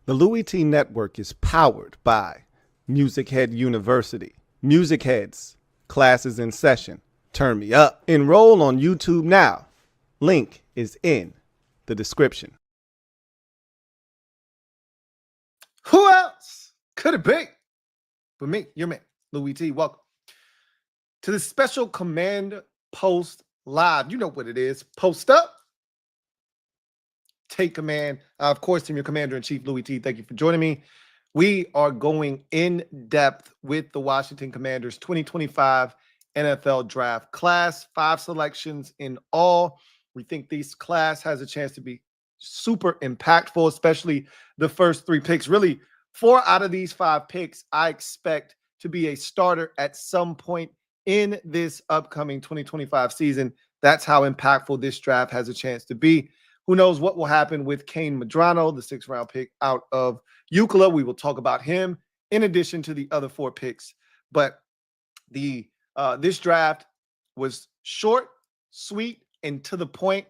The Louie T Network is powered by MusicHead University. MusicHeads, classes in session. Turn me up. Enroll on YouTube now. Link is in the description. Who else could it be but me, your man, Louie T? Welcome to the special Command Post Live. You know what it is. Post up, take command. Of course, I'm your Commander-in-Chief, Louie T. Thank you for joining me. We are going in depth with the Washington Commanders 2025 NFL Draft class. 5 selections in all. We think this class has a chance to be super impactful, especially the first 3 picks. Really, 4 out of these 5 picks I expect to be a starter at some point in this upcoming 2025 season. That's how impactful this draft has a chance to be. Who knows what will happen with Kane Medrano, the 6th-round pick out of UCLA. We will talk about him in addition to the other 4 picks. But this draft was short, sweet, and to the point.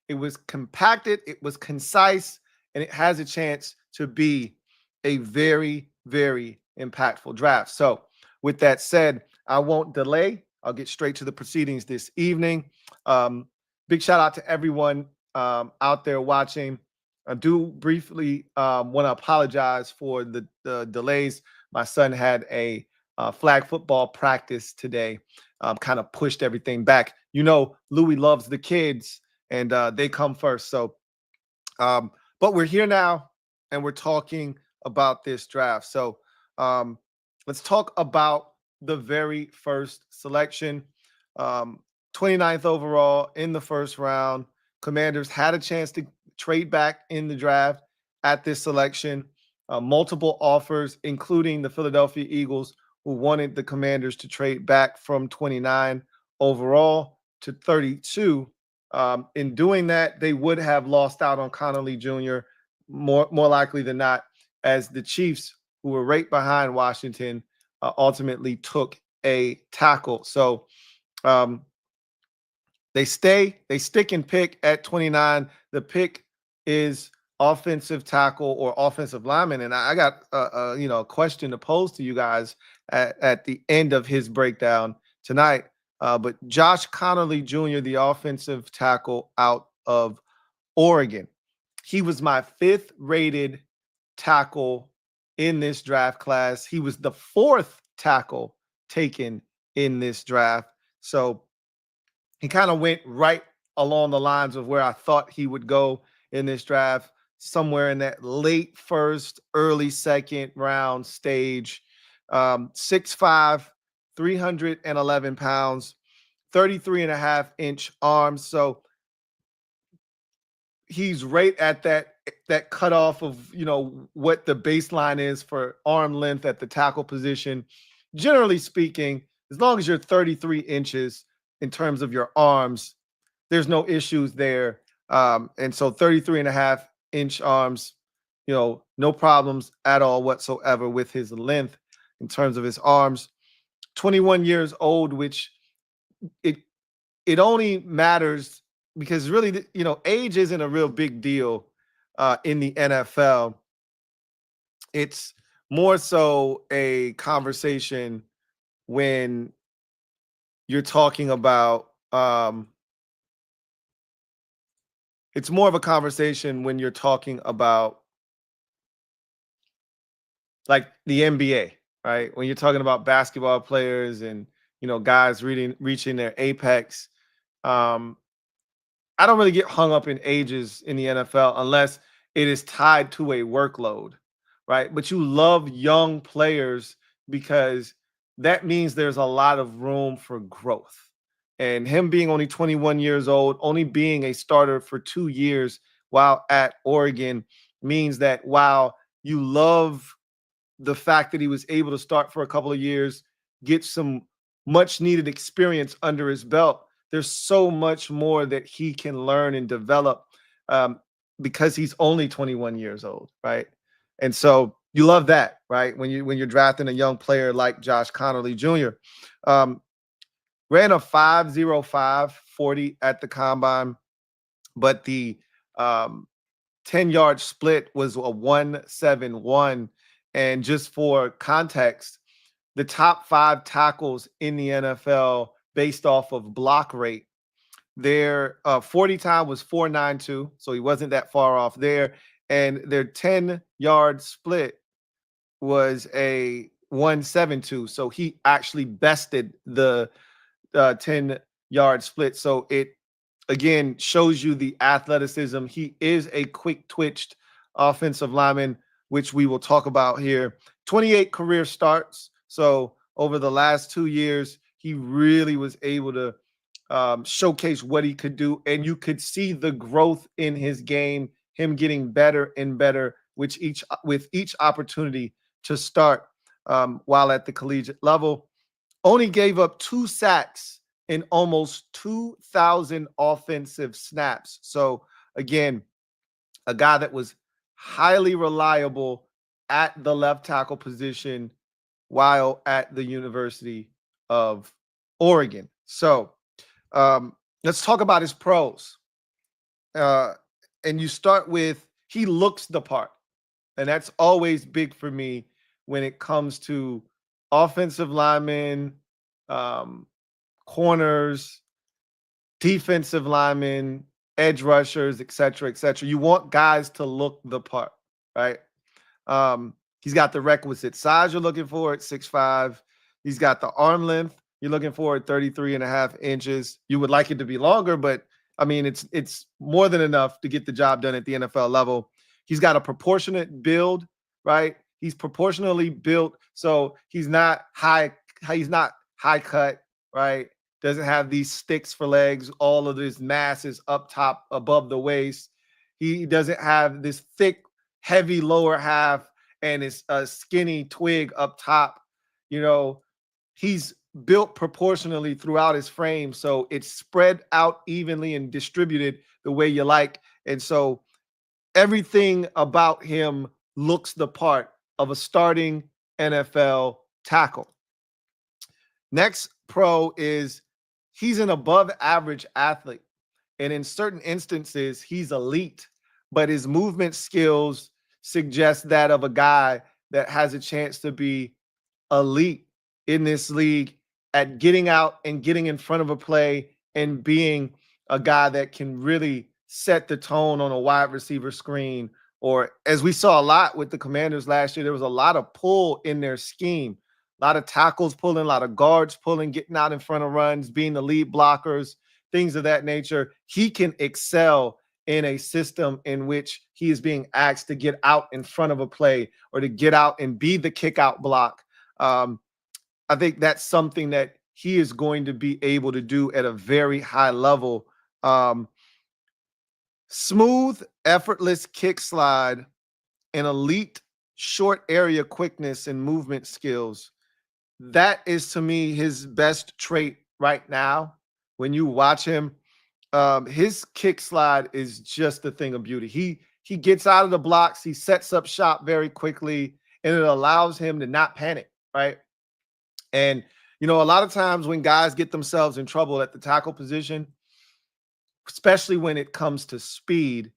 It was compacted, it was concise, and it has a chance to be a very, very impactful draft. So with that said, I won't delay. I'll get straight to the proceedings this evening. Big shout out to everyone out there watching. I do briefly want to apologize for the delays. My son had a flag football practice today, kind of pushed everything back. You know, Louie loves the kids, and they come first. So, but we're here now, and we're talking about this draft. So let's talk about the very first selection. 29th overall in the first round. Commanders had a chance to trade back in the draft at this selection. Multiple offers, including the Philadelphia Eagles, who wanted the Commanders to trade back from 29 overall to 32. In doing that, they would have lost out on Connolly Jr. more likely than not, as the Chiefs, who were right behind Washington, ultimately took a tackle. So they stick and pick at 29. The pick is offensive tackle or offensive lineman, and I got a question to pose to you guys at the end of his breakdown tonight. But Josh Connolly Jr., the offensive tackle out of Oregon, he was my 5th rated tackle in this draft class. He was the 4th tackle taken in this draft. So he kind of went right along the lines of where I thought he would go in this draft, somewhere in that late first, early second round stage. 6'5", 311 pounds, 33.5-inch arms. So he's right at that cutoff of, what the baseline is for arm length at the tackle position. Generally speaking, as long as you're 33 inches in terms of your arms, there's no issues there. And so 33.5-inch arms, no problems at all whatsoever with his length in terms of his arms. 21 years old, which it only matters because really, age isn't a real big deal in the NFL. It's more so a conversation when you're talking about it's more of a conversation when you're talking about like the NBA, right? When you're talking about basketball players and guys reaching their apex. I don't really get hung up in ages in the NFL unless it is tied to a workload, right? But you love young players because that means there's a lot of room for growth. And him being only 21 years old, only being a starter for 2 years while at Oregon means that while you love the fact that he was able to start for a couple of years, get some much needed experience under his belt, there's so much more that he can learn and develop because he's only 21 years old, right? And so you love that, right? When you're drafting a young player like Josh Connolly Jr. Ran a 5.05 40 at the combine, but the 10-yard split was a 1.71. And just for context, the top 5 tackles in the NFL based off of block rate, their 40 time was 4.92, so he wasn't that far off there. And their 10-yard split was a 1.72, so he actually bested the 10-yard split. So it again shows you the athleticism. He is a quick twitched offensive lineman, which we will talk about here. 28 career starts. So over the last 2 years, he really was able to showcase what he could do. And you could see the growth in his game, him getting better and better with each opportunity to start while at the collegiate level. Only gave up 2 sacks in almost 2,000 offensive snaps. So again, a guy that was highly reliable at the left tackle position while at the University of Oregon. So let's talk about his pros. And you start with, he looks the part. And that's always big for me when it comes to offensive linemen, corners, defensive linemen, edge rushers, et cetera, et cetera. You want guys to look the part, right? He's got the requisite size you're looking for at 6'5". He's got the arm length you're looking for at 33.5 inches. You would like it to be longer, but I mean, it's more than enough to get the job done at the NFL level. He's got a proportionate build, right? He's proportionally built, so he's not high cut, right? Doesn't have these sticks for legs. All of his mass is up top above the waist. He doesn't have this thick, heavy lower half and his skinny twig up top. You know, he's built proportionally throughout his frame, so it's spread out evenly and distributed the way you like. And so everything about him looks the part of a starting NFL tackle. Next pro is he's an above average athlete. And in certain instances, he's elite, but his movement skills suggest that of a guy that has a chance to be elite in this league at getting out and getting in front of a play and being a guy that can really set the tone on a wide receiver screen. Or as we saw a lot with the Commanders last year, there was a lot of pull in their scheme. A lot of tackles pulling, a lot of guards pulling, getting out in front of runs, being the lead blockers, things of that nature. He can excel in a system in which he is being asked to get out in front of a play or to get out and be the kick out block. I think that's something that he is going to be able to do at a very high level. Smooth, effortless kick slide and elite short area quickness and movement skills. That is, to me, his best trait right now. When you watch him, his kick slide is just a thing of beauty. He gets out of the blocks, he sets up shop very quickly, and it allows him to not panic, right? And, you know, a lot of times when guys get themselves in trouble at the tackle position, especially when it comes to speed,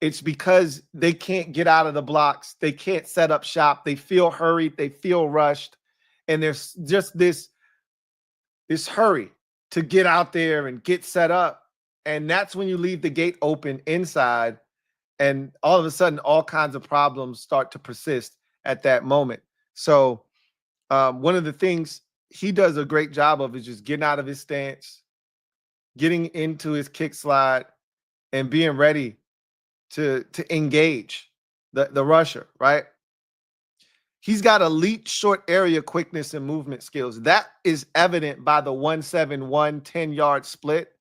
it's because they can't get out of the blocks. They can't set up shop. They feel hurried. They feel rushed. And there's just this hurry to get out there and get set up. And that's when you leave the gate open inside. And all of a sudden, all kinds of problems start to persist at that moment. So one of the things he does a great job of is just getting out of his stance, getting into his kick slide, and being ready to engage the rusher, right? He's got elite short area quickness and movement skills. That is evident by the 1.71 10-yard split.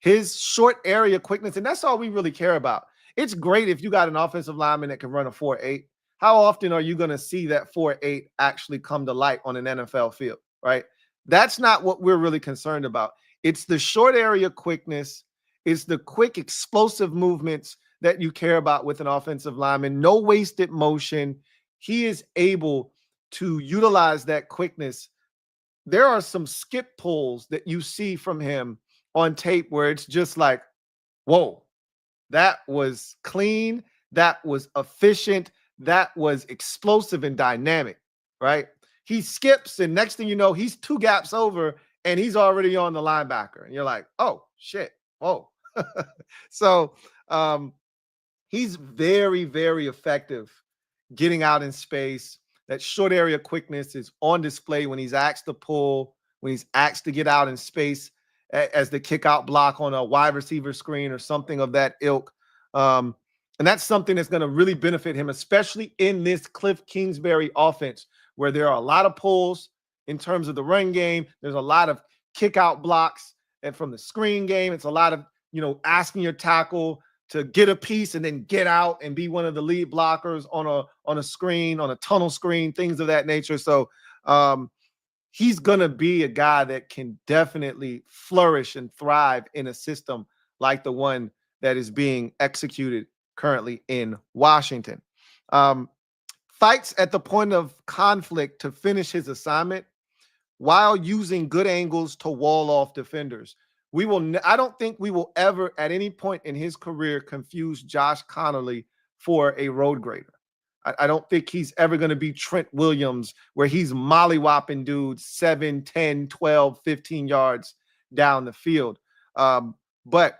His short area quickness, and that's all we really care about. It's great if you got an offensive lineman that can run a 4.8. How often are you going to see that 4.8 actually come to light on an NFL field, right? That's not what we're really concerned about. It's the short area quickness. It's the quick, explosive movements that you care about with an offensive lineman. No wasted motion. He is able to utilize that quickness. There are some skip pulls that you see from him on tape where it's just like, whoa, That was clean. That was efficient. That was explosive and dynamic, right? He skips, and next thing you know, he's 2 gaps over, and he's already on the linebacker. And you're like, oh, shit. Whoa. So he's very, very effective getting out in space. That short area quickness is on display when he's asked to pull, when he's asked to get out in space as the kick out block on a wide receiver screen or something of that ilk. And that's something that's going to really benefit him, especially in this Cliff Kingsbury offense, where there are a lot of pulls in terms of the run game. There's a lot of kick out blocks, and from the screen game, it's a lot of, asking your tackle to get a piece and then get out and be one of the lead blockers on a screen, on a tunnel screen, things of that nature. So he's going to be a guy that can definitely flourish and thrive in a system like the one that is being executed currently in Washington. Fights at the point of conflict to finish his assignment while using good angles to wall off defenders. I don't think we will ever at any point in his career confuse Josh Connolly for a road grader. I don't think he's ever going to be Trent Williams, where he's mollywopping dudes 7, 10, 12, 15 yards down the field. But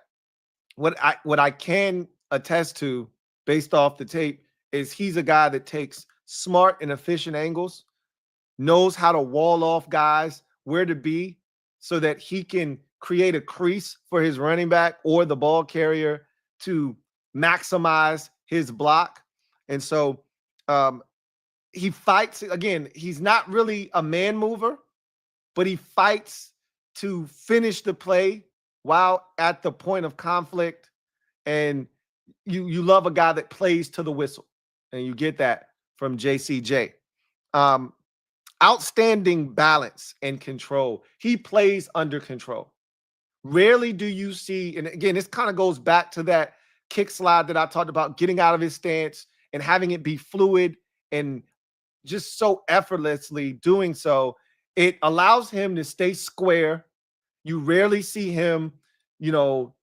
what I can attest to based off the tape is he's a guy that takes smart and efficient angles, knows how to wall off guys, where to be, so that he can create a crease for his running back or the ball carrier to maximize his block. And so he fights. Again, he's not really a man mover, but he fights to finish the play while at the point of conflict. And you love a guy that plays to the whistle, and you get that from JCJ. Outstanding balance and control. He plays under control. Rarely do you see, and again, this kind of goes back to that kick slide that I talked about, getting out of his stance and having it be fluid and just so effortlessly doing so. It allows him to stay square. You rarely see him,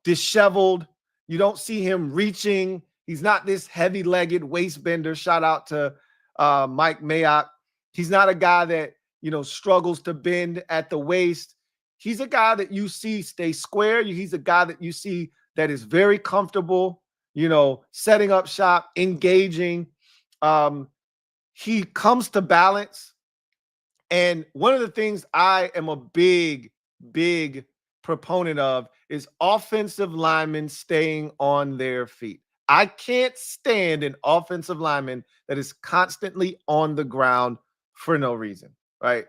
disheveled. You don't see him reaching. He's not this heavy-legged waist bender. Shout out to Mike Mayock. He's not a guy that, struggles to bend at the waist. He's a guy that you see stay square. He's a guy that you see that is very comfortable, setting up shop, engaging. He comes to balance. And one of the things I am a big, big proponent of is offensive linemen staying on their feet. I can't stand an offensive lineman that is constantly on the ground for no reason, right?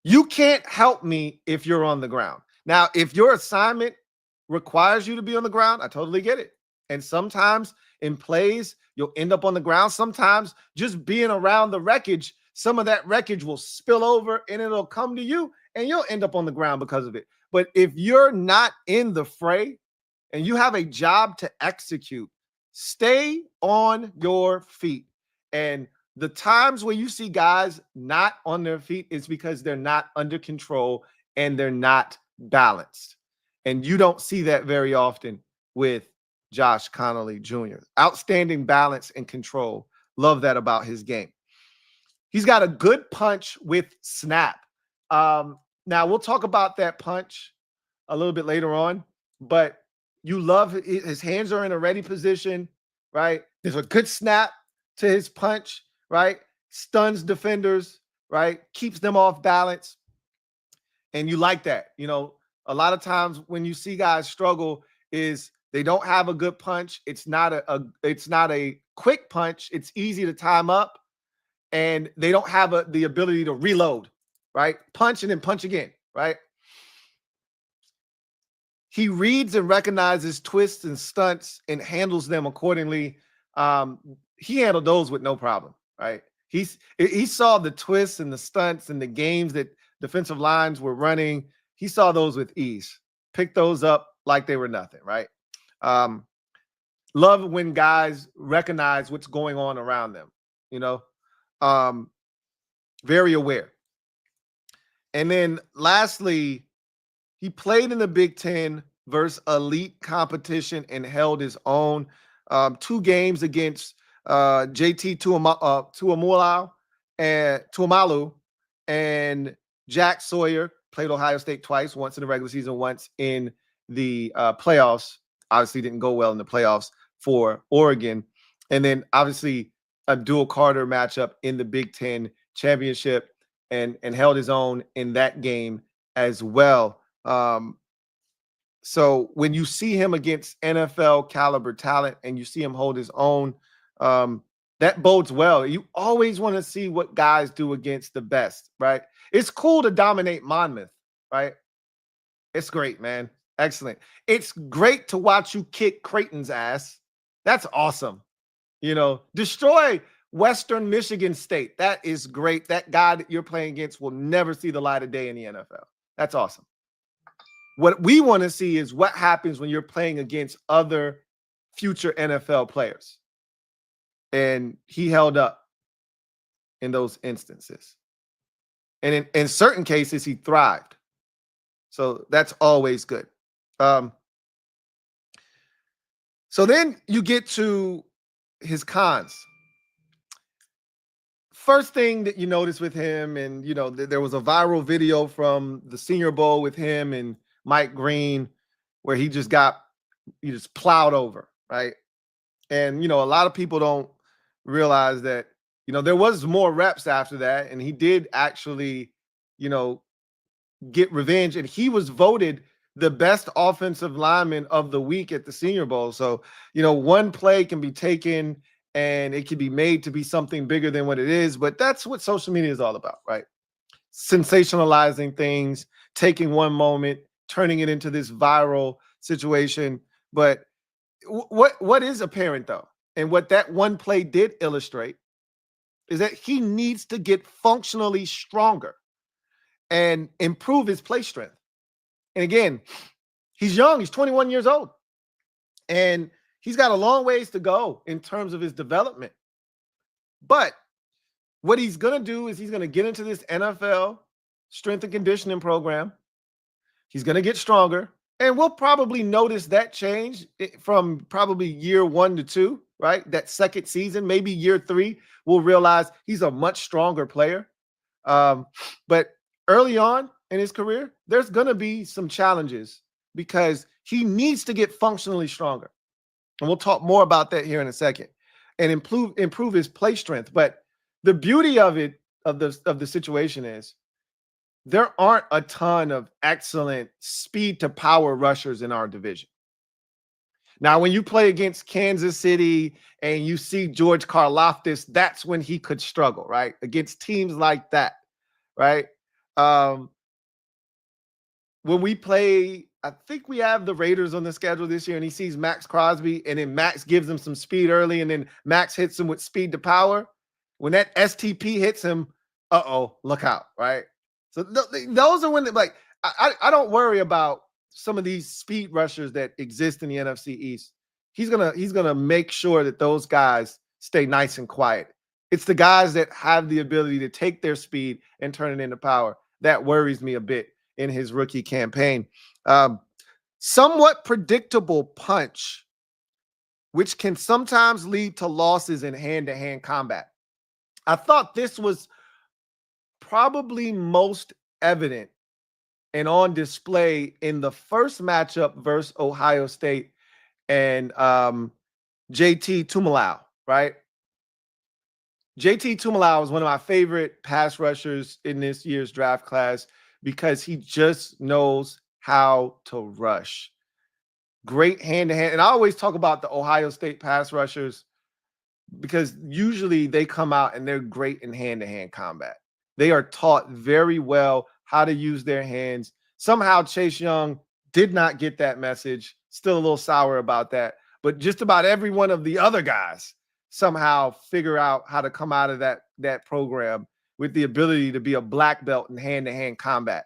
You can't help me if you're on the ground. Now, if your assignment requires you to be on the ground, I totally get it. And sometimes in plays, you'll end up on the ground. Sometimes just being around the wreckage, some of that wreckage will spill over and it'll come to you and you'll end up on the ground because of it. But if you're not in the fray and you have a job to execute, stay on your feet. And the times where you see guys not on their feet is because they're not under control and they're not balanced. And you don't see that very often with Josh Connolly Jr. Outstanding balance and control. Love that about his game. He's got a good punch with snap. Now, we'll talk about that punch a little bit later on, but you love his hands are in a ready position, right? There's a good snap to his punch, right? Stuns defenders, right? Keeps them off balance. And you like that. A lot of times when you see guys struggle is they don't have a good punch. It's not a quick punch. It's easy to time up, and they don't have the ability to reload, right? Punch and then punch again, right? He reads and recognizes twists and stunts and handles them accordingly. He handled those with no problem, right? He saw the twists and the stunts and the games that defensive lines were running. He saw those with ease, picked those up like they were nothing, right? Love when guys recognize what's going on around them, very aware. And then lastly, he played in the Big Ten versus elite competition and held his own. 2 games against JT Tuamalu and Jack Sawyer. Played Ohio State twice, once in the regular season, once in the playoffs. Obviously didn't go well in the playoffs for Oregon. And then obviously Abdul Carter matchup in the Big Ten championship and held his own in that game as well. So when you see him against NFL caliber talent and you see him hold his own, that bodes well. You always want to see what guys do against the best, right? It's cool to dominate Monmouth, right? It's great, man. Excellent. It's great to watch you kick Creighton's ass. That's awesome. You know, destroy Western Michigan State. That is great. That guy that you're playing against will never see the light of day in the NFL. That's awesome. What we want to see is what happens when you're playing against other future NFL players. And he held up in those instances. And in certain cases, he thrived. So that's always good. So then you get to his cons. First thing that you notice with him, and you know, there was a viral video from the Senior Bowl with him and Mike Green where he just plowed over, right? And you know, a lot of people don't realize that, you know, there was more reps after that, and he did actually, you know, get revenge, and he was voted the best offensive lineman of the week at the Senior Bowl. So, you know, one play can be taken and it can be made to be something bigger than what it is, but that's what social media is all about, right? Sensationalizing things, taking one moment, turning it into this viral situation. But what is apparent though, and what that one play did illustrate, is that he needs to get functionally stronger and improve his play strength. And again, he's young, he's 21 years old, and he's got a long ways to go in terms of his development. But what he's going to do is he's going to get into this NFL strength and conditioning program. He's going to get stronger, and we'll probably notice that change from probably year 1 to 2, right? That second season, maybe year 3, we'll realize he's a much stronger player. But early on in his career, there's going to be some challenges because he needs to get functionally stronger. And we'll talk more about that here in a second, and improve his play strength. But the beauty of the situation is there aren't a ton of excellent speed to power rushers in our division. Now, when you play against Kansas City and you see George Karlaftis, that's when he could struggle, right? Against teams like that, right? When we play, I think we have the Raiders on the schedule this year, and he sees Max Crosby, and then Max gives him some speed early, and then Max hits him with speed to power. When that STP hits him, look out, right? So those are when, like, I don't worry about some of these speed rushers that exist in the NFC East. He's gonna make sure that those guys stay nice and quiet. It's the guys that have the ability to take their speed and turn it into power that worries me a bit in his rookie campaign. Somewhat predictable punch, which can sometimes lead to losses in hand-to-hand combat. I thought this was probably most evident and on display in the first matchup versus Ohio State and JT Tuimoloau, right? JT Tuimoloau is one of my favorite pass rushers in this year's draft class because he just knows how to rush. Great hand-to-hand. And I always talk about the Ohio State pass rushers because usually they come out and they're great in hand-to-hand combat. They are taught very well how to use their hands. Somehow Chase Young did not get that message. Still a little sour about that. But just about every one of the other guys somehow figure out how to come out of that program with the ability to be a black belt in hand-to-hand combat.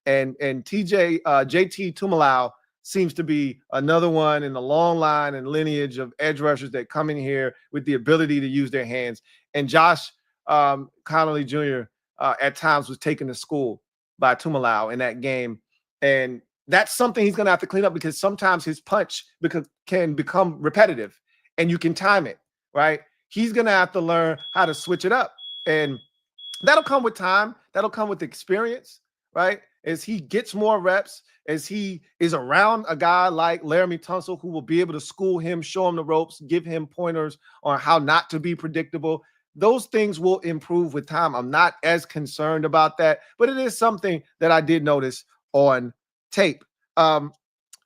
And JT Tuimoloau seems to be another one in the long line and lineage of edge rushers that come in here with the ability to use their hands. And Josh Connolly Jr. At times was taken to school by Tuimoloau in that game. And that's something he's going to have to clean up, because sometimes his punch can become repetitive and you can time it, right? He's going to have to learn how to switch it up. And that'll come with time. That'll come with experience, right? As he gets more reps, as he is around a guy like Laramie Tunsil, who will be able to school him, show him the ropes, give him pointers on how not to be predictable. Those things will improve with time. I'm not as concerned about that, but it is something that I did notice on tape.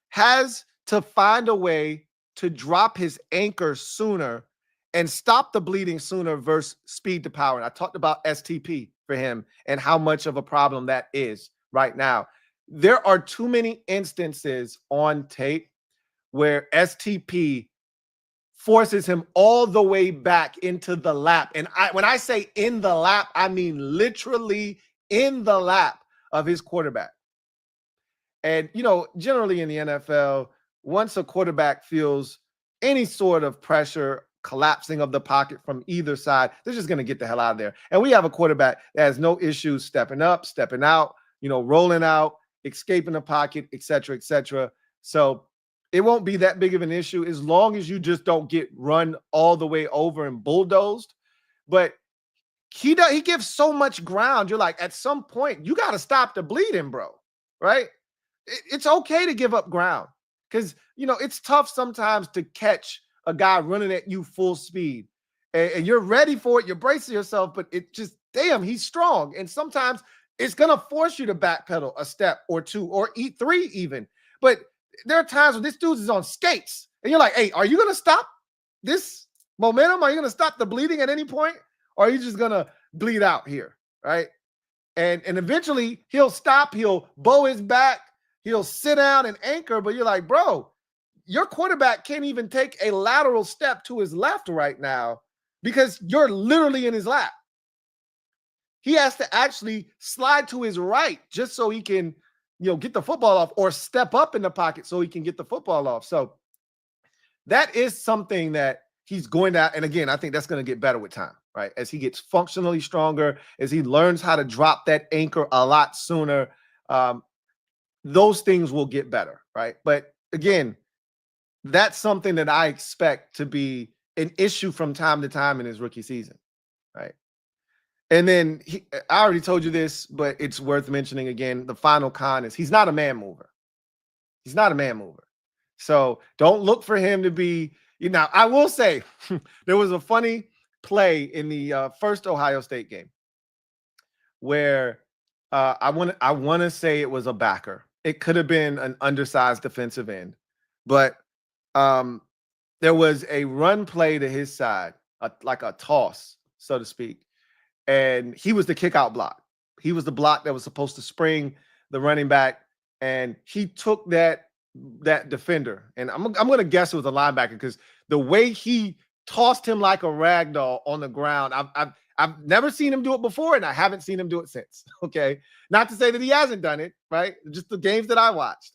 Has to find a way to drop his anchor sooner and stop the bleeding sooner versus speed to power. And I talked about STP for him and how much of a problem that is right now. There are too many instances on tape where STP forces him all the way back into the lap. And when I say in the lap, I mean literally in the lap of his quarterback. And, generally in the NFL, once a quarterback feels any sort of pressure, collapsing of the pocket from either side, they're just going to get the hell out of there. And we have a quarterback that has no issues stepping up, stepping out, rolling out, escaping the pocket, et cetera, et cetera. So it won't be that big of an issue as long as you just don't get run all the way over and bulldozed. But he gives so much ground. You're like, at some point, you got to stop the bleeding, bro, right? It's okay to give up ground, because, it's tough sometimes to catch a guy running at you full speed and you're ready for it. You're bracing yourself, but it just, damn, he's strong. And sometimes it's going to force you to backpedal a step or two or eat three even. But there are times when this dude is on skates and you're like, hey, are you going to stop this momentum? Are you going to stop the bleeding at any point? Or are you just going to bleed out here? Right. And eventually he'll stop. He'll bow his back. He'll sit down and anchor. But you're like, bro, your quarterback can't even take a lateral step to his left right now because you're literally in his lap. He has to actually slide to his right just so he can, get the football off, or step up in the pocket so he can get the football off. So that is something that he's going to, and again, I think that's going to get better with time, right? As he gets functionally stronger, as he learns how to drop that anchor a lot sooner, those things will get better, right? But again, that's something that I expect to be an issue from time to time in his rookie season, right? And then I already told you this, but it's worth mentioning again. The final con is he's not a man mover. He's not a man mover. So don't look for him to be, I will say there was a funny play in the first Ohio State game where I want to say it was a backer. It could have been an undersized defensive end, but there was a run play to his side, like a toss, so to speak. And he was the kick out block. He was the block that was supposed to spring the running back. And he took that defender. And I'm going to guess it was a linebacker, because the way he tossed him like a rag doll on the ground, I've never seen him do it before, and I haven't seen him do it since. Okay. Not to say that he hasn't done it, right? Just the games that I watched.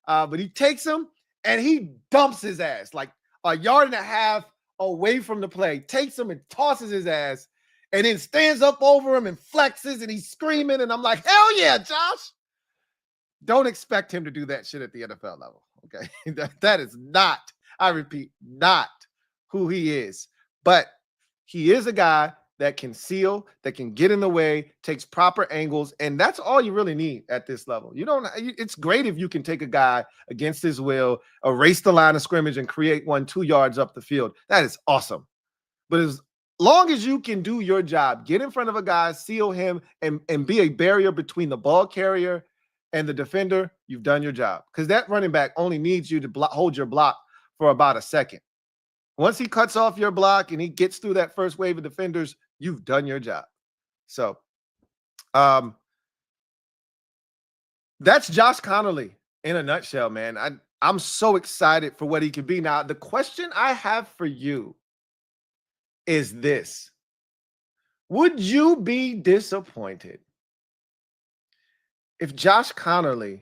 But he takes him and he dumps his ass like a yard and a half away from the play, takes him and tosses his ass, and then stands up over him and flexes, and he's screaming. And I'm like, hell yeah, Josh. Don't expect him to do that shit at the NFL level. Okay. That is not, I repeat, not who he is. But he is a guy that can seal, that can get in the way, takes proper angles. And that's all you really need at this level. It's great if you can take a guy against his will, erase the line of scrimmage, and create 1-2 yards up the field. That is awesome. But as long as you can do your job, get in front of a guy, seal him, and be a barrier between the ball carrier and the defender, you've done your job. Because that running back only needs you to hold your block for about a second. Once he cuts off your block and he gets through that first wave of defenders, you've done your job. So that's Josh Connerly in a nutshell, man. I'm so excited for what he could be. Now, the question I have for you is this. Would you be disappointed if Josh Connerly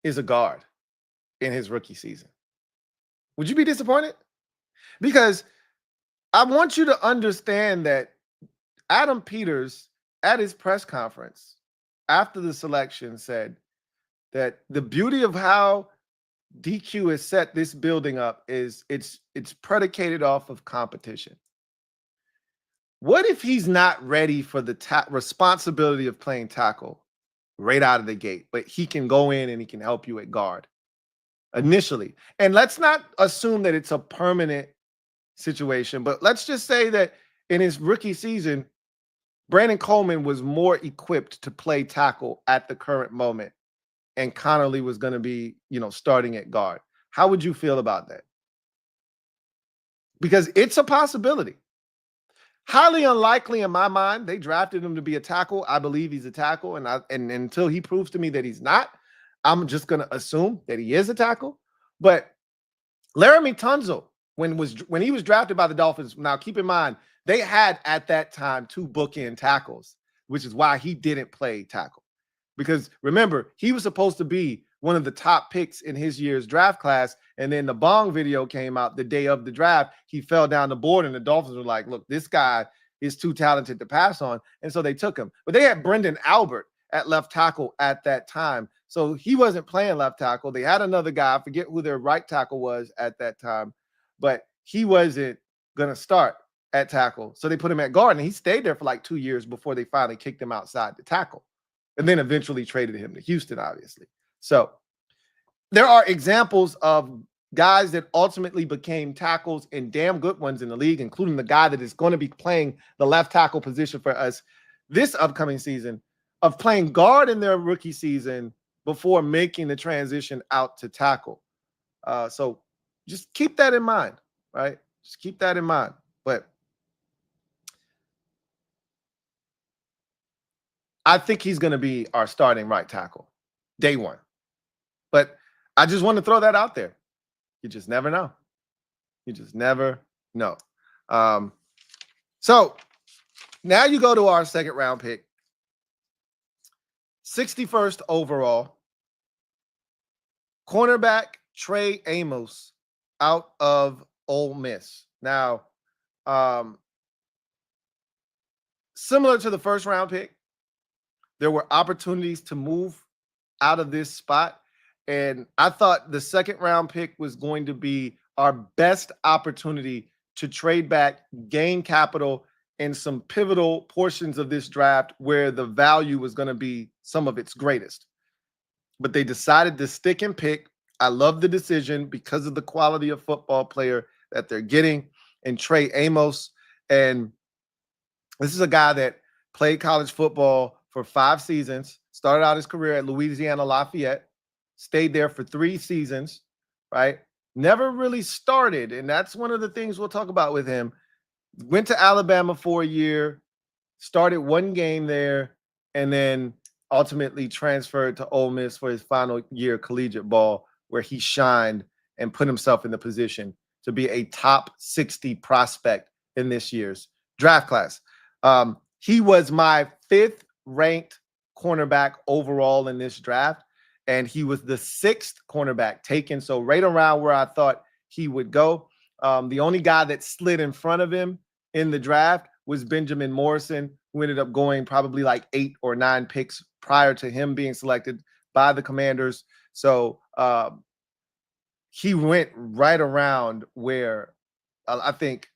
is a guard in his rookie season? Would you be disappointed? Because I want you to understand that Adam Peters, at his press conference after the selection, said that the beauty of how DQ has set this building up is it's predicated off of competition. What if he's not ready for the responsibility of playing tackle right out of the gate, but he can go in and he can help you at guard initially? And let's not assume that it's a permanent situation, but let's just say that in his rookie season, Brandon Coleman was more equipped to play tackle at the current moment, and Connerly was going to be, starting at guard. How would you feel about that? Because it's a possibility. Highly unlikely in my mind. They drafted him to be a tackle. I believe he's a tackle, and until he proves to me that he's not, I'm just going to assume that he is a tackle. But Laramie Tunsil, when he was drafted by the Dolphins, now keep in mind, they had at that time 2 bookend tackles, which is why he didn't play tackle. Because remember, he was supposed to be one of the top picks in his year's draft class. And then the Bong video came out the day of the draft. He fell down the board and the Dolphins were like, look, this guy is too talented to pass on. And so they took him. But they had Brendan Albert at left tackle at that time. So he wasn't playing left tackle. They had another guy. I forget who their right tackle was at that time. But he wasn't going to start at tackle. So they put him at guard. And he stayed there for like 2 years before they finally kicked him outside to tackle. And then eventually traded him to Houston, obviously. So there are examples of guys that ultimately became tackles and damn good ones in the league, including the guy that is going to be playing the left tackle position for us this upcoming season, of playing guard in their rookie season before making the transition out to tackle. So just keep that in mind, right? Just keep that in mind. But I think he's going to be our starting right tackle day one. But I just want to throw that out there. You just never know. You just never know. So now you go to our second round pick, 61st overall, cornerback Trey Amos out of Ole Miss. Now, similar to the first round pick, there were opportunities to move out of this spot. And I thought the second round pick was going to be our best opportunity to trade back, gain capital in some pivotal portions of this draft where the value was going to be some of its greatest. But they decided to stick and pick. I love the decision because of the quality of football player that they're getting in Trey Amos. And this is a guy that played college football for 5 seasons, started out his career at Louisiana Lafayette, stayed there for 3 seasons, right? Never really started. And that's one of the things we'll talk about with him. Went to Alabama for a year, started 1 game there, and then ultimately transferred to Ole Miss for his final year collegiate ball, where he shined and put himself in the position to be a top 60 prospect in this year's draft class. He was my 5th ranked cornerback overall in this draft, and he was the 6th cornerback taken, so right around where I thought he would go. The only guy that slid in front of him in the draft was Benjamin Morrison, who ended up going probably like 8 or 9 picks prior to him being selected by the Commanders. So he went right around where I think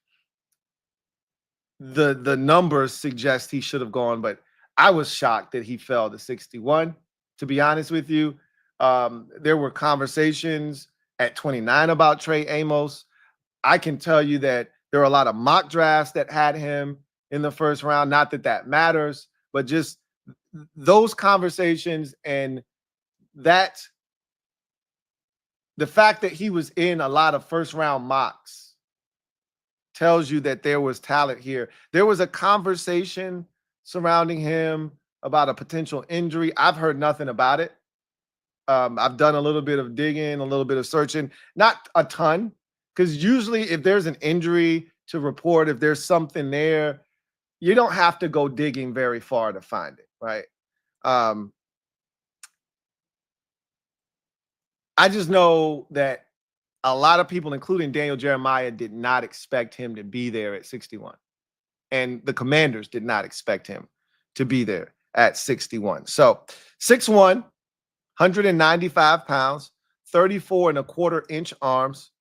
the numbers suggest he should have gone, but I was shocked that he fell to 61, to be honest with you. There were conversations at 29 about Trey Amos. I can tell you that there are a lot of mock drafts that had him in the first round. Not that that matters, but just those conversations and that the fact that he was in a lot of first round mocks tells you that there was talent here. There was a conversation surrounding him about a potential injury. I've heard nothing about it. I've done a little bit of digging, a little bit of searching, not a ton, because usually if there's an injury to report, if there's something there, you don't have to go digging very far to find it, right? I just know that a lot of people, including Daniel Jeremiah, did not expect him to be there at 61. And the Commanders did not expect him to be there at 61. So 6'1", 195 pounds, 34.25-inch arms,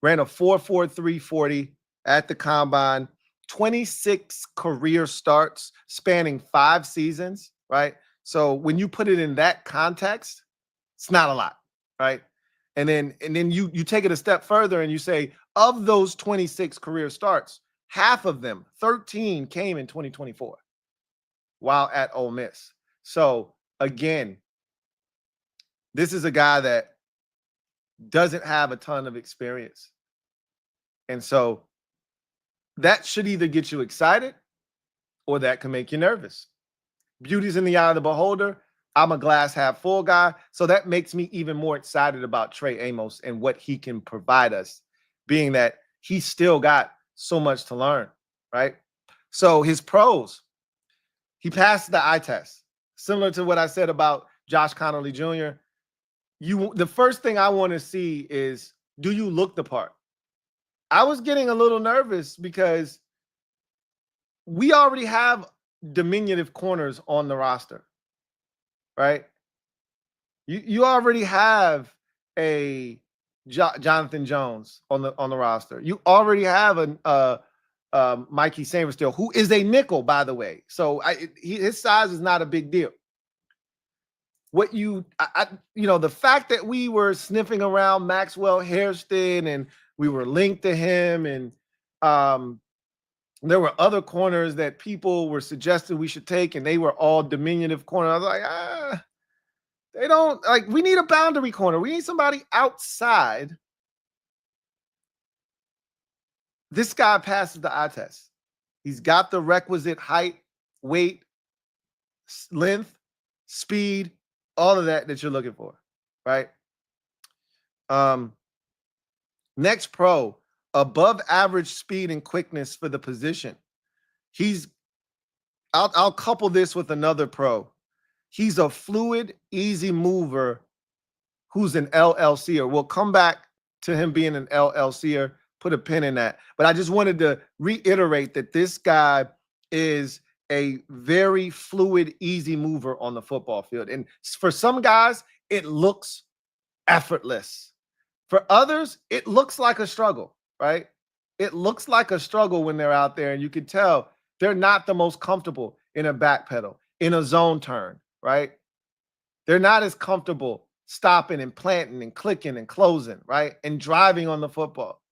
ran a 4.43 40 at the combine, 26 career starts spanning 5 seasons, right? So when you put it in that context, it's not a lot, right? And then you take it a step further and you say, of those 26 career starts, half of them, 13, came in 2024 while at Ole Miss. So again, this is a guy that doesn't have a ton of experience. And so that should either get you excited or that can make you nervous. Beauty's in the eye of the beholder. I'm a glass half full guy. So that makes me even more excited about Trey Amos and what he can provide us, being that he's still got so much to learn, right? So his pros, he passed the eye test. Similar to what I said about Josh Connolly Jr., the first thing I want to see is, do you look the part? I was getting a little nervous because we already have diminutive corners on the roster, right? You already have a Jonathan Jones on the roster. You already have a Mikey Sainristil, who is a nickel, by the way. So his size is not a big deal. What the fact that we were sniffing around Maxwell Hairston and we were linked to him, and there were other corners that people were suggesting we should take, and they were all diminutive corners. I was like, they don't, like, we need a boundary corner. We need somebody outside. This guy passes the eye test. He's got the requisite height, weight, length, speed, all of that you're looking for, right? Next pro, above average speed and quickness for the position. I'll couple this with another pro. He's a fluid, easy mover who's an LLCer. We'll come back to him being an LLCer, put a pin in that. But I just wanted to reiterate that this guy is a very fluid, easy mover on the football field. And for some guys, it looks effortless. For others, it looks like a struggle, right? It looks like a struggle when they're out there, and you can tell they're not the most comfortable in a back pedal, in a zone turn, right? They're not as comfortable stopping and planting and clicking and closing, right? And driving on the football.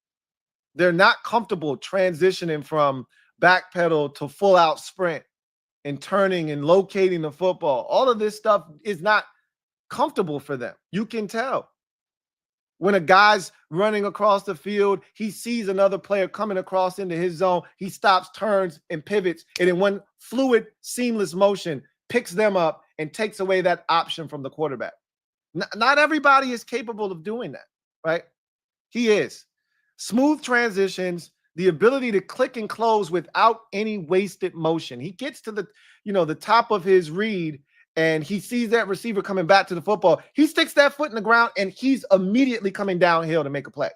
They're not comfortable transitioning from back pedal to full out sprint and turning and locating the football. All of this stuff is not comfortable for them. You can tell. When a guy's running across the field, he sees another player coming across into his zone. He stops, turns, and pivots, and in one fluid, seamless motion, picks them up and takes away that option from the quarterback. Not everybody is capable of doing that, right? He is. Smooth transitions, the ability to click and close without any wasted motion. He gets to the top of his read, and he sees that receiver coming back to the football. He sticks that foot in the ground, and he's immediately coming downhill to make a play.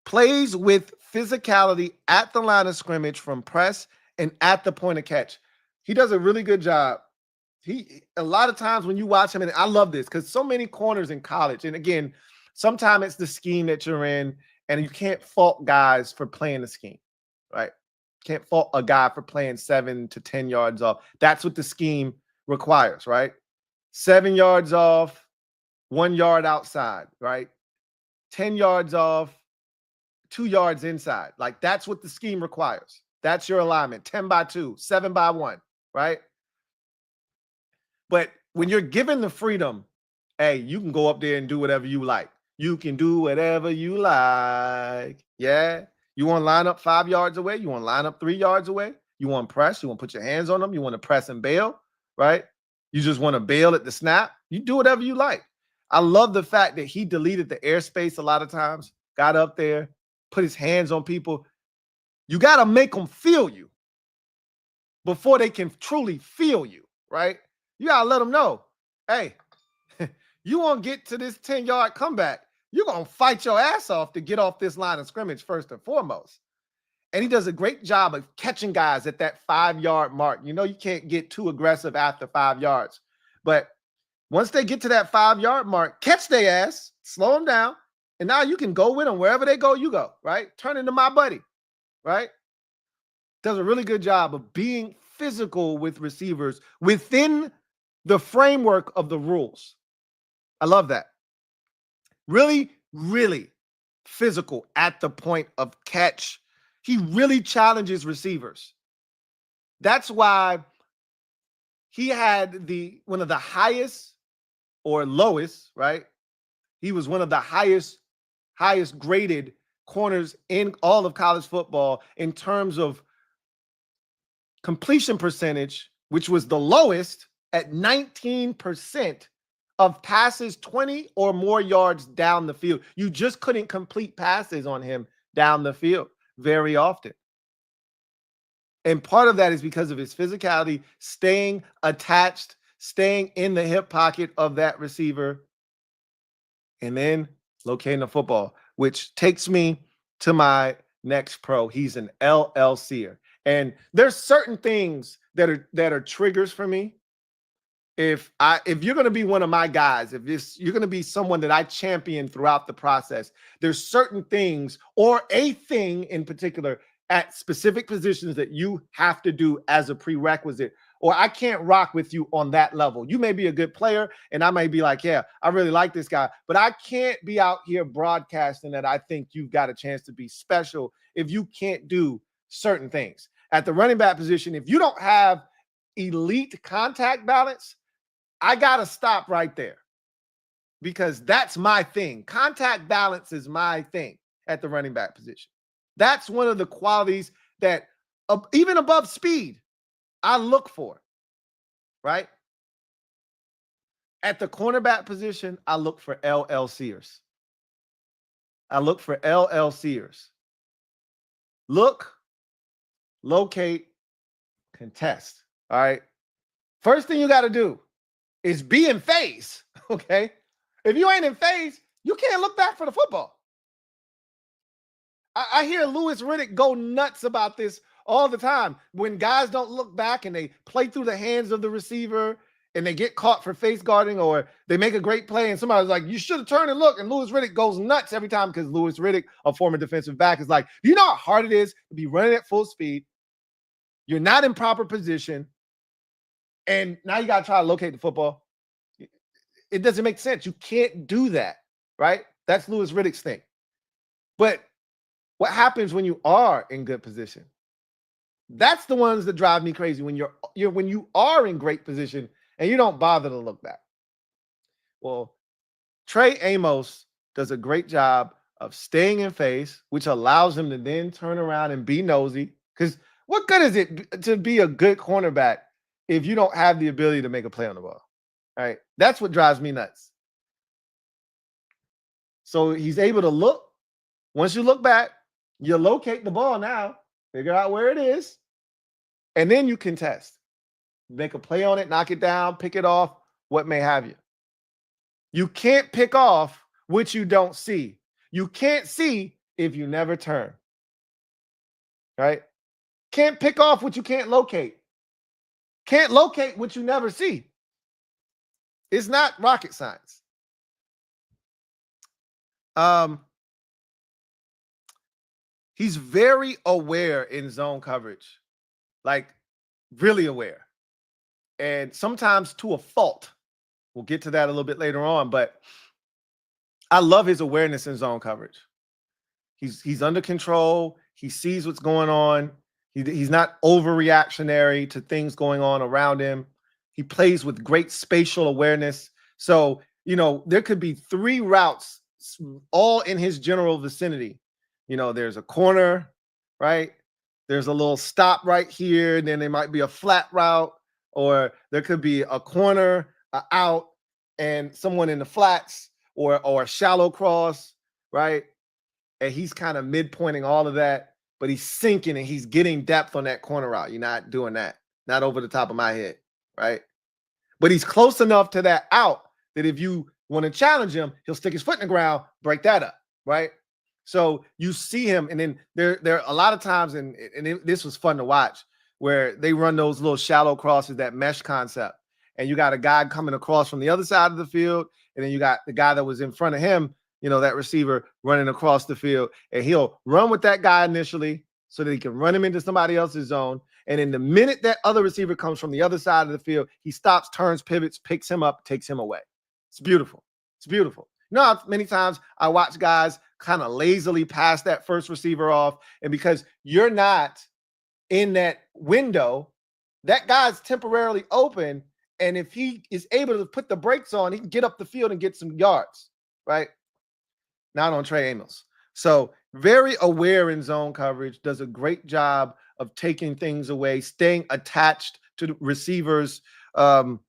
Plays with physicality at the line of scrimmage from press and at the point of catch. He does a really good job. A lot of times when you watch him, and I love this because so many corners in college, and again, sometimes it's the scheme that you're in, and you can't fault guys for playing the scheme, right? Can't fault a guy for playing 7 to 10 yards off. That's what the scheme requires, right? 7 yards off, 1 yard outside, right? 10 yards off, 2 yards inside. Like, that's what the scheme requires. That's your alignment. 10 by 2, 7 by 1, right? But when you're given the freedom, hey, you can go up there and do whatever you like. You can do whatever you like. Yeah. You want to line up 5 yards away? You want to line up 3 yards away? You want to press? You want to put your hands on them? You want to press and bail, right? You just want to bail at the snap? You do whatever you like. I love the fact that he deleted the airspace a lot of times, got up there, put his hands on people. You got to make them feel you before they can truly feel you, right? You got to let them know, hey, you want to get to this 10-yard comeback, you're going to fight your ass off to get off this line of scrimmage first and foremost. And he does a great job of catching guys at that 5-yard mark. You know, you can't get too aggressive after 5 yards. But once they get to that 5-yard mark, catch their ass, slow them down, and now you can go with them. Wherever they go, you go, right? Turn into my buddy, right? Does a really good job of being physical with receivers within the framework of the rules. I love that. Really, really physical at the point of catch. He really challenges receivers. That's why he had one of the highest or lowest, right? He was one of the highest graded corners in all of college football in terms of completion percentage, which was the lowest at 19% of passes 20 or more yards down the field. You just couldn't complete passes on him down the field very often. And part of that is because of his physicality, staying attached, staying in the hip pocket of that receiver, and then locating the football, which takes me to my next pro. He's an LLCer. And there's certain things that are triggers for me. If you're going to be one of my guys, you're going to be someone that I champion throughout the process, there's certain things or a thing in particular at specific positions that you have to do as a prerequisite, or I can't rock with you on that level. You may be a good player and I may be like, yeah, I really like this guy, but I can't be out here broadcasting that I think you've got a chance to be special if you can't do certain things. At the running back position, if you don't have elite contact balance, I got to stop right there because that's my thing. Contact balance is my thing at the running back position. That's one of the qualities that even above speed, I look for, right? At the cornerback position, I look for LLCers. Look, locate, contest, all right? First thing you got to do is be in phase, okay? If you ain't in phase, you can't look back for the football. I hear Louis Riddick go nuts about this all the time. When guys don't look back and they play through the hands of the receiver and they get caught for face guarding, or they make a great play and somebody's like, you should have turned and looked. And Louis Riddick goes nuts every time because Louis Riddick, a former defensive back, is like, do you know how hard it is to be running at full speed? You're not in proper position. And now you got to try to locate the football. It doesn't make sense. You can't do that, right? That's Louis Riddick's thing. But what happens when you are in good position? That's the ones that drive me crazy. When you are in great position and you don't bother to look back. Well, Trey Amos does a great job of staying in phase, which allows him to then turn around and be nosy. Because what good is it to be a good cornerback if you don't have the ability to make a play on the ball? All right. That's what drives me nuts. So he's able to look. Once you look back, you locate the ball now, figure out where it is, and then you contest. Make a play on it, knock it down, pick it off, what may have you. You can't pick off what you don't see. You can't see if you never turn. Right? Can't pick off what you can't locate. Can't locate what you never see. It's not rocket science. He's very aware in zone coverage, like really aware, and sometimes to a fault. We'll get to that a little bit later on, but I love his awareness in zone coverage. He's under control. He sees what's going on. He's not overreactionary to things going on around him. He plays with great spatial awareness. So, there could be 3 routes all in his general vicinity. There's a corner, right? There's a little stop right here. And then there might be a flat route, or there could be a corner, out, and someone in the flats, or a shallow cross, right? And he's kind of midpointing all of that, but he's sinking and he's getting depth on that corner route. You're not doing that. Not over the top of my head, right? But he's close enough to that out that if you want to challenge him, he'll stick his foot in the ground, break that up, right? So you see him, and then there are a lot of times, and this was fun to watch, where they run those little shallow crosses, that mesh concept, and you got a guy coming across from the other side of the field, and then you got the guy that was in front of him, that receiver running across the field, and he'll run with that guy initially so that he can run him into somebody else's zone. And in the minute that other receiver comes from the other side of the field, he stops, turns, pivots, picks him up, takes him away. It's beautiful. It's beautiful. Many times I watch guys kind of lazily pass that first receiver off, and because you're not in that window, that guy's temporarily open, and if he is able to put the brakes on, he can get up the field and get some yards, right? Not on Trey Amos. So very aware in zone coverage, does a great job of taking things away, staying attached to the receivers. You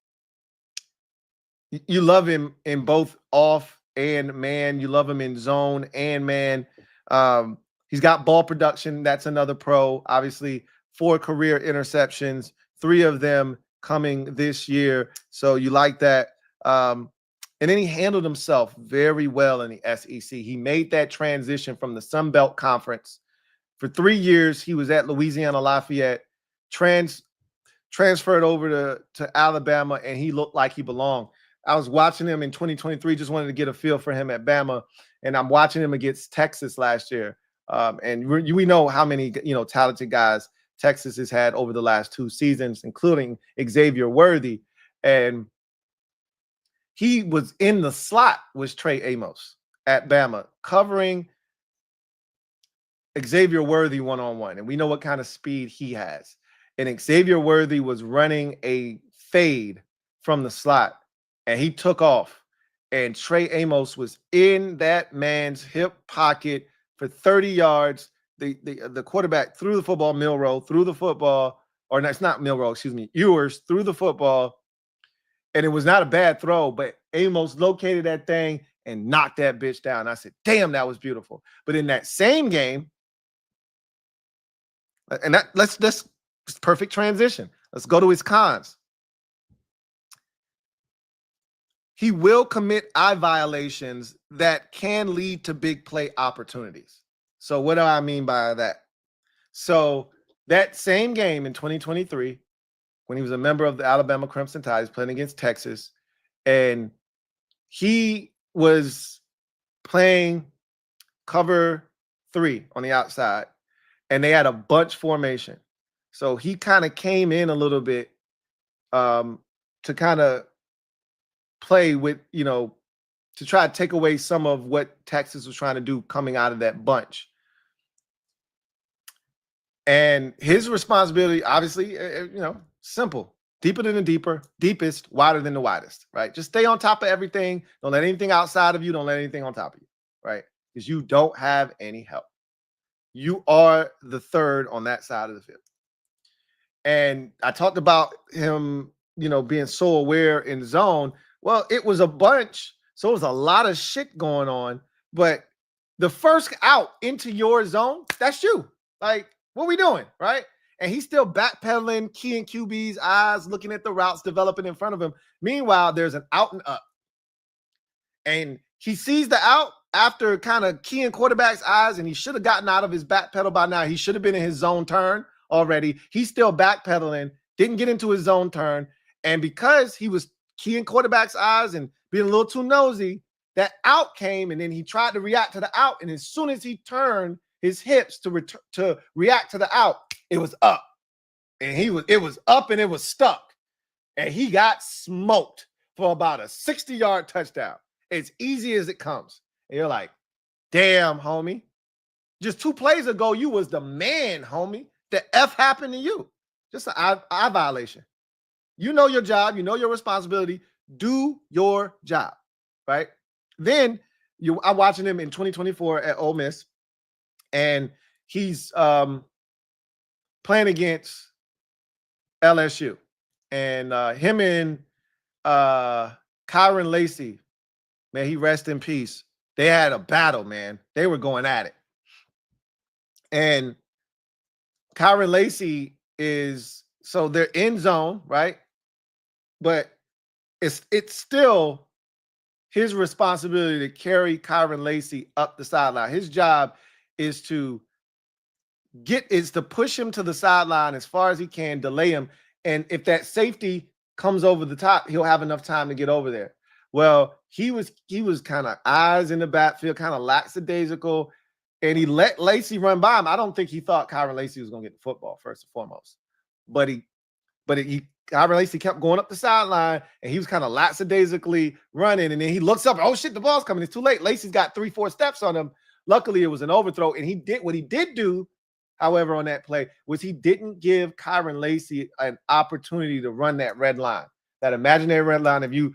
love him in both off and man. You love him in zone and man. He's got ball production. That's another pro. Obviously, 4 career interceptions, 3 of them coming this year. So you like that. And then he handled himself very well in the SEC. He made that transition from the Sun Belt Conference. For 3 years, he was at Louisiana Lafayette, transferred over to Alabama, and he looked like he belonged. I was watching him in 2023, just wanted to get a feel for him at Bama, and I'm watching him against Texas last year. And we know how many talented guys Texas has had over the last 2 seasons, including Xavier Worthy. And he was in the slot with Trey Amos at Bama, covering Xavier Worthy one-on-one. And we know what kind of speed he has. And Xavier Worthy was running a fade from the slot, and he took off. And Trey Amos was in that man's hip pocket for 30 yards. The quarterback threw the football, Milroe threw the football, or no, it's not Milroe, excuse me, Ewers threw the football. And it was not a bad throw, but Amos located that thing and knocked that bitch down. I said, damn, that was beautiful. But in that same game, and let's perfect transition. Let's go to his cons. He will commit eye violations that can lead to big play opportunities. So what do I mean by that? So that same game in 2023, when he was a member of the Alabama Crimson Tide, playing against Texas, and he was playing cover 3 on the outside, and they had a bunch formation. So he kind of came in a little bit to kind of play with, to try to take away some of what Texas was trying to do coming out of that bunch. And his responsibility, obviously, simple. Deeper than the deeper, deepest, wider than the widest, right? Just stay on top of everything. Don't let anything outside of you. Don't let anything on top of you, right? Because you don't have any help. You are the third on that side of the field. And I talked about him, being so aware in zone. Well, it was a bunch. So it was a lot of shit going on. But the first out into your zone, that's you. Like, what we doing, right? And he's still backpedaling, keying QB's eyes, looking at the routes developing in front of him. Meanwhile, there's an out and up. And he sees the out after kind of keying quarterback's eyes, and he should have gotten out of his backpedal by now. He should have been in his zone turn already. He's still backpedaling, didn't get into his zone turn. And because he was keying quarterback's eyes and being a little too nosy, that out came, and then he tried to react to the out. And as soon as he turned his hips to react to the out, it was up. And it was up and it was stuck. And he got smoked for about a 60-yard touchdown. As easy as it comes. And you're like, damn, homie. Just 2 plays ago, you was the man, homie. The F happened to you. Just an eye violation. You know your job. You know your responsibility. Do your job, right? Then I'm watching him in 2024 at Ole Miss, and he's playing against LSU. And him and Kyron Lacy, man, he rest in peace. They had a battle, man. They were going at it. And Kyron Lacy so they're in zone, right? But it's still his responsibility to carry Kyron Lacy up the sideline. His job is to push him to the sideline as far as he can, delay him. And if that safety comes over the top, he'll have enough time to get over there. Well, he was kind of eyes in the backfield, kind of lackadaisical, and he let Lacy run by him. I don't think he thought Kyron Lacy was going to get the football first and foremost, but Kyron Lacy kept going up the sideline, and he was kind of lackadaisically running, and then he looks up, oh shit, the ball's coming. It's too late. Lacy's got 3-4 steps on him. Luckily, it was an overthrow, and what he did do, however, on that play was he didn't give Kyron Lacy an opportunity to run that red line, that imaginary red line. If you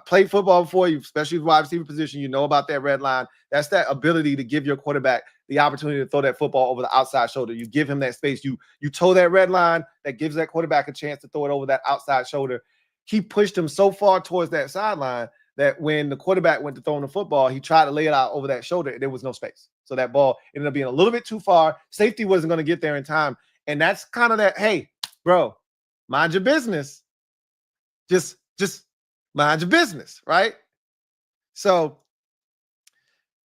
played football before, especially wide receiver position, you know about that red line. That's that ability to give your quarterback the opportunity to throw that football over the outside shoulder. You give him that space. You toe that red line. That gives that quarterback a chance to throw it over that outside shoulder. He pushed him so far towards that sideline that when the quarterback went to throw the football, he tried to lay it out over that shoulder. There was no space. So that ball ended up being a little bit too far. Safety wasn't going to get there in time. And that's kind of that, hey, bro, mind your business. Just mind your business, right? So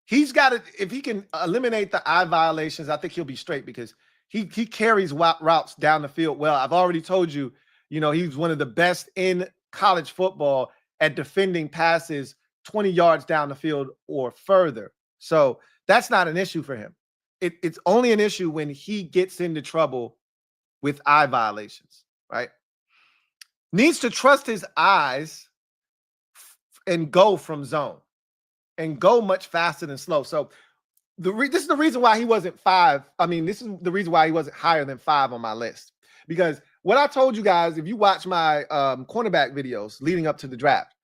he's got to, if he can eliminate the eye violations, I think he'll be straight because he carries routes down the field well. I've already told you, he's one of the best in college football at defending passes 20 yards down the field or further. So that's not an issue for him. It's only an issue when he gets into trouble with eye violations, right? Needs to trust his eyes and go from zone and go much faster than slow. So this is the reason why he wasn't 5. I mean, this is the reason why he wasn't higher than 5 on my list. Because what I told you guys, if you watch my cornerback videos leading up to the draft,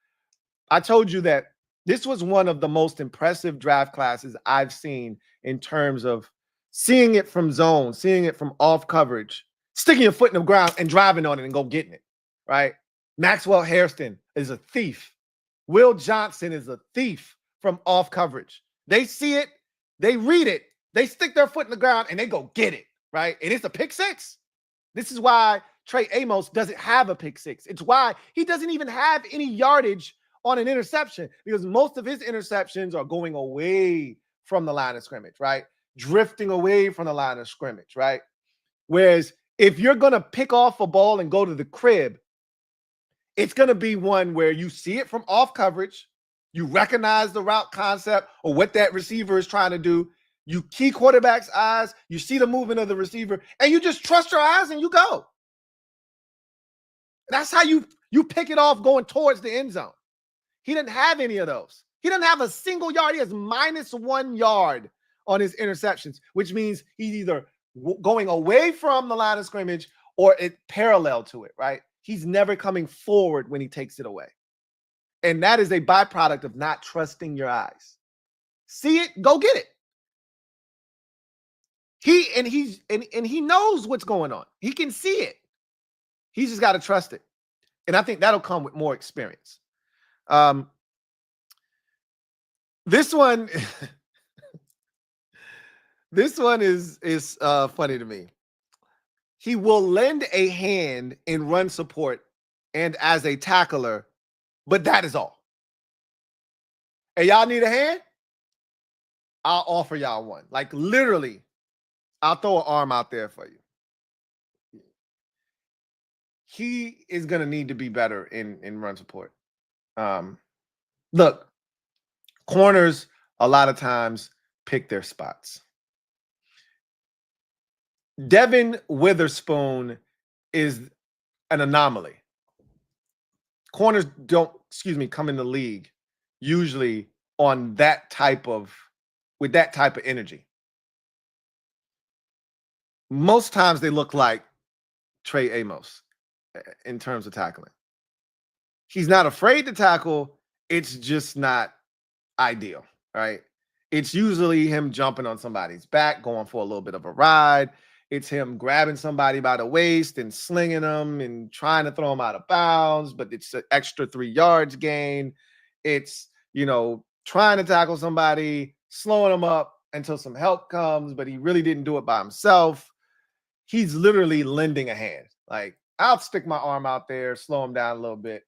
I told you that this was one of the most impressive draft classes I've seen in terms of seeing it from zone, seeing it from off coverage, sticking your foot in the ground and driving on it and go getting it, right? Maxwell Hairston is a thief. Will Johnson is a thief from off coverage. They see it, they read it, they stick their foot in the ground and they go get it, right? And it's a pick six. This is why Trey Amos doesn't have a pick six. It's why he doesn't even have any yardage on an interception, because most of his interceptions are going away from the line of scrimmage, right? Drifting away from the line of scrimmage, right? Whereas if you're going to pick off a ball and go to the crib, it's going to be one where you see it from off coverage, you recognize the route concept or what that receiver is trying to do, you key quarterback's eyes, you see the movement of the receiver, and you just trust your eyes and you go. That's how you pick it off going towards the end zone. He didn't have any of those. He didn't have a single yard. He has -1 yard on his interceptions, which means he's either going away from the line of scrimmage or it parallel to it, right? He's never coming forward when he takes it away. And that is a byproduct of not trusting your eyes. See it, go get it. He knows what's going on. He can see it. He's just got to trust it. And I think that'll come with more experience. This one is funny to me. He will lend a hand in run support and as a tackler, but that is all. Hey, y'all need a hand? I'll offer y'all one. Like literally, I'll throw an arm out there for you. He is going to need to be better in run support. Look, corners a lot of times pick their spots. Devin Witherspoon is an anomaly. Corners don't, come in the league usually on with that type of energy. Most times they look like Trey Amos in terms of tackling. He's not afraid to tackle. It's just not ideal, right? It's usually him jumping on somebody's back, going for a little bit of a ride. It's him grabbing somebody by the waist and slinging them and trying to throw them out of bounds, but it's an extra 3 yards gain. It's, trying to tackle somebody, slowing them up until some help comes, but he really didn't do it by himself. He's literally lending a hand. Like, I'll stick my arm out there, slow him down a little bit.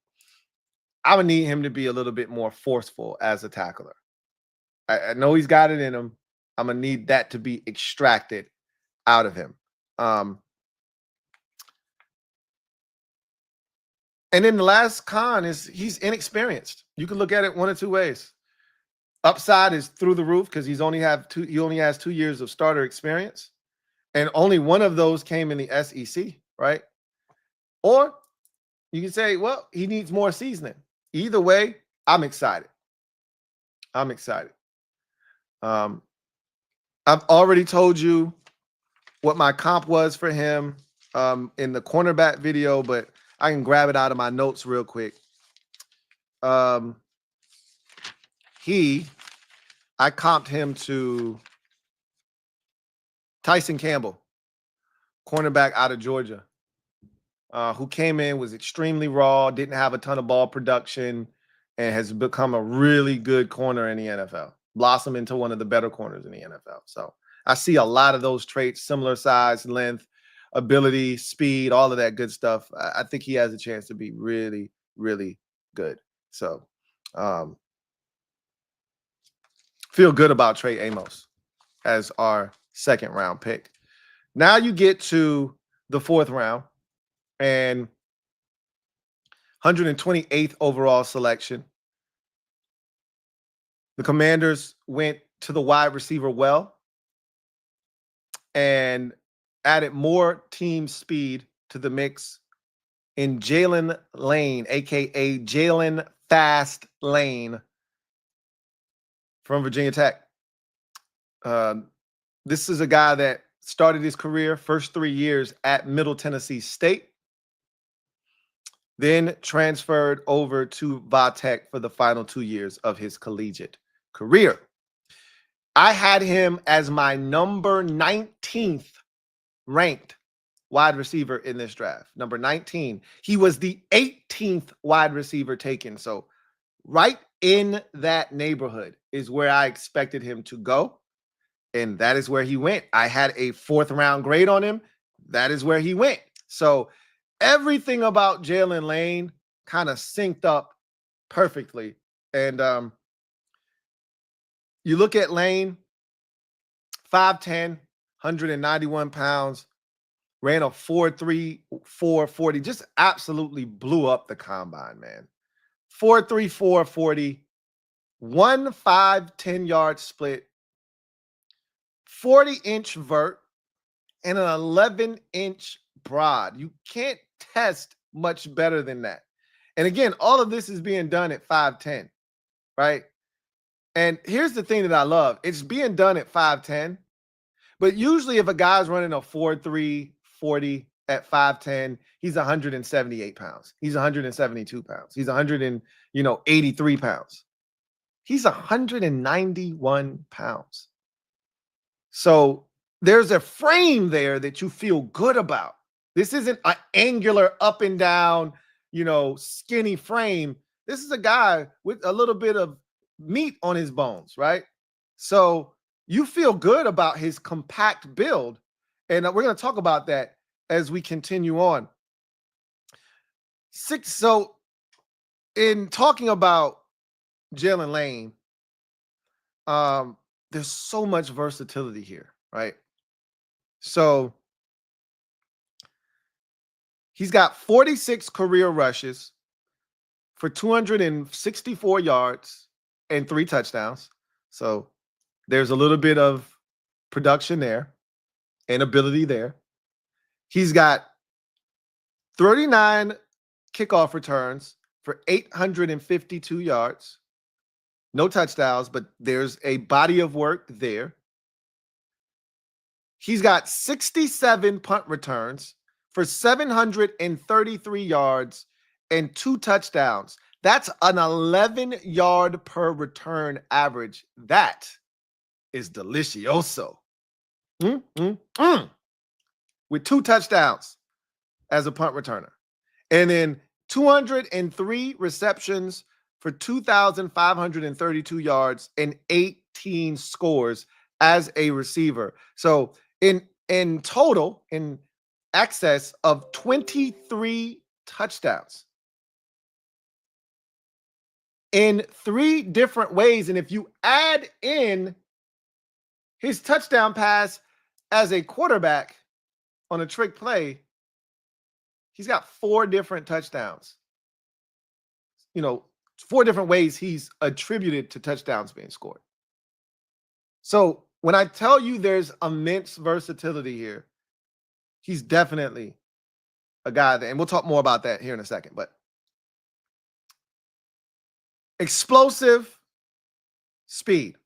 I'm going to need him to be a little bit more forceful as a tackler. I know he's got it in him. I'm going to need that to be extracted out of him. And then the last con is he's inexperienced. You can look at it one of two ways. Upside is through the roof because he only has 2 years of starter experience, and only one of those came in the SEC, right? Or you can say, well, he needs more seasoning. Either way, I'm excited. I'm excited. I've already told you what my comp was for him in the cornerback video, but I can grab it out of my notes real quick. I comped him to Tyson Campbell, cornerback out of Georgia, who came in, was extremely raw, didn't have a ton of ball production, and has become a really good corner in the NFL. Blossomed into one of the better corners in the NFL. So I see a lot of those traits, similar size, length, ability, speed, all of that good stuff. I think he has a chance to be really, really good. So feel good about Trey Amos as our second round pick. Now you get to the fourth round and 128th overall selection. The Commanders went to the wide receiver well and added more team speed to the mix in Jalen Lane, a.k.a. Jalen Fast Lane from Virginia Tech. This is a guy that started his career first 3 years at Middle Tennessee State, then transferred over to Va-Tech for the final 2 years of his collegiate career. I had him as my number 19th ranked wide receiver in this draft. Number 19. He was the 18th wide receiver taken. So right in that neighborhood is where I expected him to go. And that is where he went. I had a 4th round grade on him. That is where he went. So everything about Jalen Lane kind of synced up perfectly. And you look at Lane, 5'10", 191 pounds, ran a 4.3, 4.40, just absolutely blew up the combine, man. 4.3, 4.40, 1 5-10-yard split, 40-inch vert, and an 11-inch broad. You can't test much better than that. And again, all of this is being done at 5'10", right? And here's the thing that I love. It's being done at 5'10", but usually if a guy's running a 4.3, 40 at 5'10", he's 178 pounds. He's 172 pounds. He's 183 pounds. He's 191 pounds. So there's a frame there that you feel good about. This isn't an angular up and down, skinny frame. This is a guy with a little bit of meat on his bones, right? So you feel good about his compact build. And we're going to talk about that as we continue on. So in talking about Jalen Lane, there's so much versatility here, right? So he's got 46 career rushes for 264 yards and 3 touchdowns. So there's a little bit of production there and ability there. He's got 39 kickoff returns for 852 yards. No touchdowns, but there's a body of work there. He's got 67 punt returns for 733 yards and 2 touchdowns. That's an 11-yard per return average. That is delicioso. With 2 touchdowns as a punt returner. And then 203 receptions for 2,532 yards and 18 scores as a receiver. So in total, in excess of 23 touchdowns. in 3 different ways. And if you add in his touchdown pass as a quarterback on a trick play, he's got 4 different touchdowns. 4 different ways he's attributed to touchdowns being scored. So when I tell you there's immense versatility here, he's definitely a guy that, and we'll talk more about that here in a second, but explosive speed.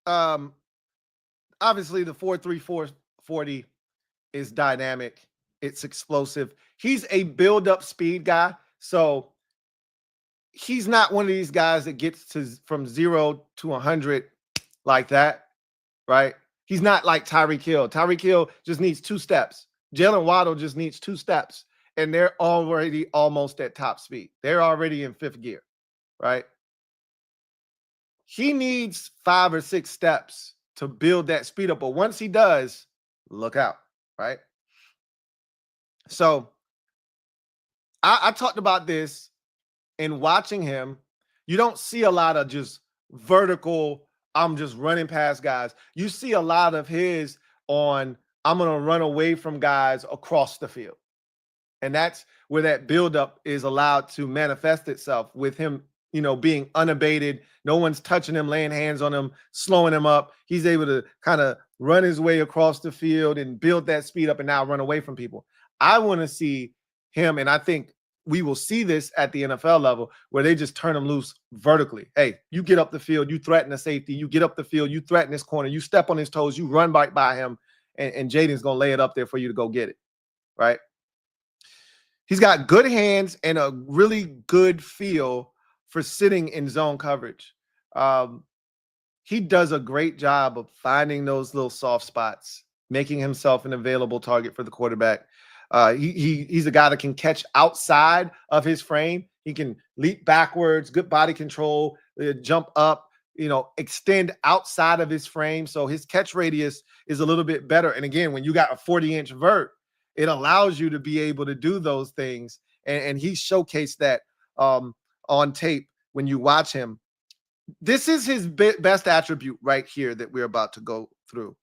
Obviously the 4.34 40 is dynamic. It's explosive. He's a build-up speed guy. So he's not one of these guys that gets from 0 to 100 like that, right? He's not like Tyreek Hill. Tyreek Hill just needs 2 steps. Jalen Waddle just needs 2 steps, and they're already almost at top speed. They're already in 5th gear, right? He needs 5 or 6 steps to build that speed up. But once he does, look out, right? So I talked about this in watching him. You don't see a lot of just vertical, I'm just running past guys. You see a lot of his on, I'm going to run away from guys across the field. And that's where that buildup is allowed to manifest itself with him, being unabated. No one's touching him, laying hands on him, slowing him up. He's able to kind of run his way across the field and build that speed up and now run away from people. I want to see him, and I think we will see this at the NFL level, where they just turn him loose vertically. Hey, you get up the field, you threaten a safety, you get up the field, you threaten this corner, you step on his toes, you run by him, and Jaden's going to lay it up there for you to go get it, right? He's got good hands and a really good feel for sitting in zone coverage. He does a great job of finding those little soft spots, making himself an available target for the quarterback. He's a guy that can catch outside of his frame. He can leap backwards, good body control, jump up, extend outside of his frame. So his catch radius is a little bit better. And again, when you got a 40-inch vert, it allows you to be able to do those things. And he showcased that on tape when you watch him. This is his best attribute right here that we're about to go through.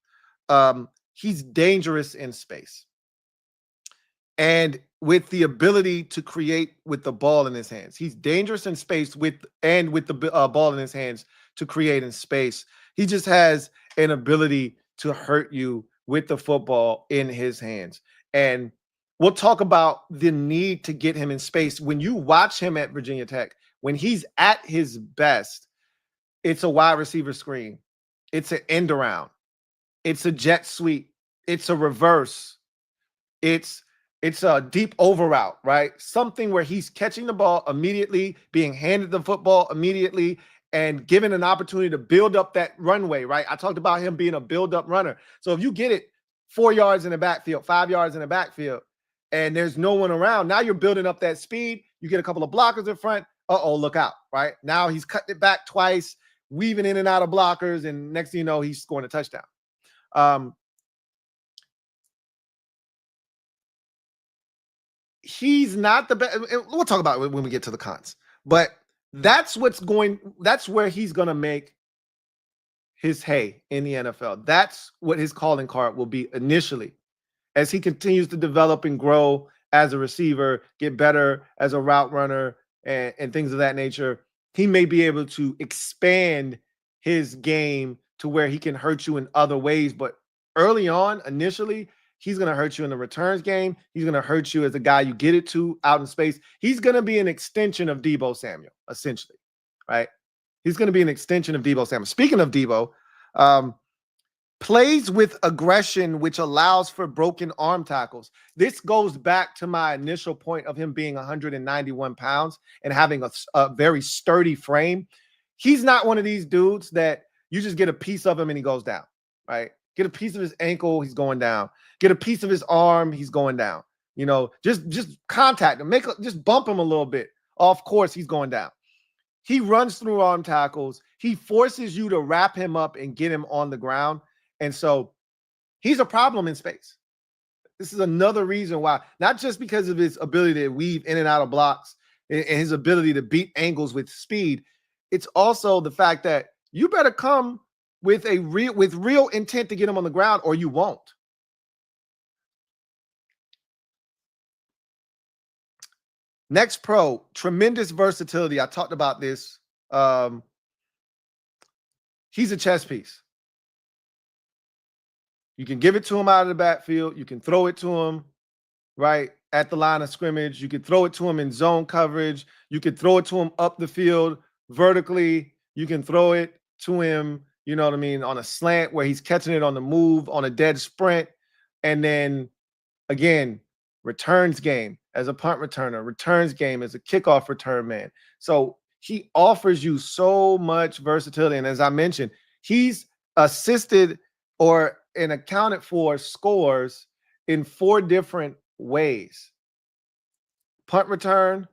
He's dangerous in space. And with the ability to create with the ball in his hands. He's dangerous in space with the ball in his hands to create in space. He just has an ability to hurt you with the football in his hands. And we'll talk about the need to get him in space. When you watch him at Virginia Tech, when he's at his best, it's a wide receiver screen. It's an end around. It's a jet sweep. It's a reverse. It's a deep over route, right? Something where he's catching the ball immediately, being handed the football immediately, and given an opportunity to build up that runway, right? I talked about him being a build-up runner. So if you get it 4 yards in the backfield, 5 yards in the backfield, and there's no one around, now you're building up that speed. You get a couple of blockers in front. Uh-oh, look out, right? Now he's cutting it back twice, weaving in and out of blockers, and next thing you know, he's scoring a touchdown. He's not the best. We'll talk about it when we get to the cons, but that's where he's going to make his hay in the NFL. That's what his calling card will be initially as he continues to develop and grow as a receiver, get better as a route runner and things of that nature. He may be able to expand his game to where he can hurt you in other ways. But early on, initially, he's going to hurt you in the returns game. He's going to hurt you as a guy you get it to out in space. He's going to be an extension of Deebo Samuel, essentially, right? He's going to be an extension of Deebo Samuel. Speaking of Deebo, plays with aggression, which allows for broken arm tackles. This goes back to my initial point of him being 191 pounds and having a very sturdy frame. He's not one of these dudes that you just get a piece of him and he goes down, right? Get a piece of his ankle, he's going down. Get a piece of his arm, he's going down. Just contact him, just bump him a little bit. Of course, he's going down. He runs through arm tackles. He forces you to wrap him up and get him on the ground. And so he's a problem in space. This is another reason why, not just because of his ability to weave in and out of blocks and his ability to beat angles with speed. It's also the fact that you better come with real intent to get him on the ground, or you won't. Next pro, tremendous versatility. I talked about this. He's a chess piece. You can give it to him out of the backfield. You can throw it to him right at the line of scrimmage. You can throw it to him in zone coverage. You can throw it to him up the field vertically. You can throw it to him, you know what I mean, on a slant where he's catching it on the move, on a dead sprint. And then, again, returns game as a punt returner, returns game as a kickoff return man. So he offers you so much versatility. And as I mentioned, he's assisted and accounted for scores in 4 different ways: punt return,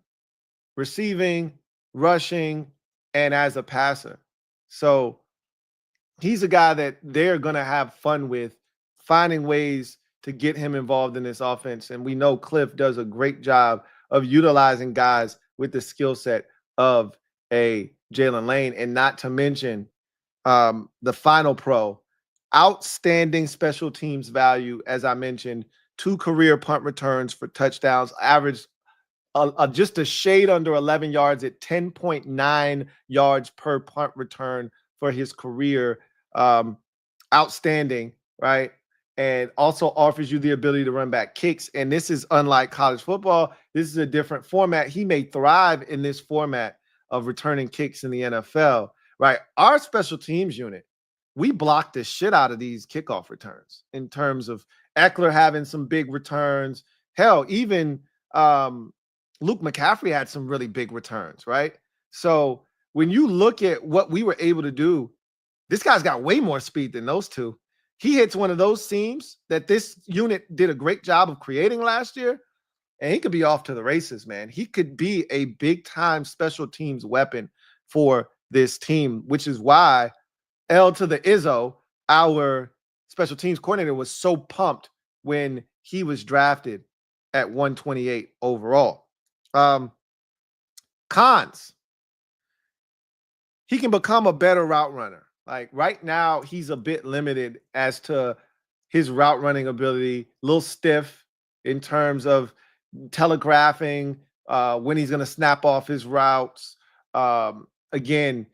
receiving, rushing, and as a passer. So he's a guy that they're going to have fun with, finding ways to get him involved in this offense. And we know Cliff does a great job of utilizing guys with the skill set of a Jalen Lane. And not to mention the final pro, outstanding special teams value. As I mentioned, 2 career punt returns for touchdowns, averaged just a shade under 11 yards at 10.9 yards per punt return for his career. Outstanding, right? And also offers you the ability to run back kicks. And this is unlike college football. This is a different format. He may thrive in this format of returning kicks in the NFL, right? Our special teams unit, we blocked the shit out of these kickoff returns in terms of Eckler having some big returns. Hell, even Luke McCaffrey had some really big returns, right? So when you look at what we were able to do, this guy's got way more speed than those two. He hits one of those seams that this unit did a great job of creating last year, and he could be off to the races, man. He could be a big-time special teams weapon for this team, which is why L to the Izzo, our special teams coordinator, was so pumped when he was drafted at 128 overall. Cons. He can become a better route runner. Like right now, he's a bit limited as to his route running ability, a little stiff in terms of telegraphing when he's going to snap off his routes. Again,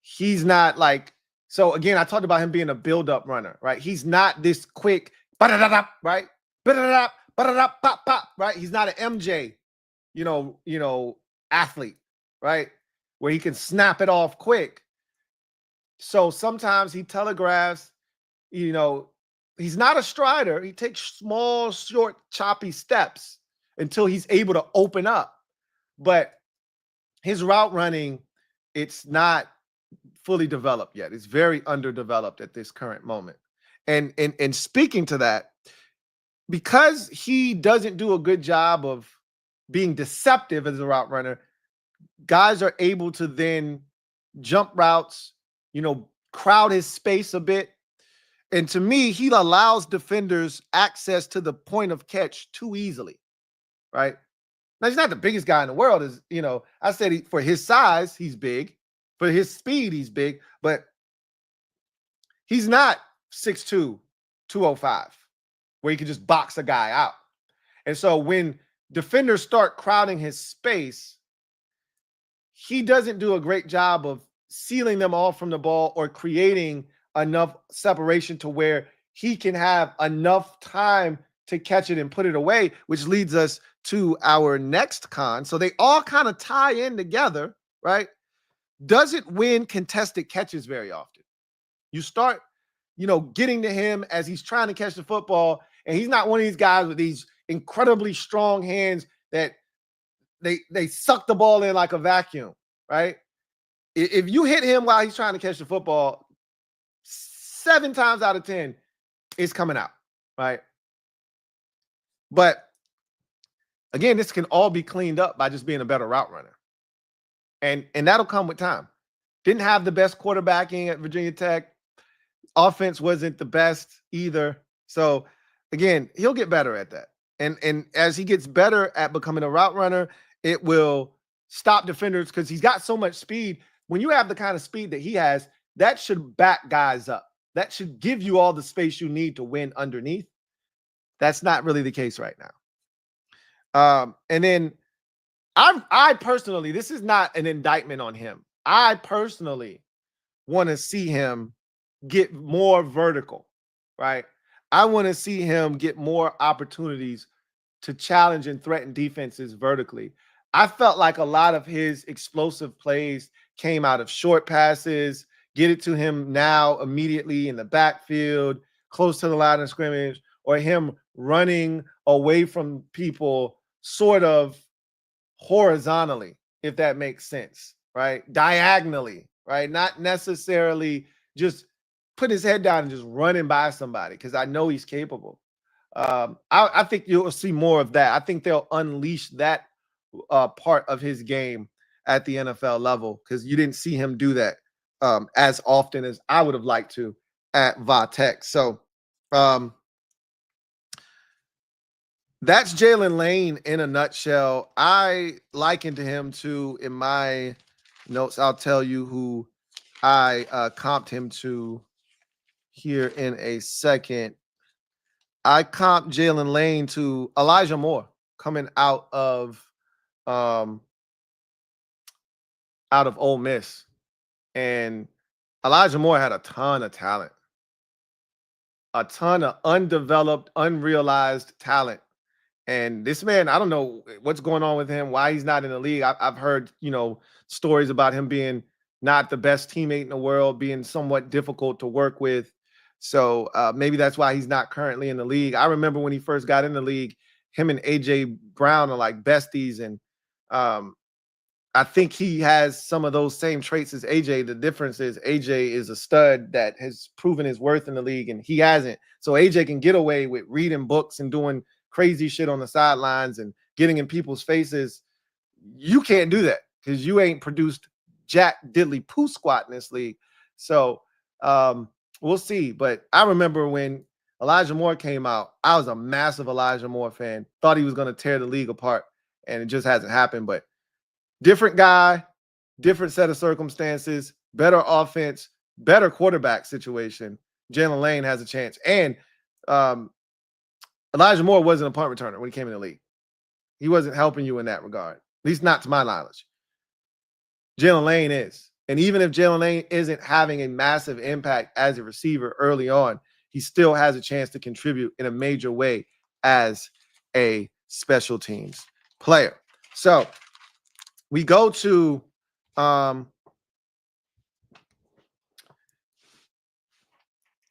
he's not like, so again, I talked about him being a build-up runner, right? He's not this quick, right? Pop, pop, right? He's not an MJ, athlete, right? Where he can snap it off quick. So sometimes he telegraphs, he's not a strider. He takes small, short, choppy steps until he's able to open up. But his route running, it's not fully developed yet. It's very underdeveloped at this current moment. And speaking to that, because he doesn't do a good job of being deceptive as a route runner, guys are able to then jump routes, crowd his space a bit. And to me, he allows defenders access to the point of catch too easily, right? Now, he's not the biggest guy in the world. I said for his size, he's big. For his speed, he's big. But he's not 6'2", 205, where he can just box a guy out. And so when defenders start crowding his space, he doesn't do a great job of sealing them off from the ball or creating enough separation to where he can have enough time to catch it and put it away, which leads us to our next con. So they all kind of tie in together, right? Doesn't win contested catches very often. You start, getting to him as he's trying to catch the football, and he's not one of these guys with these incredibly strong hands that they suck the ball in like a vacuum, right? If you hit him while he's trying to catch the football, 7 times out of 10, it's coming out, right? But again, this can all be cleaned up by just being a better route runner. And that'll come with time. Didn't have the best quarterbacking at Virginia Tech. Offense wasn't the best either. So again, he'll get better at that. And as he gets better at becoming a route runner, it will stop defenders because he's got so much speed. When you have the kind of speed that he has, that should back guys up. That should give you all the space you need to win underneath. That's not really the case right now. And then I personally, this is not an indictment on him. I personally want to see him get more vertical, right? I want to see him get more opportunities to challenge and threaten defenses vertically. I felt like a lot of his explosive plays came out of short passes, get it to him now immediately in the backfield, close to the line of scrimmage, or him running away from people sort of horizontally, if that makes sense, right? Diagonally, right? Not necessarily just putting his head down and just running by somebody, because I know he's capable. I think you'll see more of that. I think they'll unleash that part of his game at the NFL level, because you didn't see him do that as often as I would have liked to at Va-Tech. So that's Jalen Lane in a nutshell. I likened him to, in my notes, I'll tell you who I comped him to here in a second. I comped Jalen Lane to Elijah Moore coming out of Ole Miss. And Elijah Moore had a ton of talent, a ton of undeveloped, unrealized talent. And this man, I don't know what's going on with him, why he's not in the league. I've heard, stories about him being not the best teammate in the world, being somewhat difficult to work with. So maybe that's why he's not currently in the league. I remember when he first got in the league, him and A.J. Brown are like besties. And I think he has some of those same traits as A.J. The difference is A.J. is a stud that has proven his worth in the league, and he hasn't. So A.J. can get away with reading books and doing crazy shit on the sidelines and getting in people's faces. You can't do that because you ain't produced jack diddly poo squat in this league. So we'll see. But I remember when Elijah Moore came out, I was a massive Elijah Moore fan. Thought he was going to tear the league apart, and it just hasn't happened. But different guy, different set of circumstances, better offense, better quarterback situation. Jalen Lane has a chance. And Elijah Moore wasn't a punt returner when he came in the league. He wasn't helping you in that regard, at least not to my knowledge. Jalen Lane is. And even if Jalen Lane isn't having a massive impact as a receiver early on, he still has a chance to contribute in a major way as a special teams player. So we go to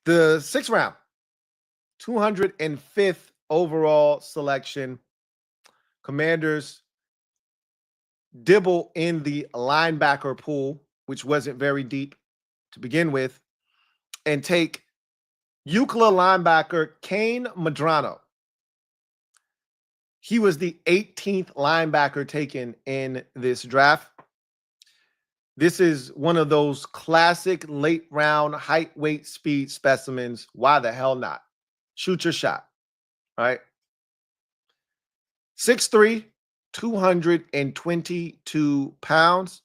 the sixth round, 205th overall selection. Commanders dibble in the linebacker pool, which wasn't very deep to begin with, and take UCLA linebacker Kane Medrano. He was the 18th linebacker taken in this draft. This is one of those classic late round height, weight, speed specimens. Why the hell not? Shoot your shot, right? 6'3", 222 pounds,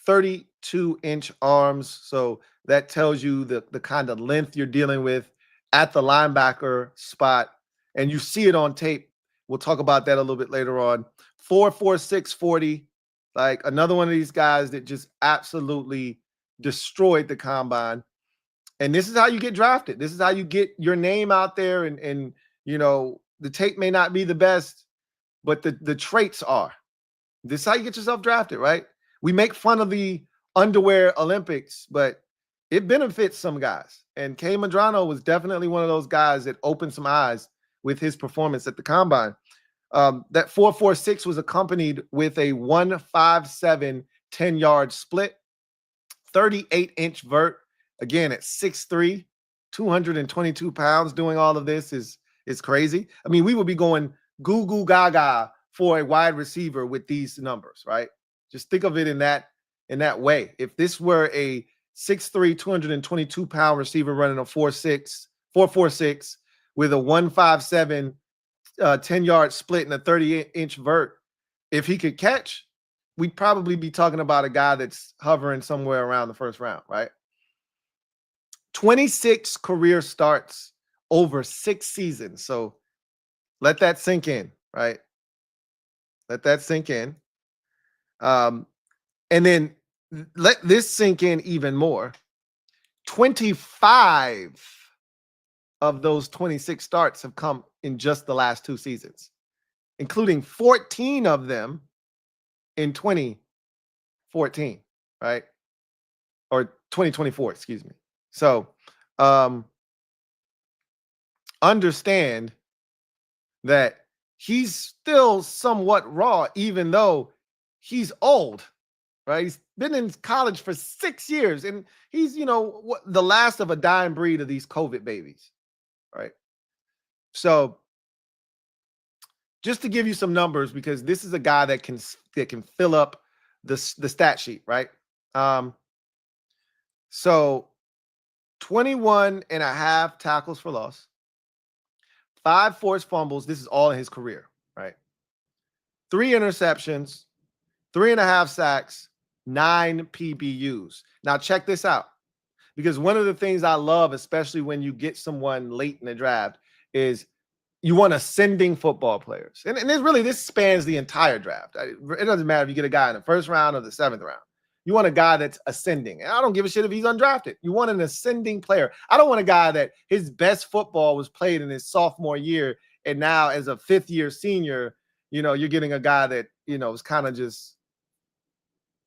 32-inch arms. So that tells you the kind of length you're dealing with at the linebacker spot. And you see it on tape. We'll talk about that a little bit later on. 4.46 40, like another one of these guys that just absolutely destroyed the combine. And this is how you get drafted. This is how you get your name out there. And the tape may not be the best, but the traits are. This is how you get yourself drafted, right? We make fun of the underwear Olympics, but it benefits some guys. And Kane Medrano was definitely one of those guys that opened some eyes with his performance at the combine. That 4.46 was accompanied with a 1.57 10-yard split, 38-inch vert. Again, at 6'3", 222 pounds, doing all of this is crazy. I mean, we would be going goo goo gaga for a wide receiver with these numbers, right? Just think of it in that way. If this were a 6'3", 222 pound receiver running a 4.46 with a 1.57 10-yard split and a 30-inch vert, if he could catch, we'd probably be talking about a guy that's hovering somewhere around the first round, right? 26 career starts over 6 seasons. So let that sink in, right? Let that sink in. And then let this sink in even more. 25 of those 26 starts have come in just the last 2 seasons, including 14 of them in 2014, right? Or 2024, excuse me. So understand that he's still somewhat raw, even though he's old, right? He's been in college for 6 years, and he's, the last of a dying breed of these COVID babies, right? So just to give you some numbers, because this is a guy that can fill up the stat sheet, right? So 21 and a half tackles for loss, 5 forced fumbles. This is all in his career, right? 3 interceptions, 3.5 sacks, 9 PBUs. Now check this out, because one of the things I love, especially when you get someone late in the draft, is you want ascending football players. And this spans the entire draft. It doesn't matter if you get a guy in the first round or the 7th round. You want a guy that's ascending. And I don't give a shit if he's undrafted. You want an ascending player. I don't want a guy that his best football was played in his sophomore year, and now as a 5th-year senior, you're getting a guy that, is kind of just,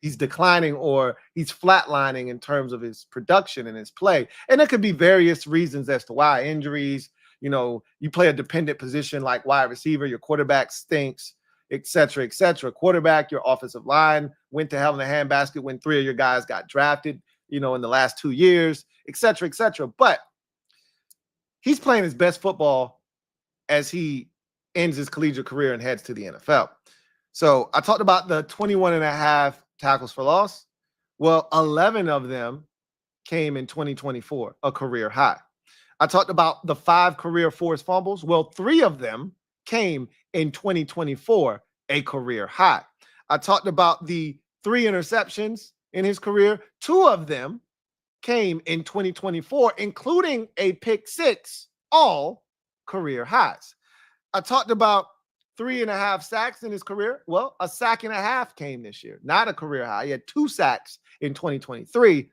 he's declining or he's flatlining in terms of his production and his play. And there could be various reasons as to why: injuries, you play a dependent position like wide receiver, your quarterback stinks, et cetera, et cetera. Quarterback, your offensive line went to hell in a handbasket when 3 of your guys got drafted, in the last 2 years, et cetera, et cetera. But he's playing his best football as he ends his collegiate career and heads to the NFL. So I talked about the 21 and a half tackles for loss. Well, 11 of them came in 2024, a career high. I talked about the 5 career forced fumbles. Well, 3 of them came in 2024, a career high. I talked about the 3 interceptions in his career. 2 of them came in 2024, including a pick 6, all career highs. I talked about 3.5 sacks in his career. Well, a sack and a half came this year, not a career high. He had 2 sacks in 2023.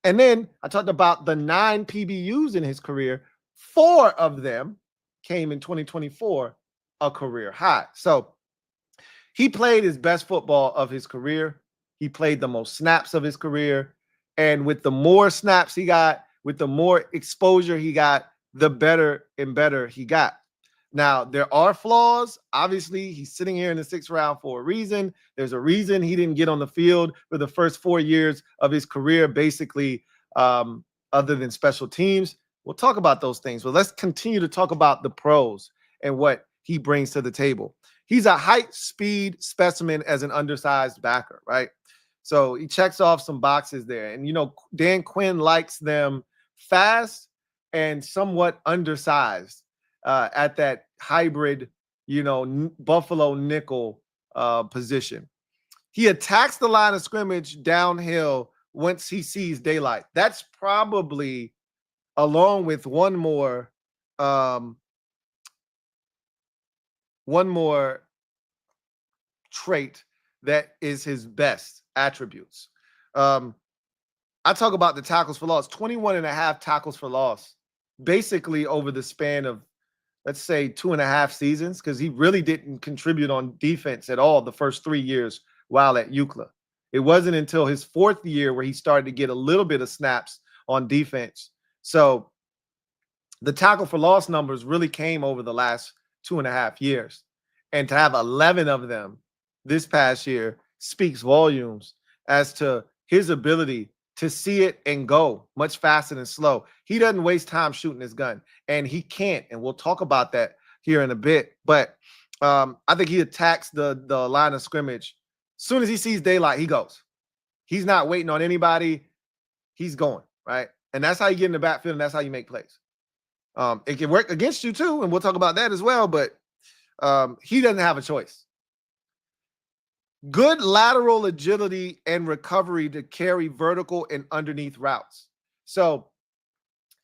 And then I talked about the 9 PBUs in his career. 4 of them came in 2024, a career high. So he played his best football of his career. He played the most snaps of his career. And with the more snaps he got, with the more exposure he got, the better and better he got. Now, there are flaws. Obviously, he's sitting here in the 6th round for a reason. There's a reason he didn't get on the field for the first 4 years of his career, basically, other than special teams. We'll talk about those things, but let's continue to talk about the pros and what he brings to the table. He's a height, speed specimen as an undersized backer, right? So he checks off some boxes there. And, Dan Quinn likes them fast and somewhat undersized. At that hybrid, Buffalo nickel position. He attacks the line of scrimmage downhill once he sees daylight. That's probably, along with one more trait, that is his best attributes. I talk about the tackles for loss, 21 and a half tackles for loss, basically over the span of, let's say, 2.5 seasons, because he really didn't contribute on defense at all the first 3 years while at UCLA. It wasn't until his 4th year where he started to get a little bit of snaps on defense. So the tackle for loss numbers really came over the last 2.5 years. And to have 11 of them this past year speaks volumes as to his ability to see it and go much faster than slow. He doesn't waste time shooting his gun, and he can't. And we'll talk about that here in a bit. But I think he attacks the line of scrimmage. As soon as he sees daylight, he goes. He's not waiting on anybody. He's going, right? And that's how you get in the backfield, and that's how you make plays. It can work against you too, and we'll talk about that as well. But he doesn't have a choice. Good lateral agility and recovery to carry vertical and underneath routes. So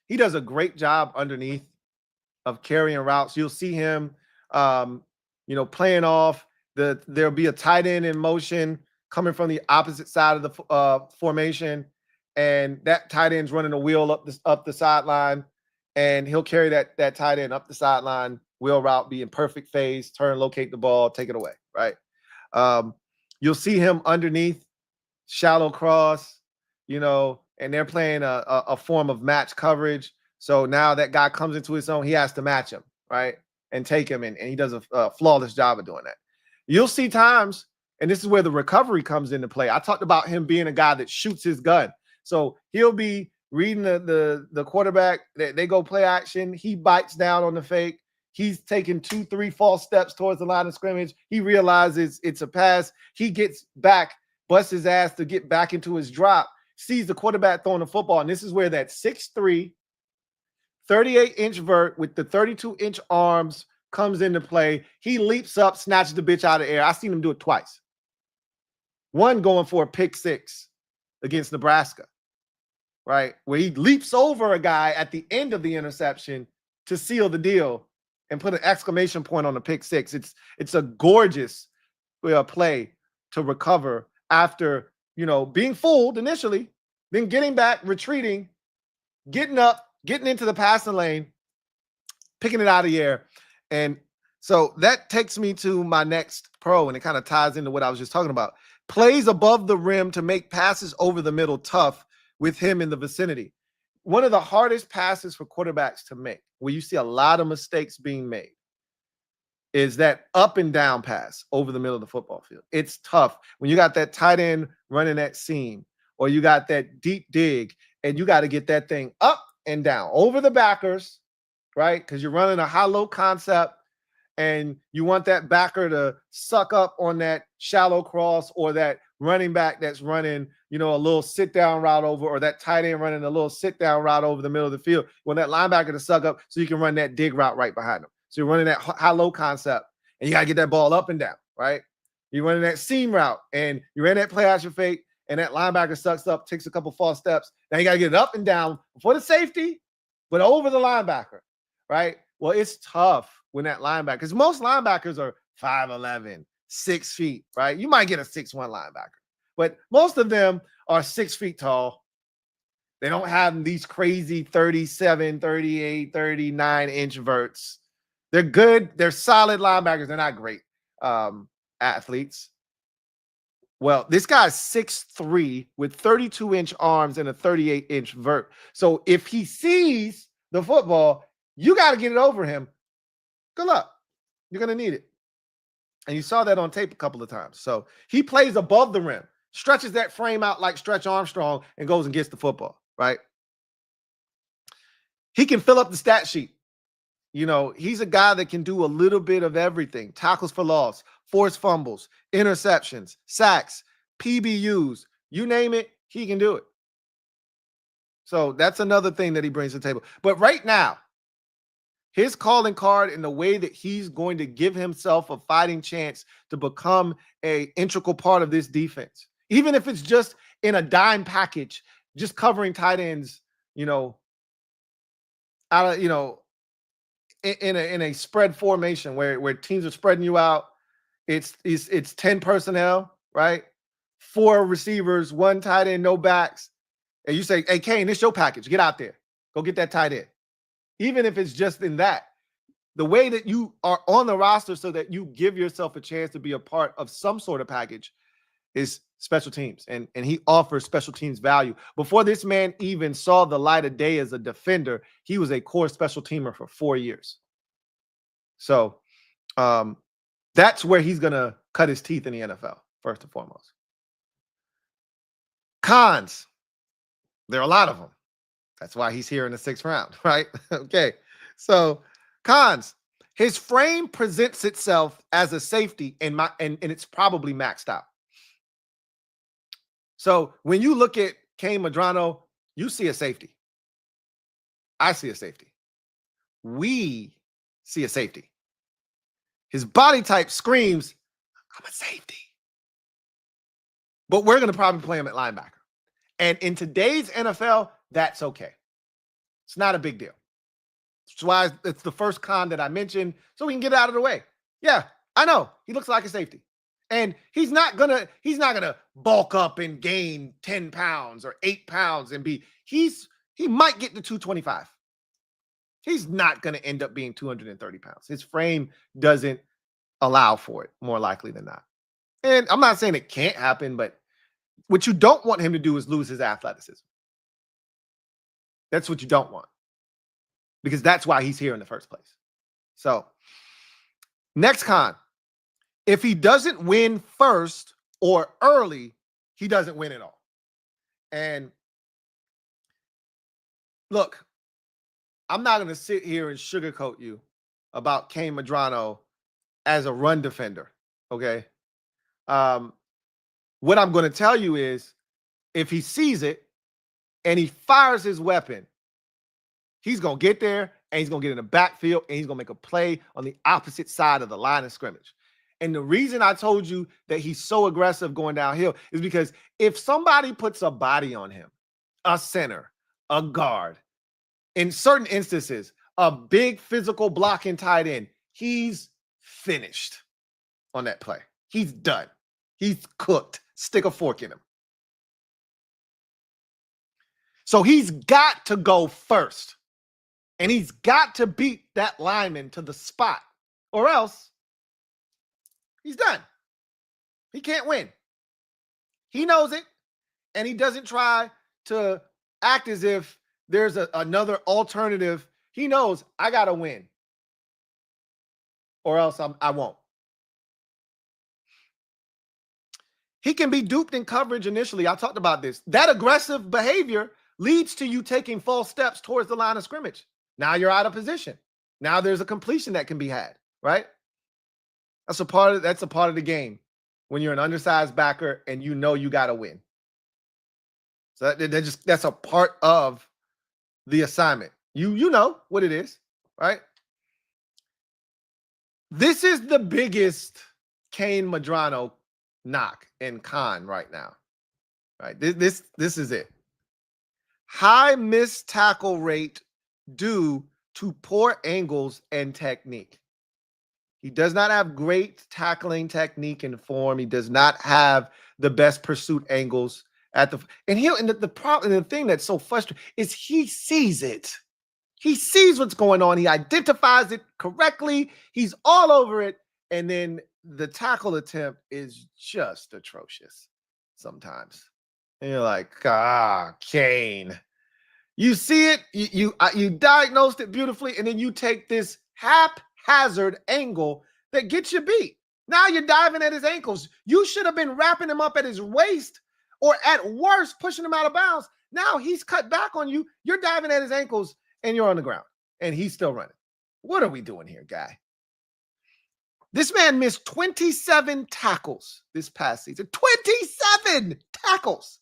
he does a great job underneath of carrying routes. You'll see him, playing off. There'll be a tight end in motion coming from the opposite side of the formation, and that tight end's running a wheel up the sideline, and he'll carry that tight end up the sideline, wheel route, be in perfect phase, turn, locate the ball, take it away, right? You'll see him underneath, shallow cross, and they're playing a form of match coverage. So now that guy comes into his own, he has to match him, right? And take him, and he does a flawless job of doing that. You'll see times, and this is where the recovery comes into play. I talked about him being a guy that shoots his gun. So he'll be reading the quarterback, they go play action, he bites down on the fake. He's taking 2, 3 false steps towards the line of scrimmage. He realizes it's a pass. He gets back, busts his ass to get back into his drop, sees the quarterback throwing the football. And this is where that 6'3", 38-inch vert with the 32-inch arms comes into play. He leaps up, snatches the bitch out of the air. I've seen him do it twice. One going for a pick 6 against Nebraska, right? Where he leaps over a guy at the end of the interception to seal the deal and put an exclamation point on the pick 6. It's a gorgeous play to recover after, being fooled initially, then getting back, retreating, getting up, getting into the passing lane, picking it out of the air. And so that takes me to my next pro, and it kind of ties into what I was just talking about. Plays above the rim to make passes over the middle tough with him in the vicinity. One of the hardest passes for quarterbacks to make, where you see a lot of mistakes being made, is that up and down pass over the middle of the football field. It's tough when you got that tight end running that seam, or you got that deep dig, and you got to get that thing up and down over the backers, right? Because you're running a high-low concept, and you want that backer to suck up on that shallow cross, or that running back that's running, a little sit-down route over, or that tight end running a little sit-down route over the middle of the field. You want that linebacker to suck up so you can run that dig route right behind him. So you're running that high-low concept, and you got to get that ball up and down, right? You're running that seam route, and you ran that play action fake, and that linebacker sucks up, takes a couple false steps. Now you got to get it up and down before the safety, but over the linebacker, right? Well, it's tough when that linebacker, because most linebackers are 5'11", 6 feet, right? You might get a 6'1" linebacker, but most of them are 6 feet tall. They don't have these crazy 37, 38, 39-inch verts. They're good. They're solid linebackers. They're not great athletes. Well, this guy's 6'3" with 32-inch arms and a 38-inch vert. So if he sees the football, you got to get it over him. Good luck. You're going to need it. And you saw that on tape a couple of times. So he plays above the rim, stretches that frame out like Stretch Armstrong, and goes and gets the football, right? He can fill up the stat sheet. He's a guy that can do a little bit of everything. Tackles for loss, forced fumbles, interceptions, sacks, PBUs, you name it, he can do it. So that's another thing that he brings to the table. But right now, his calling card and the way that he's going to give himself a fighting chance to become an integral part of this defense, even if it's just in a dime package, just covering tight ends, out of, in a spread formation where teams are spreading you out. It's 10 personnel, right? 4 receivers, 1 tight end, no backs. And you say, hey, Kane, this your package. Get out there. Go get that tight end. Even if it's just in that, the way that you are on the roster so that you give yourself a chance to be a part of some sort of package is special teams. And he offers special teams value. Before this man even saw the light of day as a defender, he was a core special teamer for 4 years. So that's where he's going to cut his teeth in the NFL, first and foremost. Cons. There are a lot of them. That's why he's here in the 6th round, right? Okay. So cons. His frame presents itself as a safety, and it's probably maxed out. So when you look at Kane Medrano, you see a safety. I see a safety. We see a safety. His body type screams, I'm a safety. but we're going to probably play him at linebacker. And in today's NFL, that's okay. It's not a big deal. That's why it's the first con that I mentioned, so we can get it out of the way. Yeah, I know. He looks like a safety. And he's not gonna bulk up and gain 10 pounds or 8 pounds and he might get to 225. He's not gonna end up being 230 pounds. His frame doesn't allow for it, more likely than not. And I'm not saying it can't happen, but what you don't want him to do is lose his athleticism. That's what you don't want, because that's why he's here in the first place. So, next con. If he doesn't win first or early, he doesn't win at all. And look, I'm not going to sit here and sugarcoat you about Kane Medrano as a run defender, okay? What I'm going to tell you is, if he sees it and he fires his weapon, he's going to get there and he's going to get in the backfield and he's going to make a play on the opposite side of the line of scrimmage. And the reason I told you that he's so aggressive going downhill is because if somebody puts a body on him, a center, a guard, in certain instances, a big physical blocking tight end, he's finished on that play. He's done. He's cooked. Stick a fork in him. So he's got to go first. And he's got to beat that lineman to the spot, or else he's done. He can't win. He knows it, and he doesn't try to act as if there's another alternative. He knows, I got to win, or else I won't. He can be duped in coverage initially. I talked about this. That aggressive behavior leads to you taking false steps towards the line of scrimmage. Now you're out of position. Now there's a completion that can be had, right? That's a part of the game when you're an undersized backer and you know you got to win. So that's a part of the assignment. You know what it is, right? This is the biggest Kane Medrano knock and con right now, right? This is it. High missed tackle rate due to poor angles and technique. He does not have great tackling technique and form. He does not have the best pursuit angles at the problem. And the thing that's so frustrating is he sees it. He sees what's going on. He identifies it correctly. He's all over it. And then the tackle attempt is just atrocious sometimes. And you're like, Kane. You see it, you diagnosed it beautifully, and then you take this haphazard angle that gets you beat. Now you're diving at his ankles. You should have been wrapping him up at his waist, or at worst, pushing him out of bounds. Now he's cut back on you. You're diving at his ankles, and you're on the ground, and he's still running. What are we doing here, guy? This man missed 27 tackles this past season. 27 tackles.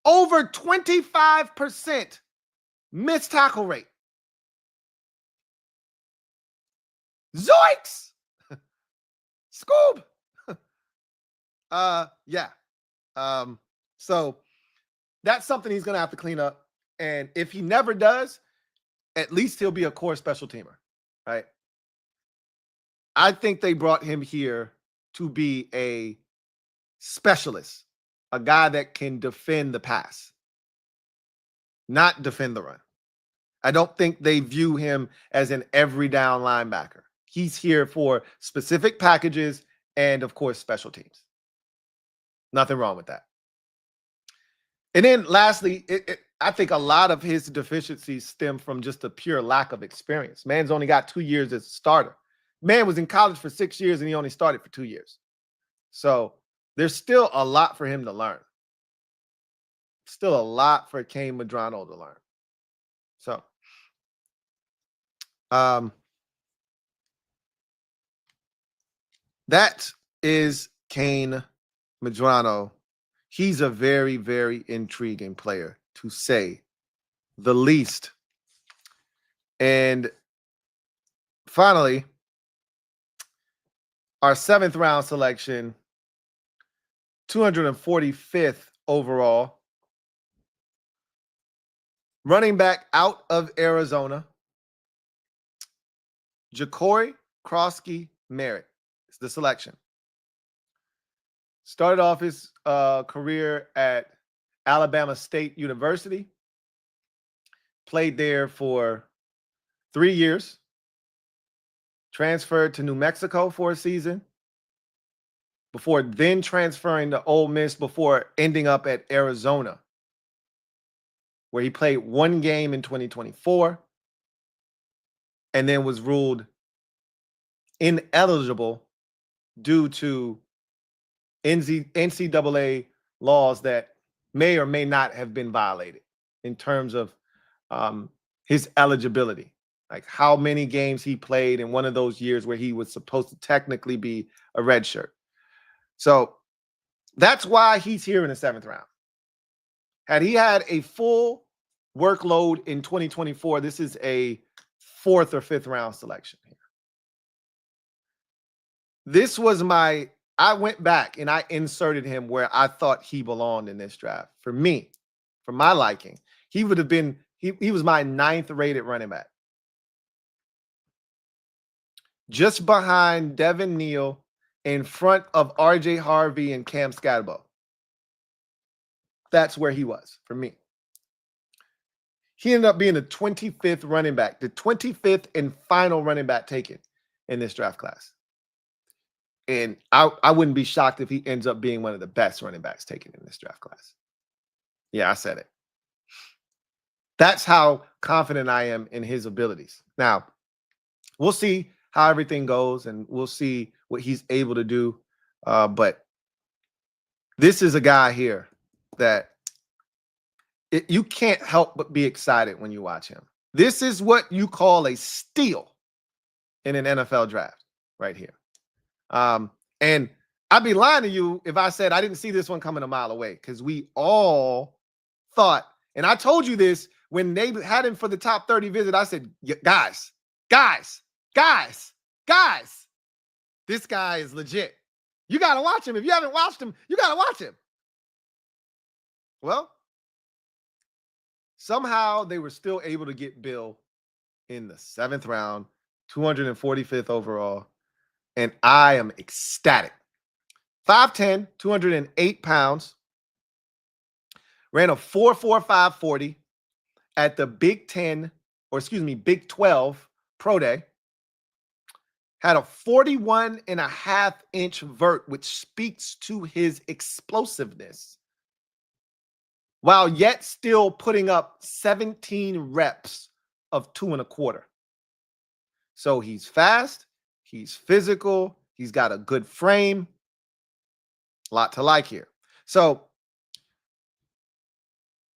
Over 25% missed tackle rate. Zoinks! Scoob! Yeah. So that's something he's going to have to clean up. And if he never does, at least he'll be a core special teamer, right? I think they brought him here to be a specialist. A guy that can defend the pass, not defend the run. I don't think they view him as an every down linebacker. He's here for specific packages and, of course, special teams. Nothing wrong with that. And then lastly, I think a lot of his deficiencies stem from just a pure lack of experience. Man's only got 2 years as a starter. Man was in college for 6 years and he only started for 2 years. So there's still a lot for him to learn. Still a lot for Kane Medrano to learn. So, that is Kane Medrano. He's a very, very intriguing player, to say the least. And finally, our 7th round selection, 245th overall. Running back out of Arizona, Ja'Cory Krosky Merritt is the selection. Started off his career at Alabama State University. Played there for 3 years. Transferred to New Mexico for a season. Before then transferring to Ole Miss before ending up at Arizona, where he played 1 game in 2024 and then was ruled ineligible due to NCAA laws that may or may not have been violated in terms of his eligibility, like how many games he played in one of those years where he was supposed to technically be a redshirt. So that's why he's here in the 7th round. Had he had a full workload in 2024, this is a 4th or 5th round selection here. This was I went back and I inserted him where I thought he belonged in this draft. For me, for my liking, he would have been, he was my 9th rated running back. Just behind Devin Neal, in front of RJ Harvey and Cam Scatterbo. That's where he was for me. He ended up being the 25th running back, the 25th and final running back taken in this draft class. And I wouldn't be shocked if he ends up being one of the best running backs taken in this draft class. Yeah, I said it. That's how confident I am in his abilities. Now, we'll see how everything goes, and we'll see what he's able to do. But this is a guy here that you can't help but be excited when you watch him. This is what you call a steal in an NFL draft right here. And I'd be lying to you if I said I didn't see this one coming a mile away, because we all thought, and I told you this when they had him for the top 30 visit, I said, guys, this guy is legit. You got to watch him. If you haven't watched him, you got to watch him. Well, somehow they were still able to get Bill in the 7th round, 245th overall. And I am ecstatic. 5'10", 208 pounds. Ran a 4.45 40 at the Big 12 Pro Day. Had a 41.5-inch vert, which speaks to his explosiveness, while yet still putting up 17 reps of 2.25. So he's fast, he's physical, he's got a good frame. A lot to like here. So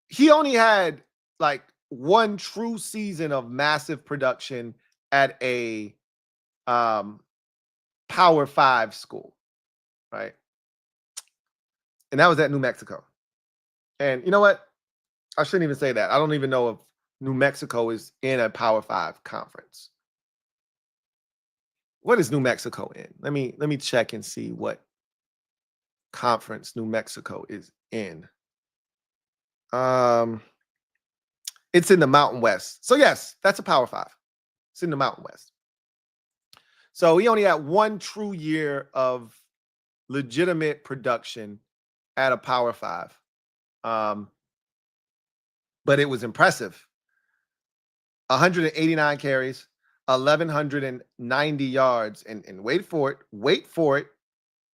he only had like 1 true season of massive production at a Power 5 school, right? And that was at New Mexico. And you know what? I shouldn't even say that. I don't even know if New Mexico is in a Power 5 conference. What is New Mexico in? Let me check and see what conference New Mexico is in. It's in the Mountain West. So yes, that's a Power 5. It's in the Mountain West. So he only had 1 true year of legitimate production at a Power 5. But it was impressive. 189 carries, 1,190 yards, and wait for it,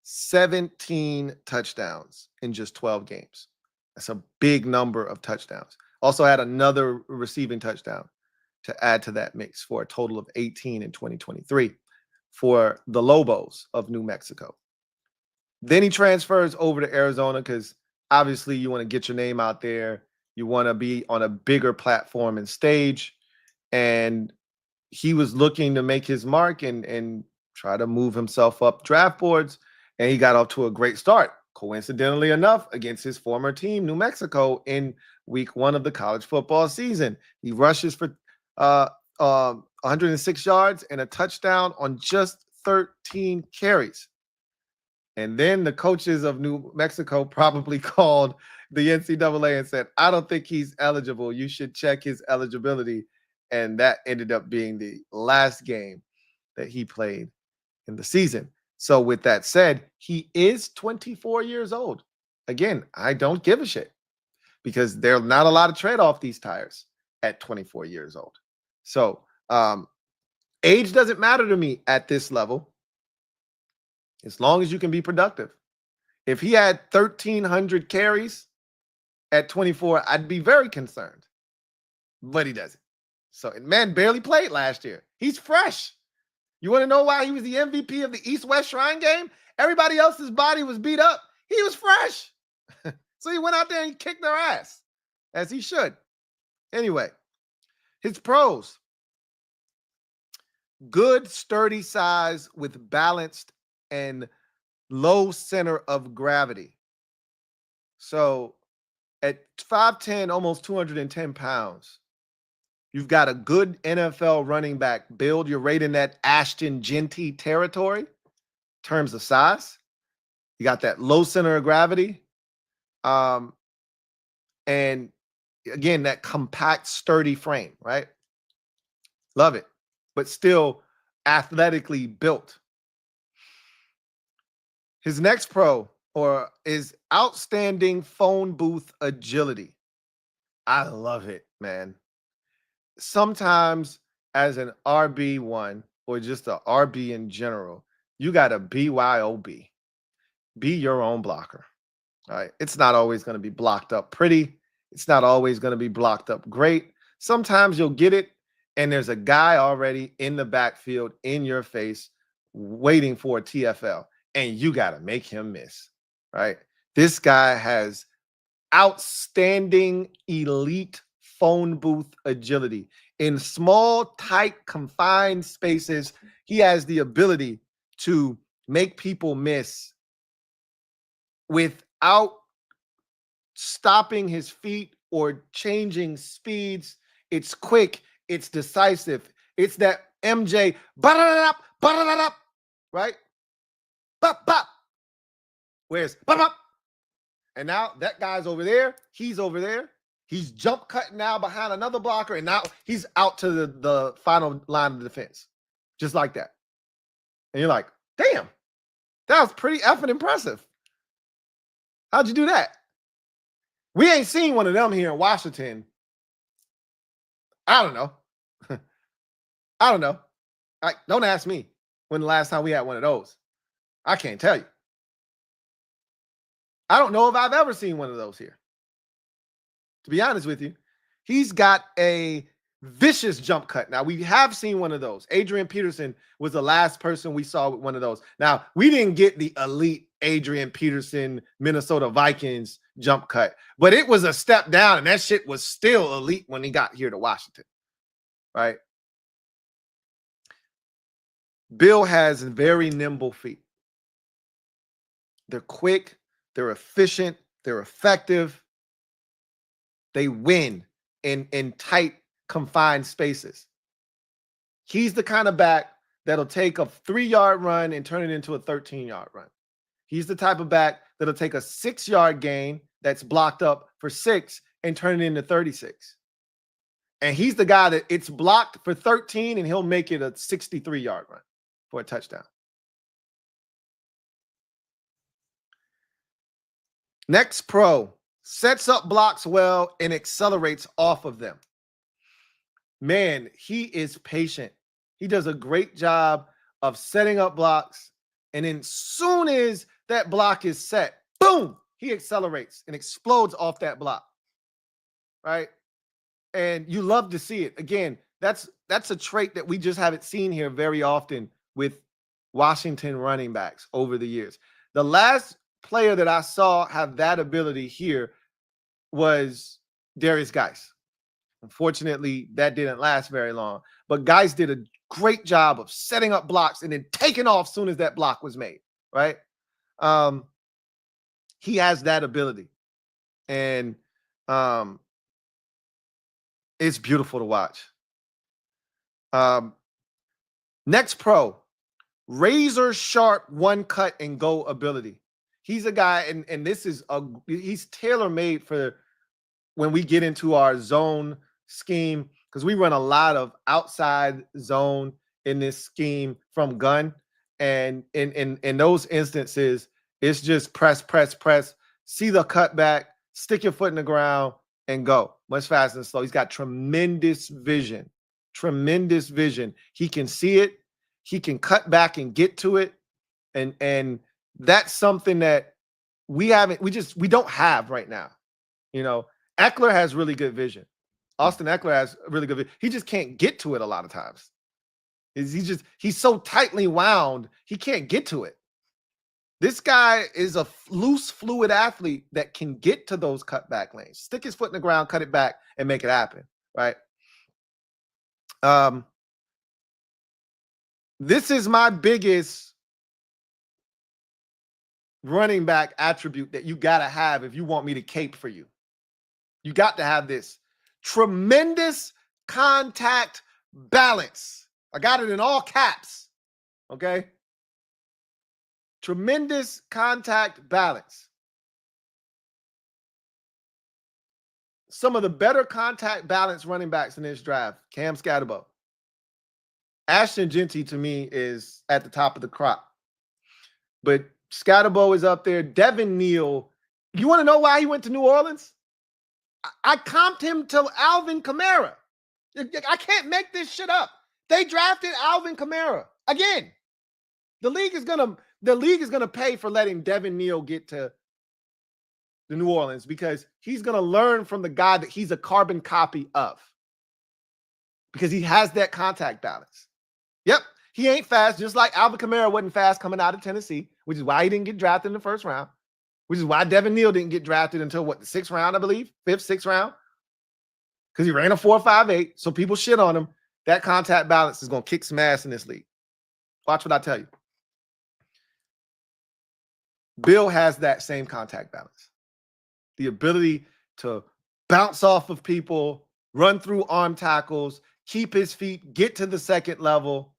17 touchdowns in just 12 games. That's a big number of touchdowns. Also had another receiving touchdown to add to that mix for a total of 18 in 2023 for the Lobos of New Mexico. Then he transfers over to Arizona because obviously you want to get your name out there. You want to be on a bigger platform and stage. And he was looking to make his mark and try to move himself up draft boards. And he got off to a great start, coincidentally enough, against his former team, New Mexico, in week 1 of the college football season. He rushes for 106 yards and a touchdown on just 13 carries. And then the coaches of New Mexico probably called the NCAA and said, I don't think he's eligible. You should check his eligibility. And that ended up being the last game that he played in the season. So with that said, he is 24 years old. Again, I don't give a shit because there's not a lot of tread off these tires at 24 years old. So age doesn't matter to me at this level as long as you can be productive. If he had 1,300 carries at 24, I'd be very concerned, but he doesn't. So, man barely played last year. He's fresh. You want to know why he was the MVP of the East-West Shrine game? Everybody else's body was beat up. He was fresh. So he went out there and kicked their ass, as he should. Anyway, his pros. Good, sturdy size with balanced and low center of gravity. So at 5'10", almost 210 pounds, you've got a good NFL running back build. You're right in that Ashton Genty territory in terms of size. You got that low center of gravity. And again, that compact, sturdy frame, right? Love it. But still athletically built. His next pro is outstanding phone booth agility. I love it, man. Sometimes as an RB1 or just a RB in general, you got to BYOB. Be your own blocker. All right. It's not always going to be blocked up pretty. It's not always going to be blocked up great. Sometimes you'll get it, and there's a guy already in the backfield in your face waiting for a TFL, and you got to make him miss, right? This guy has outstanding elite phone booth agility. In small, tight, confined spaces, he has the ability to make people miss without stopping his feet or changing speeds. It's quick. It's decisive. It's that MJ, right? Bop, bop. Where's bop, bop? And now that guy's over there. He's over there. He's jump cutting now behind another blocker, and now he's out to the final line of defense. Just like that. And you're like, damn, that was pretty effing impressive. How'd you do that? We ain't seen one of them here in Washington. I don't know. I don't know. Don't ask me when the last time we had one of those. I can't tell you. I don't know if I've ever seen one of those here. To be honest with you, he's got a vicious jump cut. Now, we have seen one of those. Adrian Peterson was the last person we saw with one of those. Now, we didn't get the elite Adrian Peterson, Minnesota Vikings jump cut, but it was a step down, and that shit was still elite when he got here to Washington, right? Bill has very nimble feet. They're quick, they're efficient, they're effective. They win in tight, confined spaces. He's the kind of back that'll take a 3-yard run and turn it into a 13-yard run. He's the type of back that'll take a 6-yard gain that's blocked up for 6 and turn it into 36. And he's the guy that it's blocked for 13 and he'll make it a 63-yard run for a touchdown. Next pro, sets up blocks well and accelerates off of them. Man, he is patient. He does a great job of setting up blocks. And then soon as that block is set, boom, he accelerates and explodes off that block, right? And you love to see it. Again, that's a trait that we just haven't seen here very often with Washington running backs over the years. The last player that I saw have that ability here was Darius Geis. Unfortunately, that didn't last very long. But Geis did a great job of setting up blocks and then taking off as soon as that block was made, right? He has that ability. And it's beautiful to watch. Next pro, razor sharp one cut and go ability. He's a guy, and this is he's tailor made for when we get into our zone scheme, because we run a lot of outside zone in this scheme from gun. And in those instances, it's just press, see the cutback, stick your foot in the ground, and go much faster and slow. He's got tremendous vision. He can see it. He can cut back and get to it. And that's something that we don't have right now. You know, Eckler has really good vision. Austin Eckler has really good vision. He just can't get to it a lot of times. He's so tightly wound, he can't get to it. This guy is a loose, fluid athlete that can get to those cutback lanes, stick his foot in the ground, cut it back, and make it happen, right? This is my biggest running back attribute that you got to have if you want me to cape for you. You got to have this tremendous contact balance. I got it in all caps, okay? Tremendous contact balance. Some of the better contact balance running backs in this draft, Cam Scatterbo. Ashton Genty, to me, is at the top of the crop. But Scatterbo is up there. Devin Neal. You want to know why he went to New Orleans? I comped him to Alvin Kamara. I can't make this shit up. They drafted Alvin Kamara. Again, the league is gonna pay for letting Devin Neal get to the New Orleans, because he's gonna learn from the guy that he's a carbon copy of, because he has that contact balance. Yep, he ain't fast, just like Alvin Kamara wasn't fast coming out of Tennessee, which is why he didn't get drafted in the first round, which is why Devin Neal didn't get drafted until the 6th round, I believe, 5th, 6th round, because he ran a 4.58. So people shit on him. That contact balance is going to kick some ass in this league. Watch what I tell you. Bill has that same contact balance. The ability to bounce off of people, run through arm tackles, keep his feet, get to the second level.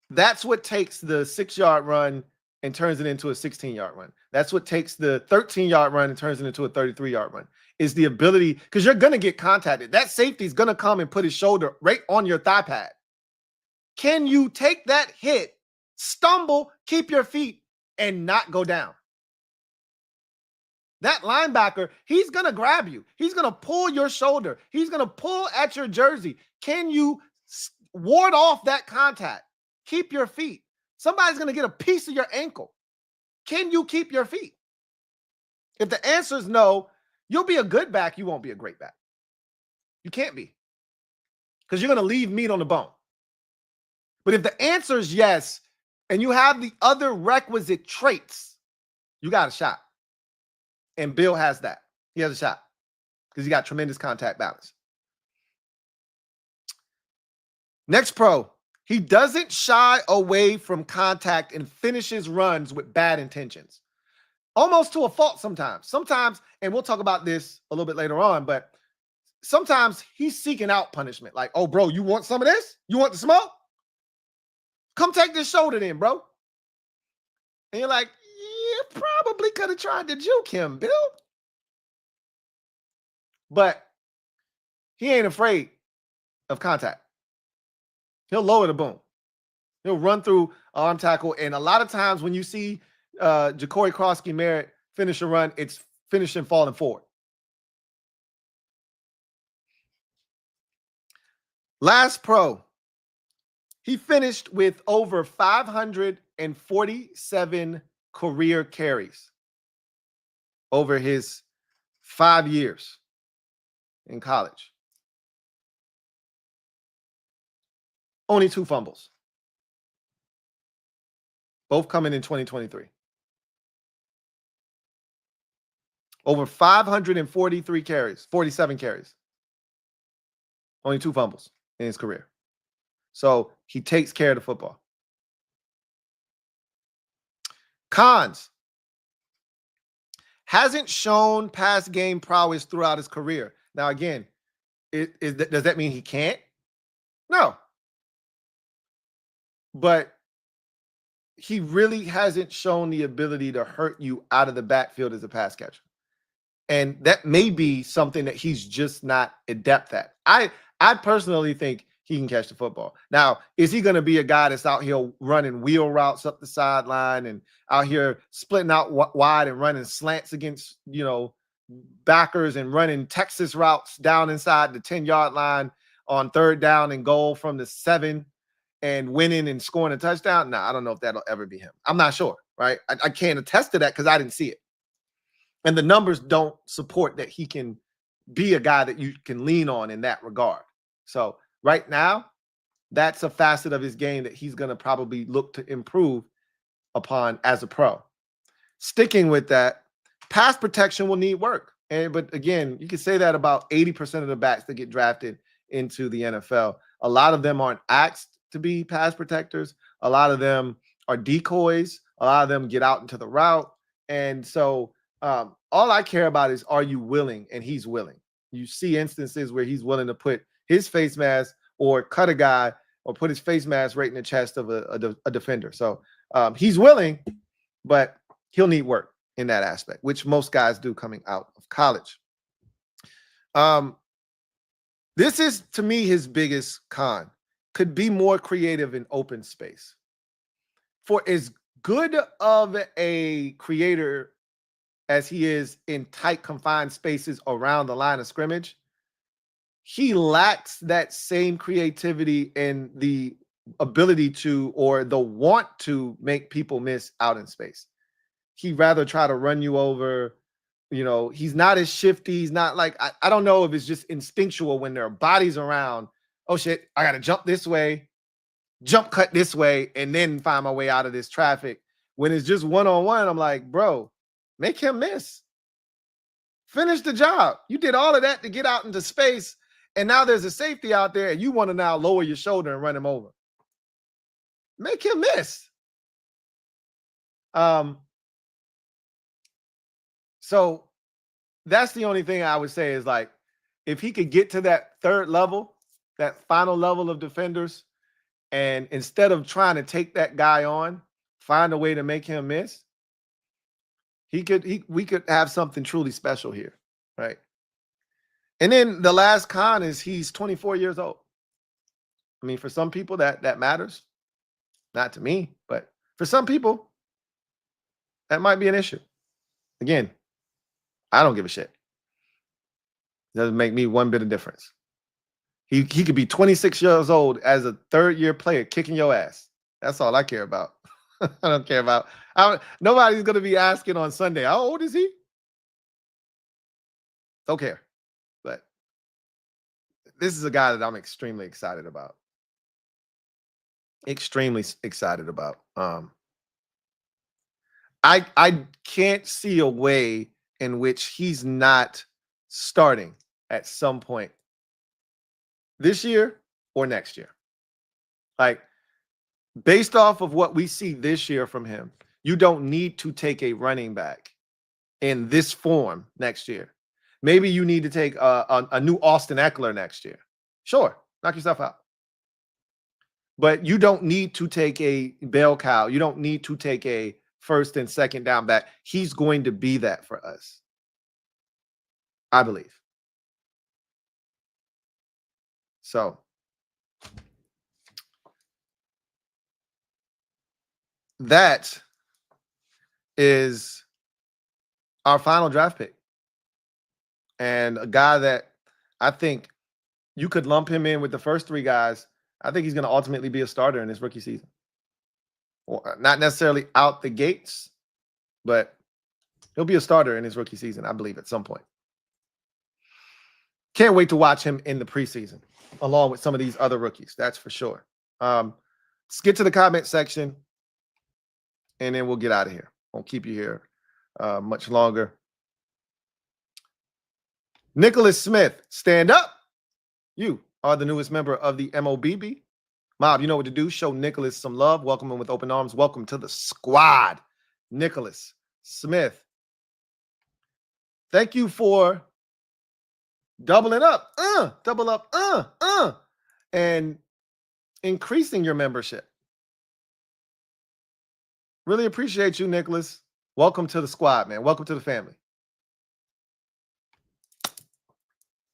That's what takes the 6-yard run and turns it into a 16-yard run. That's what takes the 13-yard run and turns it into a 33-yard run. Is the ability, because you're going to get contacted. That safety is going to come and put his shoulder right on your thigh pad. Can you take that hit, stumble, keep your feet, and not go down? That linebacker, he's going to grab you. He's going to pull your shoulder. He's going to pull at your jersey. Can you ward off that contact? Keep your feet. Somebody's going to get a piece of your ankle. Can you keep your feet? If the answer is no, you'll be a good back. You won't be a great back. You can't be, because you're going to leave meat on the bone. But if the answer is yes, and you have the other requisite traits, you got a shot. And Bill has that. He has a shot because he got tremendous contact balance. Next pro, he doesn't shy away from contact and finishes runs with bad intentions. Almost to a fault sometimes. Sometimes, and we'll talk about this a little bit later on, but sometimes he's seeking out punishment. Like, oh, bro, you want some of this? You want the smoke? Come take this shoulder then, bro. And you're like, you probably could have tried to juke him, Bill. But he ain't afraid of contact. He'll lower the boom. He'll run through arm tackle. And a lot of times when you see Ja'Cory Crosky-Merritt finish a run, it's finishing falling forward. Last pro, he finished with over 547 career carries over his 5 years in college. Only 2 fumbles. Both coming in 2023. Over 543 carries, 47 carries. Only 2 fumbles in his career. So he takes care of the football. Cons. Hasn't shown pass game prowess throughout his career. Now, again, does that mean he can't? No. but he really hasn't shown the ability to hurt you out of the backfield as a pass catcher. And that may be something that he's just not adept at. I personally think he can catch the football. Now, is he going to be a guy that's out here running wheel routes up the sideline and out here splitting out wide and running slants against, backers and running Texas routes down inside the 10-yard line on 3rd down and goal from the 7 and winning and scoring a touchdown? No, I don't know if that'll ever be him. I'm not sure, right? I can't attest to that because I didn't see it. And the numbers don't support that he can be a guy that you can lean on in that regard. So right now, that's a facet of his game that he's going to probably look to improve upon as a pro. Sticking with that, pass protection will need work. But again, you can say that about 80% of the backs that get drafted into the NFL. A lot of them aren't asked to be pass protectors. A lot of them are decoys. A lot of them get out into the route. And so all I care about is, are you willing? And he's willing. You see instances where he's willing to put his face mask or cut a guy or put his face mask right in the chest of a defender. So he's willing, but he'll need work in that aspect, which most guys do coming out of college. This is, to me, his biggest con. Could be more creative in open space. For as good of a creator as he is in tight, confined spaces around the line of scrimmage, he lacks that same creativity and the ability to, or the want to, make people miss out in space. He'd rather try to run you over. He's not as shifty. He's not like, I don't know if it's just instinctual when there are bodies around. Oh shit, I got to jump this way, jump cut this way, and then find my way out of this traffic. When it's just one-on-one, I'm like, bro, make him miss. Finish the job. You did all of that to get out into space, and now there's a safety out there, and you want to now lower your shoulder and run him over. Make him miss. So that's the only thing I would say is, like, if he could get to that 3rd level, that final level of defenders, and instead of trying to take that guy on, find a way to make him miss, we could have something truly special here, right? And then the last con is he's 24 years old. I mean, for some people that matters. Not to me, but for some people, that might be an issue. Again, I don't give a shit. It doesn't make me one bit of difference. He could be 26 years old as a 3rd-year player kicking your ass. That's all I care about. I don't care about. Nobody's going to be asking on Sunday, how old is he? Don't care. But this is a guy that I'm extremely excited about. Extremely excited about. I can't see a way in which he's not starting at some point this year or next year. Like, based off of what we see this year from him, you don't need to take a running back in this form next year. Maybe you need to take a new Austin Eckler next year. Sure, knock yourself out. But you don't need to take a bell cow. You don't need to take a 1st and 2nd down back. He's going to be that for us, I believe. So that is our final draft pick. And a guy that I think you could lump him in with the first 3 guys. I think he's going to ultimately be a starter in his rookie season. Well, not necessarily out the gates, but he'll be a starter in his rookie season, I believe, at some point. Can't wait to watch him in the preseason, along with some of these other rookies. That's for sure. Let's get to the comment section, and then we'll get out of here. Won't keep you here much longer. Nicholas Smith, stand up. You are the newest member of the MOBB. Mob, you know what to do. Show Nicholas some love. Welcome him with open arms. Welcome to the squad, Nicholas Smith. Thank you for doubling up, double up, and increasing your membership. Really appreciate you, Nicholas. Welcome to the squad, man. Welcome to the family.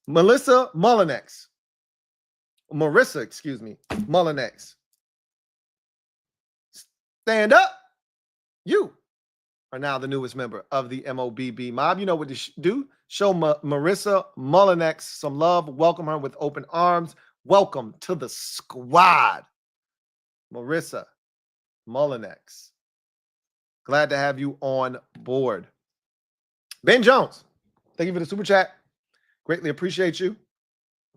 Marissa, excuse me, Mullinex. Stand up. You are now the newest member of the MOBB mob. You know what to do. Show Marissa Mullinex some love. Welcome her with open arms. Welcome to the squad, Marissa Mullinex. Glad to have you on board. Ben Jones, thank you for the super chat. Greatly appreciate you.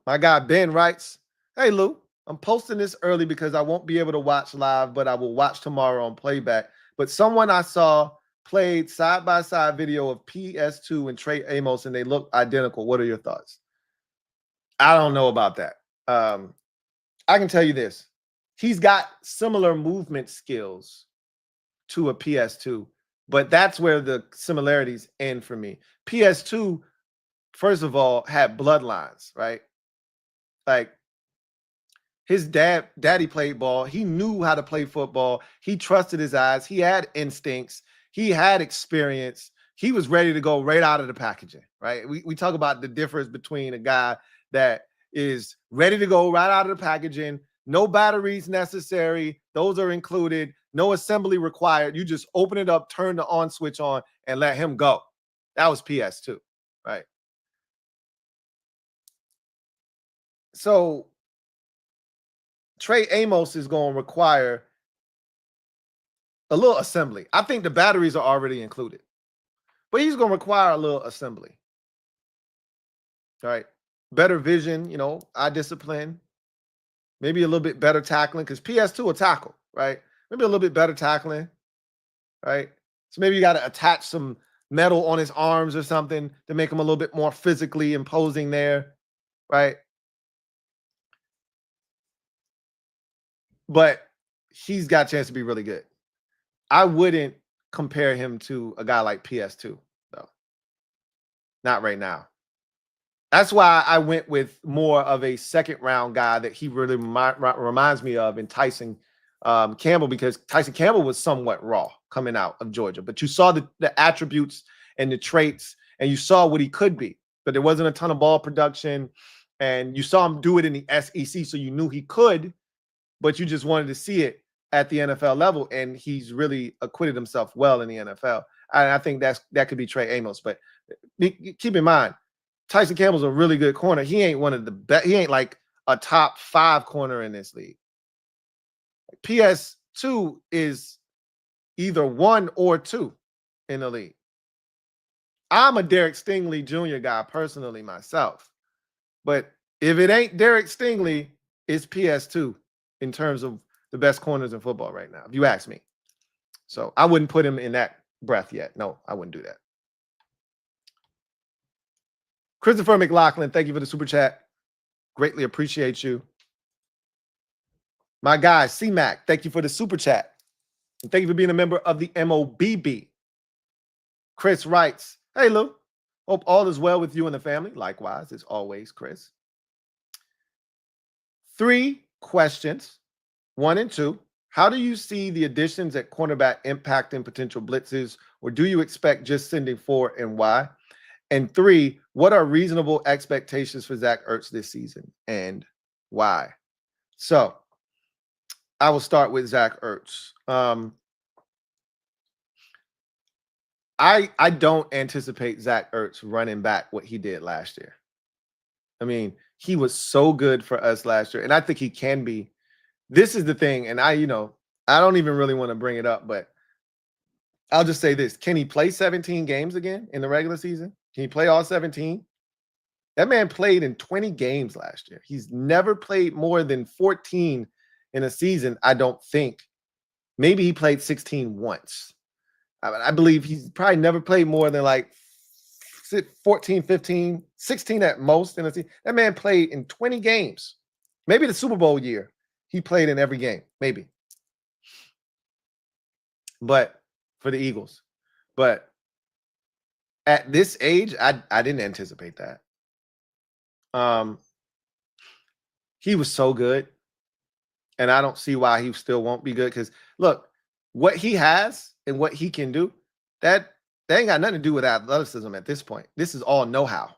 My guy Ben writes, hey, Lou, I'm posting this early because I won't be able to watch live, but I will watch tomorrow on playback. But someone I saw played side-by-side video of PS2 and Trey Amos, and they look identical. What are your thoughts? I don't know about that. I can tell you this. He's got similar movement skills to a PS2, but that's where the similarities end for me. PS2, first of all, had bloodlines, right? Like, his daddy played ball. He knew how to play football. He trusted his eyes. He had instincts. He had experience. He was ready to go right out of the packaging, right? We talk about the difference between a guy that is ready to go right out of the packaging, no batteries necessary. Those are included. No assembly required. You just open it up, turn the on switch on, and let him go. That was PS2, right? So Trey Amos is going to require a little assembly. I think the batteries are already included, but he's going to require a little assembly. All right. Better vision, eye discipline, maybe a little bit better tackling because PS2 will tackle, right? Maybe a little bit better tackling, right? So maybe you got to attach some metal on his arms or something to make him a little bit more physically imposing there, right? But he's got a chance to be really good. I wouldn't compare him to a guy like PS2, though. Not right now. That's why I went with more of a second round guy that he really reminds me of in Tyson Campbell, because Tyson Campbell was somewhat raw coming out of Georgia. But you saw the attributes and the traits, and you saw what he could be. But there wasn't a ton of ball production, and you saw him do it in the SEC, so you knew he could, but you just wanted to see it at the NFL level, and he's really acquitted himself well in the NFL. I think that could be Trey Amos. But keep in mind, Tyson Campbell's a really good corner. He ain't one of the best. He ain't like a top 5 corner in this league. PS2 is either 1 or 2 in the league. I'm a Derek Stingley Jr. guy personally myself. But if it ain't Derek Stingley, it's PS2 in terms of the best corners in football right now, if you ask me. So I wouldn't put him in that breath yet. No, I wouldn't do that. Christopher McLaughlin, thank you for the super chat. Greatly appreciate you. My guy, C-Mac, thank you for the super chat. And thank you for being a member of the MOBB. Chris writes, hey, Lou. Hope all is well with you and the family. Likewise, as always, Chris. 3 questions, 1 and 2. How do you see the additions at cornerback impacting potential blitzes, or do you expect just sending 4, and why? And 3, what are reasonable expectations for Zach Ertz this season and why? So I will start with Zach Ertz. I don't anticipate Zach Ertz running back what he did last year. I mean, he was so good for us last year, and I think he can be. This is the thing, and I don't even really want to bring it up, but I'll just say this. Can he play 17 games again in the regular season? Can he play all 17? That man played in 20 games last year. He's never played more than 14 in a season, I don't think. Maybe he played 16 once. I believe he's probably never played more than like 14, 15, 16 at most in a season. That man played in 20 games. Maybe the Super Bowl year, he played in every game. Maybe. But for the Eagles. But at this age, I didn't anticipate that. He was so good, and I don't see why he still won't be good. Because look, what he has and what he can do, that ain't got nothing to do with athleticism at this point. This is all know-how.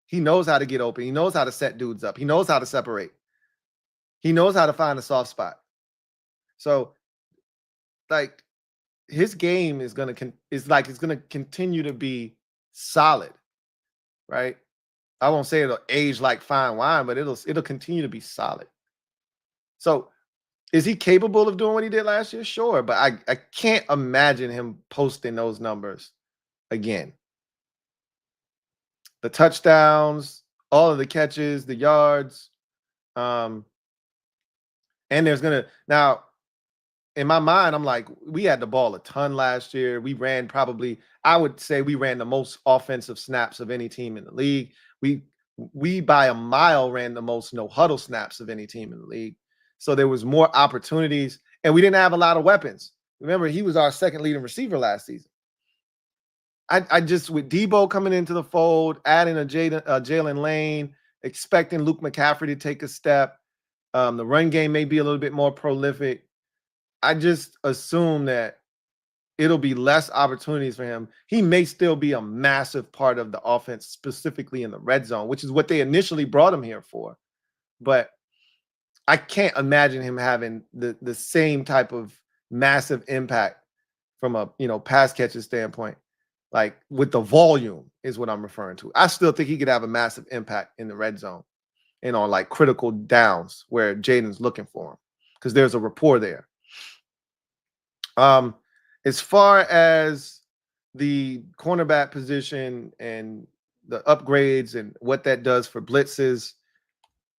He knows how to get open. He knows how to set dudes up. He knows how to separate. He knows how to find a soft spot. So, like, his game is gonna it's gonna continue to be solid, right? I won't say it'll age like fine wine, but it'll continue to be solid. So, is he capable of doing what he did last year? Sure, but I can't imagine him posting those numbers again. The touchdowns, all of the catches, the yards, and there's gonna now. In my mind, I'm like, we had the ball a ton last year. We ran I would say we ran the most offensive snaps of any team in the league. We by a mile ran the most no huddle snaps of any team in the league. So there was more opportunities, and we didn't have a lot of weapons. Remember, he was our second leading receiver last season. I just, with Debo coming into the fold, adding a Jalen Lane, expecting Luke McCaffrey to take a step. The run game may be a little bit more prolific. I just assume that it'll be less opportunities for him. He may still be a massive part of the offense, specifically in the red zone, which is what they initially brought him here for. But I can't imagine him having the same type of massive impact from a pass catcher standpoint, like with the volume is what I'm referring to. I still think he could have a massive impact in the red zone and on like critical downs where Jaden's looking for him because there's a rapport there. As far as the cornerback position and the upgrades and what that does for blitzes,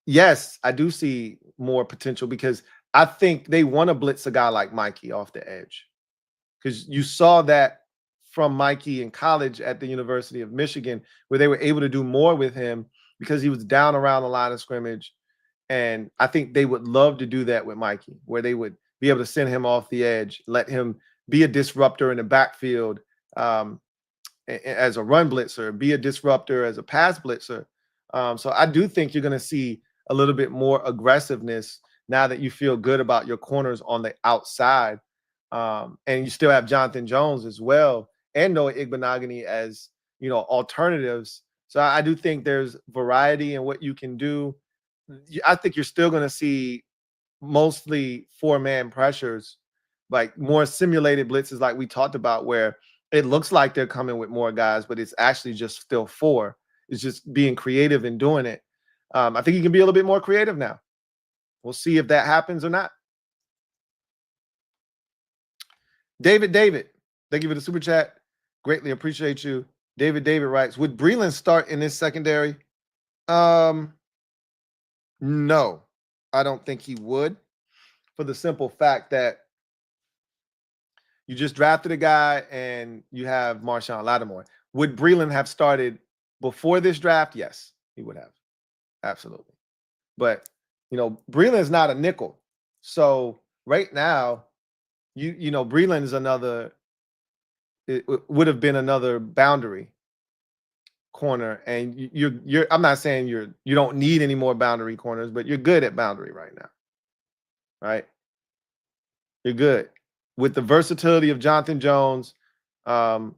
yes, I do see more potential because I think they want to blitz a guy like Mikey off the edge because you saw that from Mikey in college at the University of Michigan, where they were able to do more with him because he was down around the line of scrimmage. And I think they would love to do that with Mikey, where they would be able to send him off the edge, let him be a disruptor in the backfield as a run blitzer, be a disruptor as a pass blitzer. So I do think you're going to see a little bit more aggressiveness now that you feel good about your corners on the outside. And you still have Jonathan Jones as well and Noah Igbenogany as, alternatives. So I do think there's variety in what you can do. I think you're still going to see mostly four-man pressures, like more simulated blitzes like we talked about, where it looks like they're coming with more guys, but it's actually just still four. It's just being creative and doing it. I think you can be a little bit more creative now. We'll see if that happens or not. David, thank you for the super chat. Greatly appreciate you. David writes, would Breeland start in this secondary? No, I don't think he would, for the simple fact that you just drafted a guy and you have Marshawn Lattimore. Would Breeland have started before this draft? Yes, he would have. Absolutely. But, Breeland is not a nickel. So right now, Breeland is it would have been another boundary corner. And I'm not saying you don't need any more boundary corners, but you're good at boundary right now. Right? You're good. With the versatility of Jonathan Jones, Mikey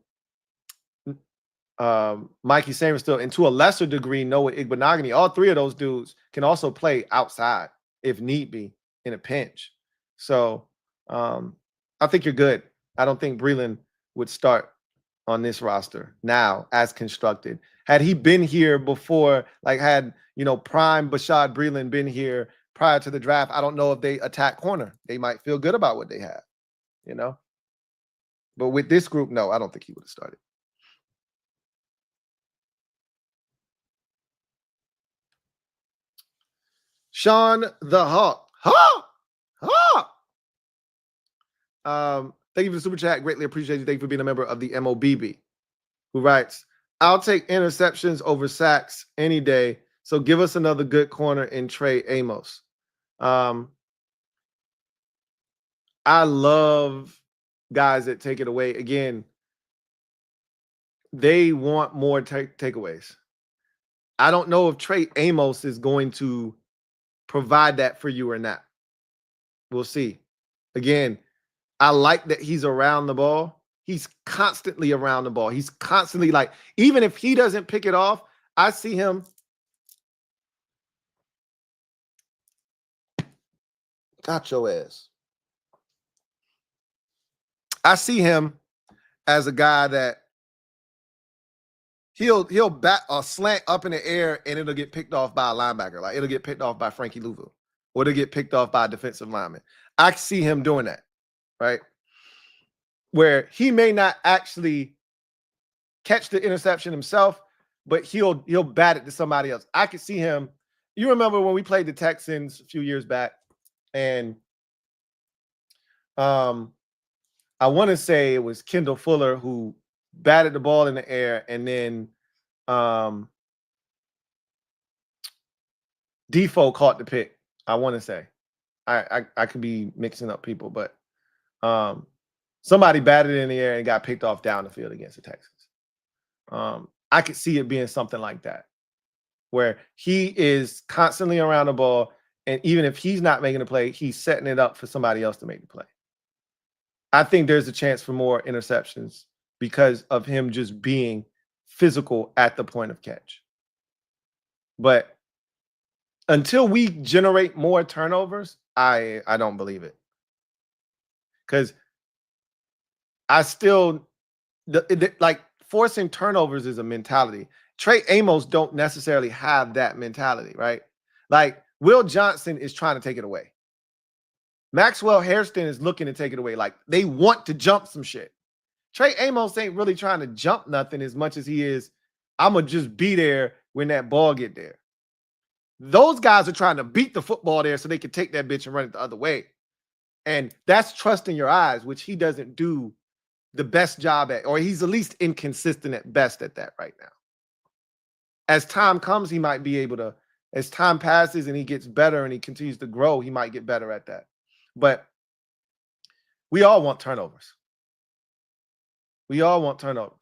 Sainristil, and to a lesser degree, Noah Igbenogany, all three of those dudes can also play outside if need be in a pinch. So I think you're good. I don't think Breeland would start on this roster now as constructed. Had he been here before, had prime Bashaud Breeland been here prior to the draft, I don't know if they attack corner. They might feel good about what they have, But with this group, no, I don't think he would have started. Sean the Hawk. Thank you for the super chat. Greatly appreciate you. Thank you for being a member of the MOBB, who writes, I'll take interceptions over sacks any day. So give us another good corner in Trey Amos. I love guys that take it away. Again, they want more takeaways. I don't know if Trey Amos is going to provide that for you or not. We'll see. Again, I like that he's around the ball. He's constantly around the ball. He's constantly like, even if he doesn't pick it off, I see him. Got your ass. I see him as a guy that he'll bat a slant up in the air and it'll get picked off by a linebacker. Like it'll get picked off by Frankie Louie, or it'll get picked off by a defensive lineman. I see him doing that, right? Where he may not actually catch the interception himself, but he'll bat it to somebody else. I could see him. You remember when we played the Texans a few years back, and I want to say it was Kendall Fuller who batted the ball in the air, and then Defoe caught the pick. I want to say, I could be mixing up people, but somebody batted in the air and got picked off down the field against the Texans. I could see it being something like that, where he is constantly around the ball, and even if he's not making a play, he's setting it up for somebody else to make the play. I think there's a chance for more interceptions because of him just being physical at the point of catch. But until we generate more turnovers, I don't believe it. Because I still like forcing turnovers is a mentality. Trey Amos don't necessarily have that mentality, right? Like Will Johnson is trying to take it away. Maxwell Hairston is looking to take it away. Like they want to jump some shit. Trey Amos ain't really trying to jump nothing as much as he is, I'm going to just be there when that ball get there. Those guys are trying to beat the football there so they can take that bitch and run it the other way. And that's trusting your eyes, which he doesn't do the best job at, or he's at least inconsistent at best at that right now. As time comes, he might be able to, as time passes and he gets better and he continues to grow, he might get better at that. But we all want turnovers. We all want turnovers.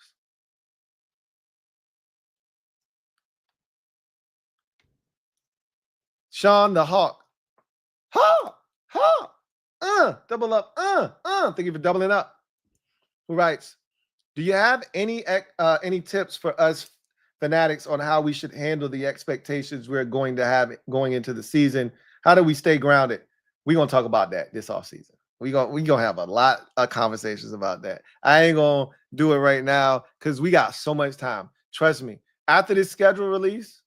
Sean the Hawk. Double up. Thank you for doubling up. Who writes, do you have any tips for us fanatics on how we should handle the expectations we're going to have going into the season? How do we stay grounded? We're going to talk about that this offseason. We're gonna have a lot of conversations about that. I ain't going to do it right now because we got so much time. Trust me. After this schedule release,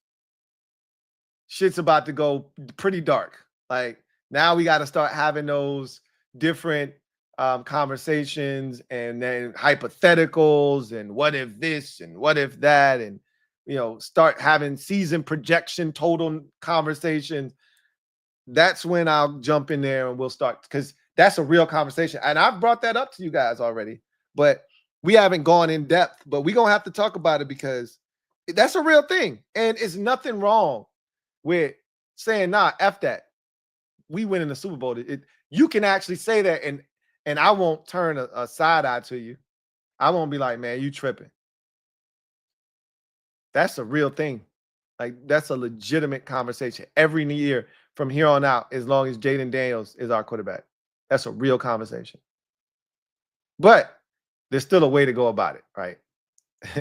shit's about to go pretty dark. Like now we got to start having those different conversations and then hypotheticals and what if this and what if that, and start having season projection total conversations. That's when I'll jump in there and we'll start, because that's a real conversation. And I've brought that up to you guys already, but we haven't gone in depth. But we're going to have to talk about it because that's a real thing. And it's nothing wrong with saying, nah, F that. We win in the Super Bowl. You can actually say that, and I won't turn a side eye to you. I won't be like, man, you tripping. That's a real thing. Like, that's a legitimate conversation every year from here on out, as long as Jaden Daniels is our quarterback. That's a real conversation. But there's still a way to go about it, right?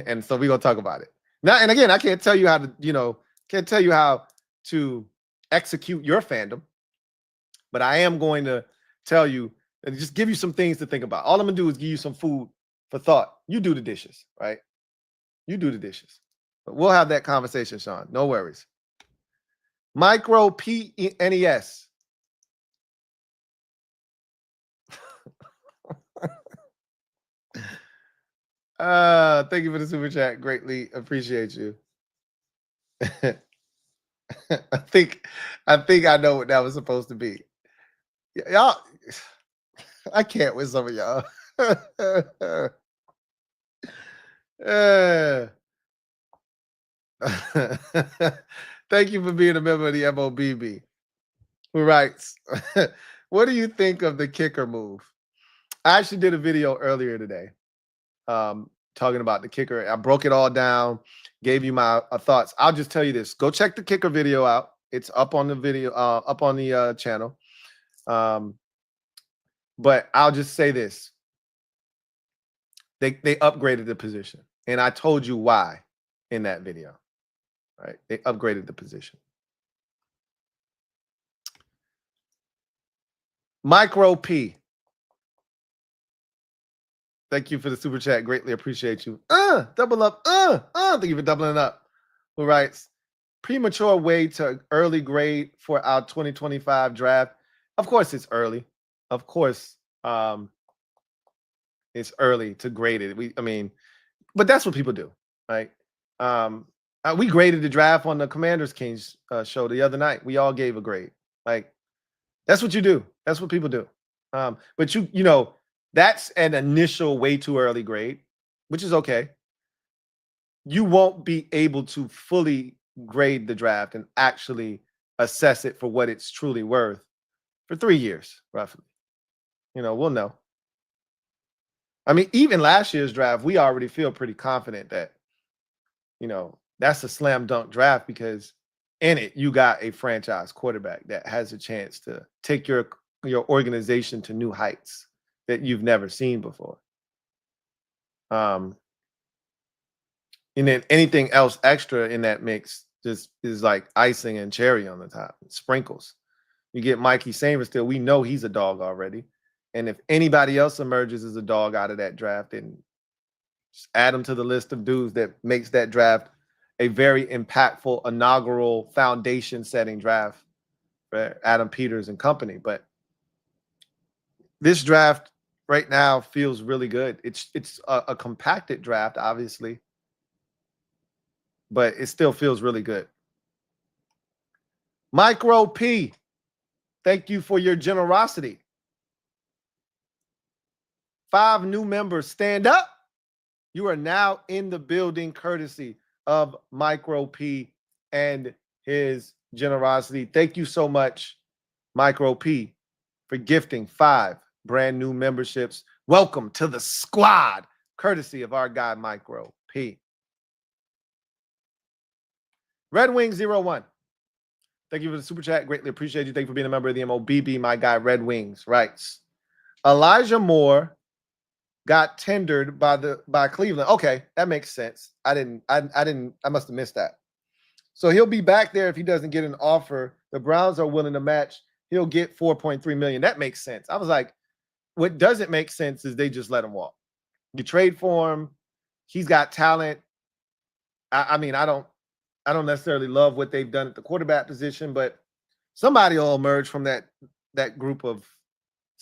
And so we're going to talk about it. Now, and again, I can't tell you how to, can't tell you how to execute your fandom, but I am going to tell you and just give you some things to think about. All I'm going to do is give you some food for thought. You do the dishes, right? You do the dishes. But we'll have that conversation, Sean. No worries. Micro PNES. Thank you for the super chat. Greatly appreciate you. I think I know what that was supposed to be. Y'all, I can't with some of y'all. Thank you for being a member of the MOBB. Who writes, what do you think of the kicker move? I actually did a video earlier today talking about the kicker. I broke it all down, gave you my thoughts. I'll just tell you this. Go check the kicker video out. It's up on the video, up on the channel. But I'll just say this. They upgraded the position. And I told you why in that video. Right? They upgraded the position. Micro P. Thank you for the super chat. Greatly appreciate you. Double up. Thank you for doubling up. Who writes, premature way to early grade for our 2025 draft. Of course, it's early. Of course, it's early to grade it. But that's what people do, right? We graded the draft on the Commanders Kings show the other night. We all gave a grade. Like, that's what you do. That's what people do. But you know, that's an initial way too early grade, which is okay. You won't be able to fully grade the draft and actually assess it for what it's truly worth for 3 years, roughly. You know, we'll know. I mean, even last year's draft, we already feel pretty confident that, you know, that's a slam dunk draft because in it, you got a franchise quarterback that has a chance to take your organization to new heights that you've never seen before. And then anything else extra in that mix just is like icing and cherry on the top, sprinkles. You get Mikey Sainristil, we know he's a dog already. And if anybody else emerges as a dog out of that draft, then just add them to the list of dudes that makes that draft a very impactful, inaugural, foundation-setting draft for Adam Peters and company. But this draft right now feels really good. It's a compacted draft, obviously, but it still feels really good. Micro P, thank you for your generosity. 5 new members, stand up. You are now in the building courtesy of Micro P and his generosity. Thank you so much, Micro P, for gifting 5 brand new memberships. Welcome to the squad, courtesy of our guy, Micro P. Red Wing 01. Thank you for the super chat. Greatly appreciate you. Thank you for being a member of the MOBB. My guy, Red Wings, writes, Elijah Moore got tendered by Cleveland. Okay, that makes sense. I must have missed that. So he'll be back there if he doesn't get an offer. The Browns are willing to match. He'll get $4.3 million. That makes sense. I was like, what doesn't make sense is they just let him walk. You trade for him. He's got talent. I mean, I don't necessarily love what they've done at the quarterback position, but somebody will emerge from that group of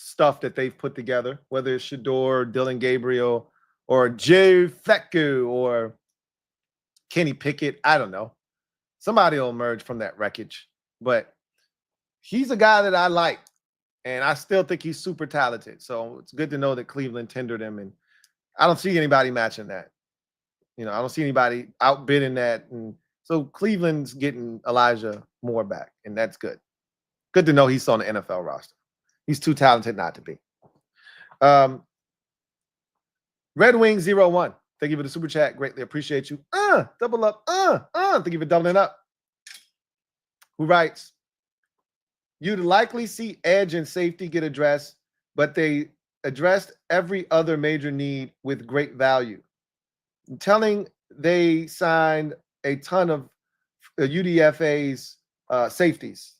stuff that they've put together, whether it's Shador, Dylan Gabriel, or Jay Flacco, or Kenny Pickett. I don't know. Somebody will emerge from that wreckage. But he's a guy that I like, and I still think he's super talented. So it's good to know that Cleveland tendered him, and I don't see anybody matching that. You know, I don't see anybody outbidding that. And so Cleveland's getting Elijah Moore back, and that's good. Good to know he's on the NFL roster. He's too talented not to be. Red Wing 01. Thank you for the super chat. Greatly appreciate you. Double up. Thank you for doubling up. Who writes, you'd likely see edge and safety get addressed, but they addressed every other major need with great value. I'm telling they signed a ton of UDFA's safeties.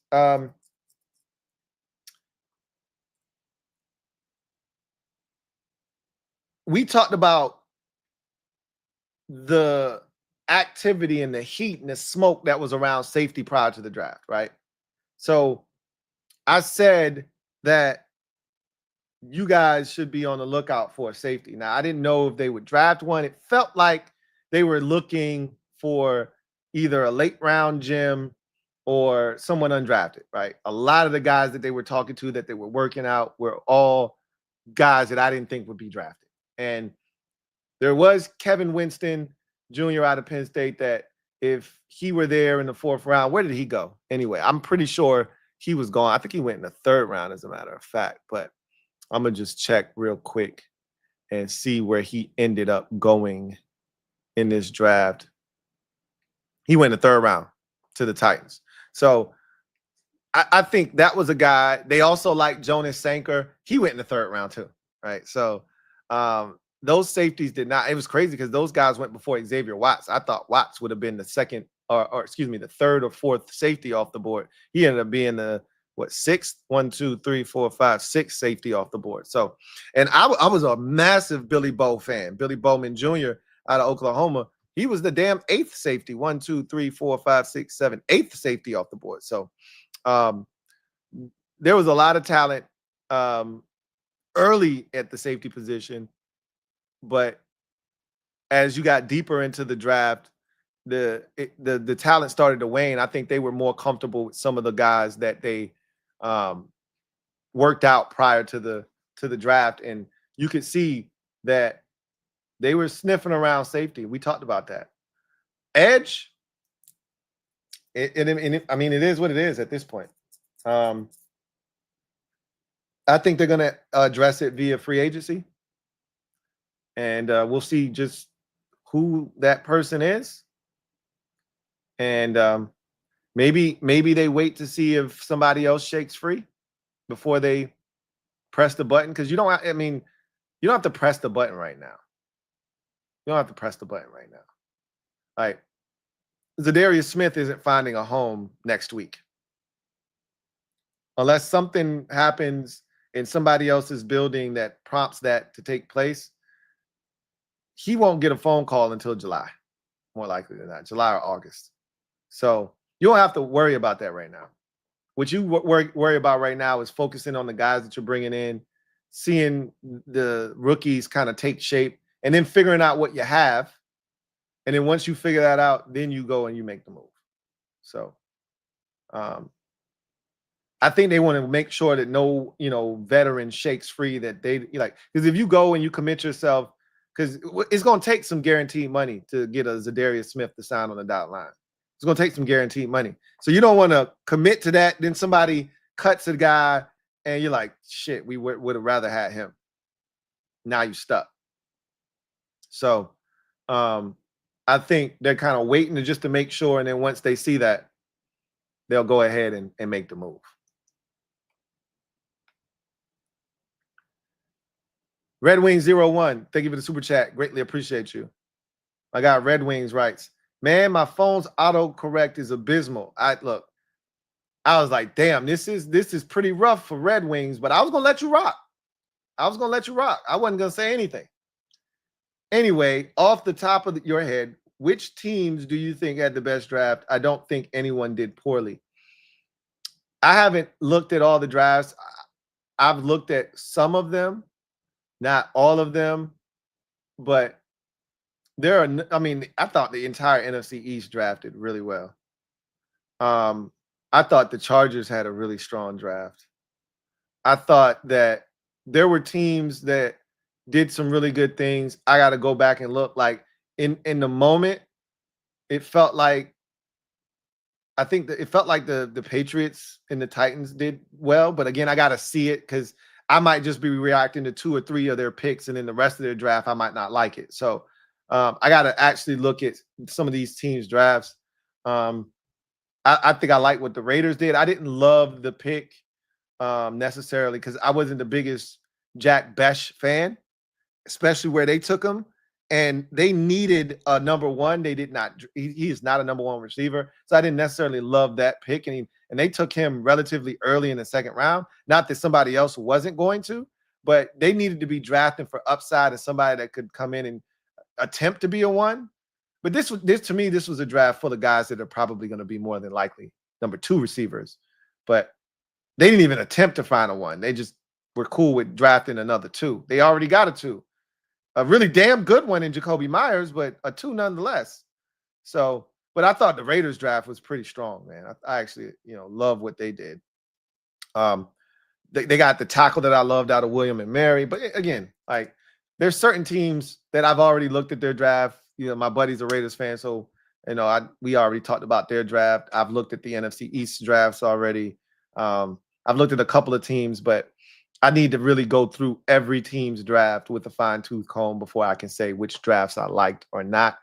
We talked about the activity and the heat and the smoke that was around safety prior to the draft, right? So I said that you guys should be on the lookout for a safety. Now, I didn't know if they would draft one. It felt like they were looking for either a late round gem or someone undrafted, right? A lot of the guys that they were talking to that they were working out were all guys that I didn't think would be drafted. And there was Kevin Winston Jr. out of Penn State that if he were there in the 4th round, where did he go? Anyway, I'm pretty sure he was gone. I think he went in the 3rd round, as a matter of fact. But I'm going to just check real quick and see where he ended up going in this draft. He went in the 3rd round to the Titans. So I think that was a guy. They also like Jonas Sanker. He went in the 3rd round too, right? So those safeties did not. It was crazy because those guys went before Xavier Watts. I thought Watts would have been the second, or excuse me, the 3rd or 4th safety off the board. He ended up being the 6th, 1, 2, 3, 4, 5, 6th safety off the board. So, and I was a massive Billy Bo fan. Billy Bowman Jr. out of Oklahoma. He was the damn 8th safety. 1, 2, 3, 4, 5, 6, 7, 8th safety off the board. So there was a lot of talent early at the safety position, but as you got deeper into the draft, the talent started to wane. I think they were more comfortable with some of the guys that they worked out prior to the draft, and you could see that they were sniffing around safety. We talked about that. Edge, I mean, it is what it is at this point. I think they're going to address it via free agency, and we'll see just who that person is, and maybe they wait to see if somebody else shakes free before they press the button, because you don't. I mean, you don't have to press the button right now. You don't have to press the button right now. All right, Zadarius Smith isn't finding a home next week. Unless something happens in somebody else's building that prompts that to take place, he won't get a phone call until July, more likely than not, July or August. So you don't have to worry about that right now. What you worry about right now is focusing on the guys that you're bringing in, seeing the rookies kind of take shape, and then figuring out what you have. And then once you figure that out, then you go and you make the move. So I think they want to make sure that no, veteran shakes free, that they like, because if you go and you commit yourself, because it's going to take some guaranteed money to get a Zadarius Smith to sign on the dotted line. It's going to take some guaranteed money. So you don't want to commit to that. Then somebody cuts a guy and you're like, shit, we would have rather had him. Now you're stuck. So I think they're kind of waiting just to make sure. And then once they see that, they'll go ahead and make the move. Red Wings 01, thank you for the super chat. Greatly appreciate you. I got Red Wings writes, man, my phone's autocorrect is abysmal. I was like, damn, this is pretty rough for Red Wings, but I was gonna let you rock. I wasn't gonna say anything. Anyway, off the top of your head, which teams do you think had the best draft? I don't think anyone did poorly. I haven't looked at all the drafts. I've looked at some of them. Not all of them, but there are. I mean, I thought the entire NFC East drafted really well. I thought the Chargers had a really strong draft. I thought that there were teams that did some really good things. I got to go back and look. Like in the moment, it felt like it felt like the Patriots and the Titans did well. But again, I got to see it because I might just be reacting to 2 or 3 of their picks, and then the rest of their draft, I might not like it. So I got to actually look at some of these teams' drafts. I think I like what the Raiders did. I didn't love the pick necessarily because I wasn't the biggest Jack Besh fan, especially where they took him. And they needed a number one. They did not. He is not a number one receiver. So I didn't necessarily love that pick. And they took him relatively early in the 2nd round. Not that somebody else wasn't going to, but they needed to be drafting for upside and somebody that could come in and attempt to be a 1. But this to me, this was a draft full of guys that are probably going to be more than likely number 2 receivers. But they didn't even attempt to find a 1. They just were cool with drafting another 2. They already got a 2. A really damn good one in Jacoby Myers, but a 2 nonetheless. So, but I thought the Raiders draft was pretty strong, man. I actually, love what they did. They got the tackle that I loved out of William and Mary. But again, like there's certain teams that I've already looked at their draft. My buddy's a Raiders fan, so we already talked about their draft. I've looked at the NFC East drafts already. I've looked at a couple of teams, but I need to really go through every team's draft with a fine-tooth comb before I can say which drafts I liked or not.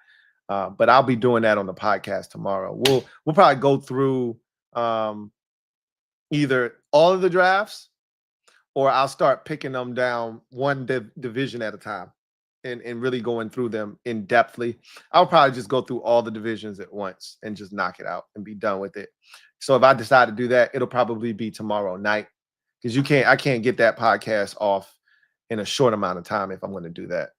But I'll be doing that on the podcast tomorrow. We'll probably go through either all of the drafts or I'll start picking them down one division at a time and really going through them in depthly. I'll probably just go through all the divisions at once and just knock it out and be done with it. So if I decide to do that, it'll probably be tomorrow night because I can't get that podcast off in a short amount of time if I'm going to do that.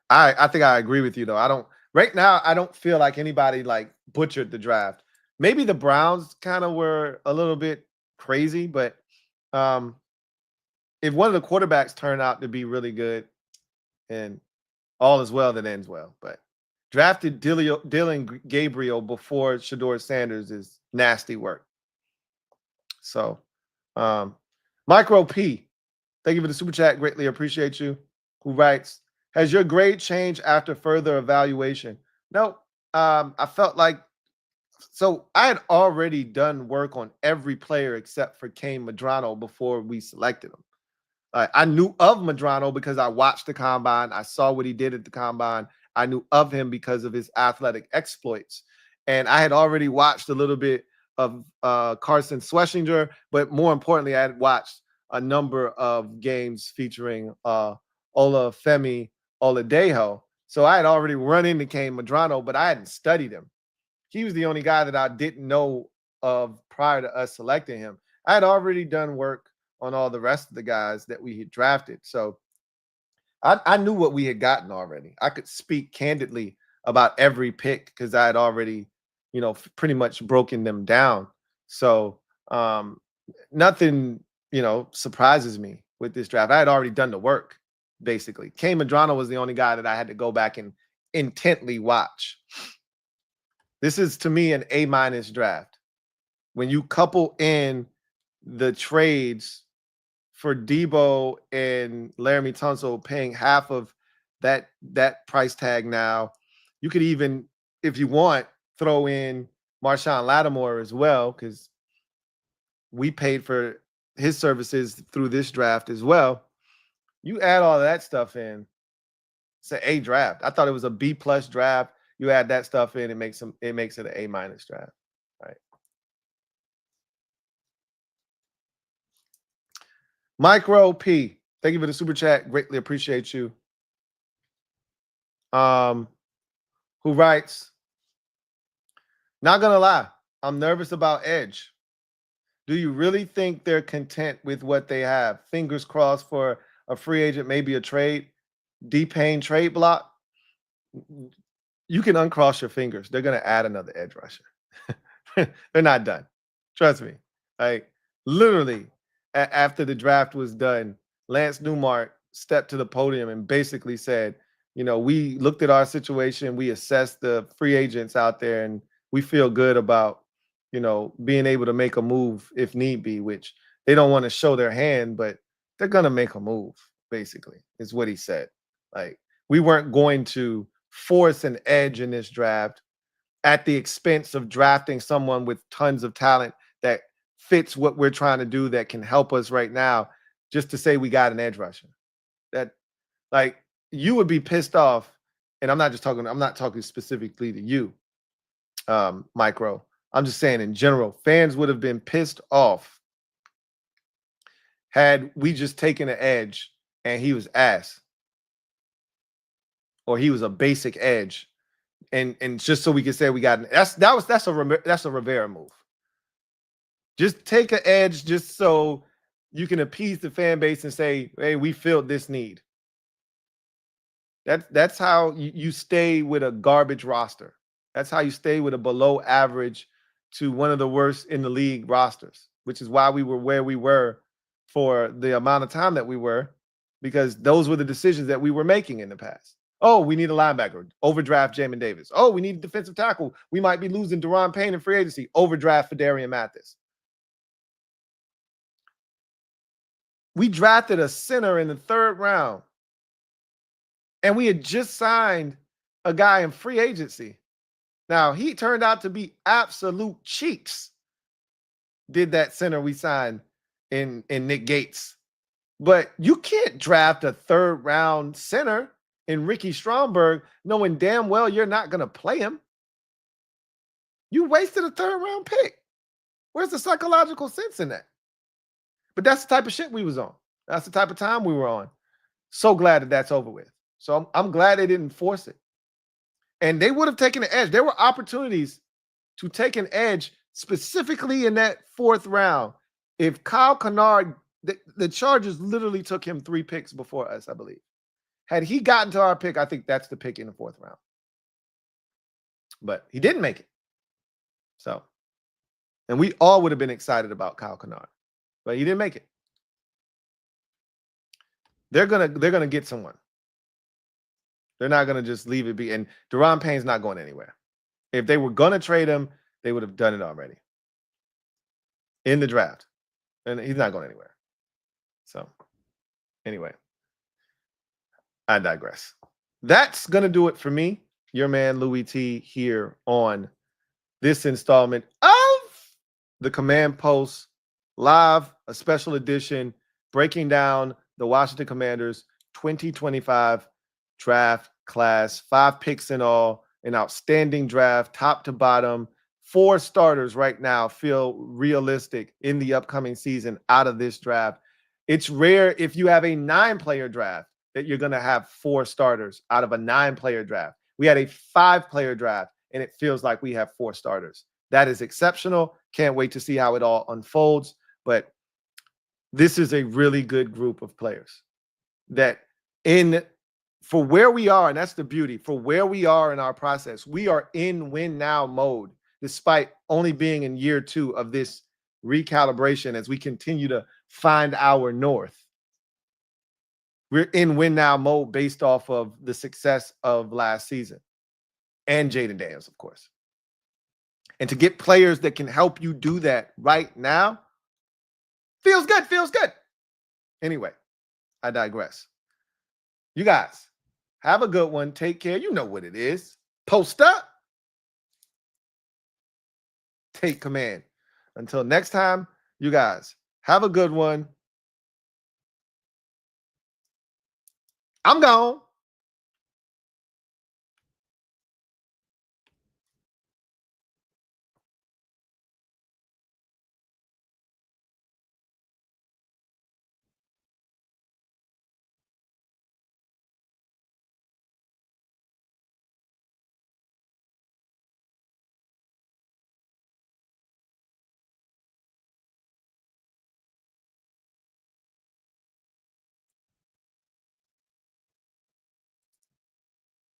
I think I agree with you though. Right now I don't feel like anybody like butchered the draft. Maybe the Browns kind of were a little bit crazy, but if one of the quarterbacks turn out to be really good and all is well that ends well, but drafted Dylan Gabriel before Shedeur Sanders is nasty work. So Micro P, thank you for the super chat. Greatly appreciate you. Who writes, has your grade changed after further evaluation? No, I felt like, so I had already done work on every player except for Kane Medrano before we selected him. I knew of Medrano because I watched the combine. I saw what he did at the combine. I knew of him because of his athletic exploits. And I had already watched a little bit of Carson Schlesinger, but more importantly, I had watched a number of games featuring Olafemi Oladejo. So I had already run into Kane Medrano, but I hadn't studied him. He was the only guy that I didn't know of prior to us selecting him. I had already done work on all the rest of the guys that we had drafted. So I knew what we had gotten already. I could speak candidly about every pick because I had already, pretty much broken them down. So nothing, surprises me with this draft. I had already done the work, basically. Kane Medrano was the only guy that I had to go back and intently watch. This is, to me, an A- draft. When you couple in the trades for Debo and Laramie Tunsil paying half of that price tag now, you could even, if you want, throw in Marshawn Lattimore as well, because we paid for his services through this draft as well. You add all of that stuff in, it's an A draft. I thought it was a B+ draft. You add that stuff in, it makes it an A- draft. All right. Micro P, thank you for the super chat. Greatly appreciate you. Who writes, not gonna lie, I'm nervous about edge. Do you really think they're content with what they have? Fingers crossed for a free agent, maybe a trade. D-Payne trade block. You can uncross your fingers. They're gonna add another edge rusher. They're not done. Trust me. Like literally, after the draft was done, Lance Newmark stepped to the podium and basically said, we looked at our situation, we assessed the free agents out there, and we feel good about, being able to make a move if need be, which they don't want to show their hand, but they're going to make a move, basically, is what he said. Like, we weren't going to force an edge in this draft at the expense of drafting someone with tons of talent that fits what we're trying to do, that can help us right now, just to say we got an edge rusher. That, like, you would be pissed off, and I'm not talking specifically to you, Micro. I'm just saying in general, fans would have been pissed off had we just taken an edge and he was ass, or he was a basic edge, and just so we could say we got that's a Rivera move. Just take an edge just so you can appease the fan base and say, hey, we filled this need. That's how you stay with a garbage roster. That's how you stay with a below average to one of the worst in the league rosters, which is why we were where we were for the amount of time that we were, because those were the decisions that we were making in the past. Oh, we need a linebacker. Overdraft Jamin Davis. Oh, we need a defensive tackle. We might be losing Deron Payne in free agency. Overdraft for Darian Mathis. We drafted a center in the 3rd round, and we had just signed a guy in free agency. Now, he turned out to be absolute cheeks. Did that center we signed in Nick Gates. But you can't draft a 3rd round center in Ricky Stromberg knowing damn well you're not going to play him. You wasted a 3rd round pick. Where's the psychological sense in that? But that's the type of shit we was on. That's the type of time we were on. So glad that that's over with. So I'm glad they didn't force it. And they would have taken the edge. There were opportunities to take an edge specifically in that 4th round. If Kyle Kennard, the Chargers literally took him 3 picks before us, I believe. Had he gotten to our pick, I think that's the pick in the 4th round. But he didn't make it. So, and we all would have been excited about Kyle Kennard, but he didn't make it. They're gonna get someone. They're not gonna just leave it be. And Deron Payne's not going anywhere. If they were gonna trade him, they would have done it already in the draft, and he's not going anywhere. So, anyway, I digress. That's gonna do it for me, your man Louie T, here on this installment of the Command Post Live, a special edition breaking down the Washington Commanders 2025 draft class. 5 picks in all, an outstanding draft, top to bottom. 4 starters right now feel realistic in the upcoming season out of this draft. It's rare if you have a 9-player draft that you're going to have 4 starters out of a 9-player draft. We had a 5-player draft, and it feels like we have 4 starters. That is exceptional. Can't wait to see how it all unfolds. But this is a really good group of players that for where we are, and that's the beauty, for where we are in our process, we are in win now mode, despite only being in year 2 of this recalibration as we continue to find our north. We're in win now mode based off of the success of last season and Jaden Daniels, of course. And to get players that can help you do that right now feels good, feels good. Anyway, I digress. You guys, have a good one. Take care. You know what it is. Post up. Take command. Until next time, you guys, have a good one. I'm gone.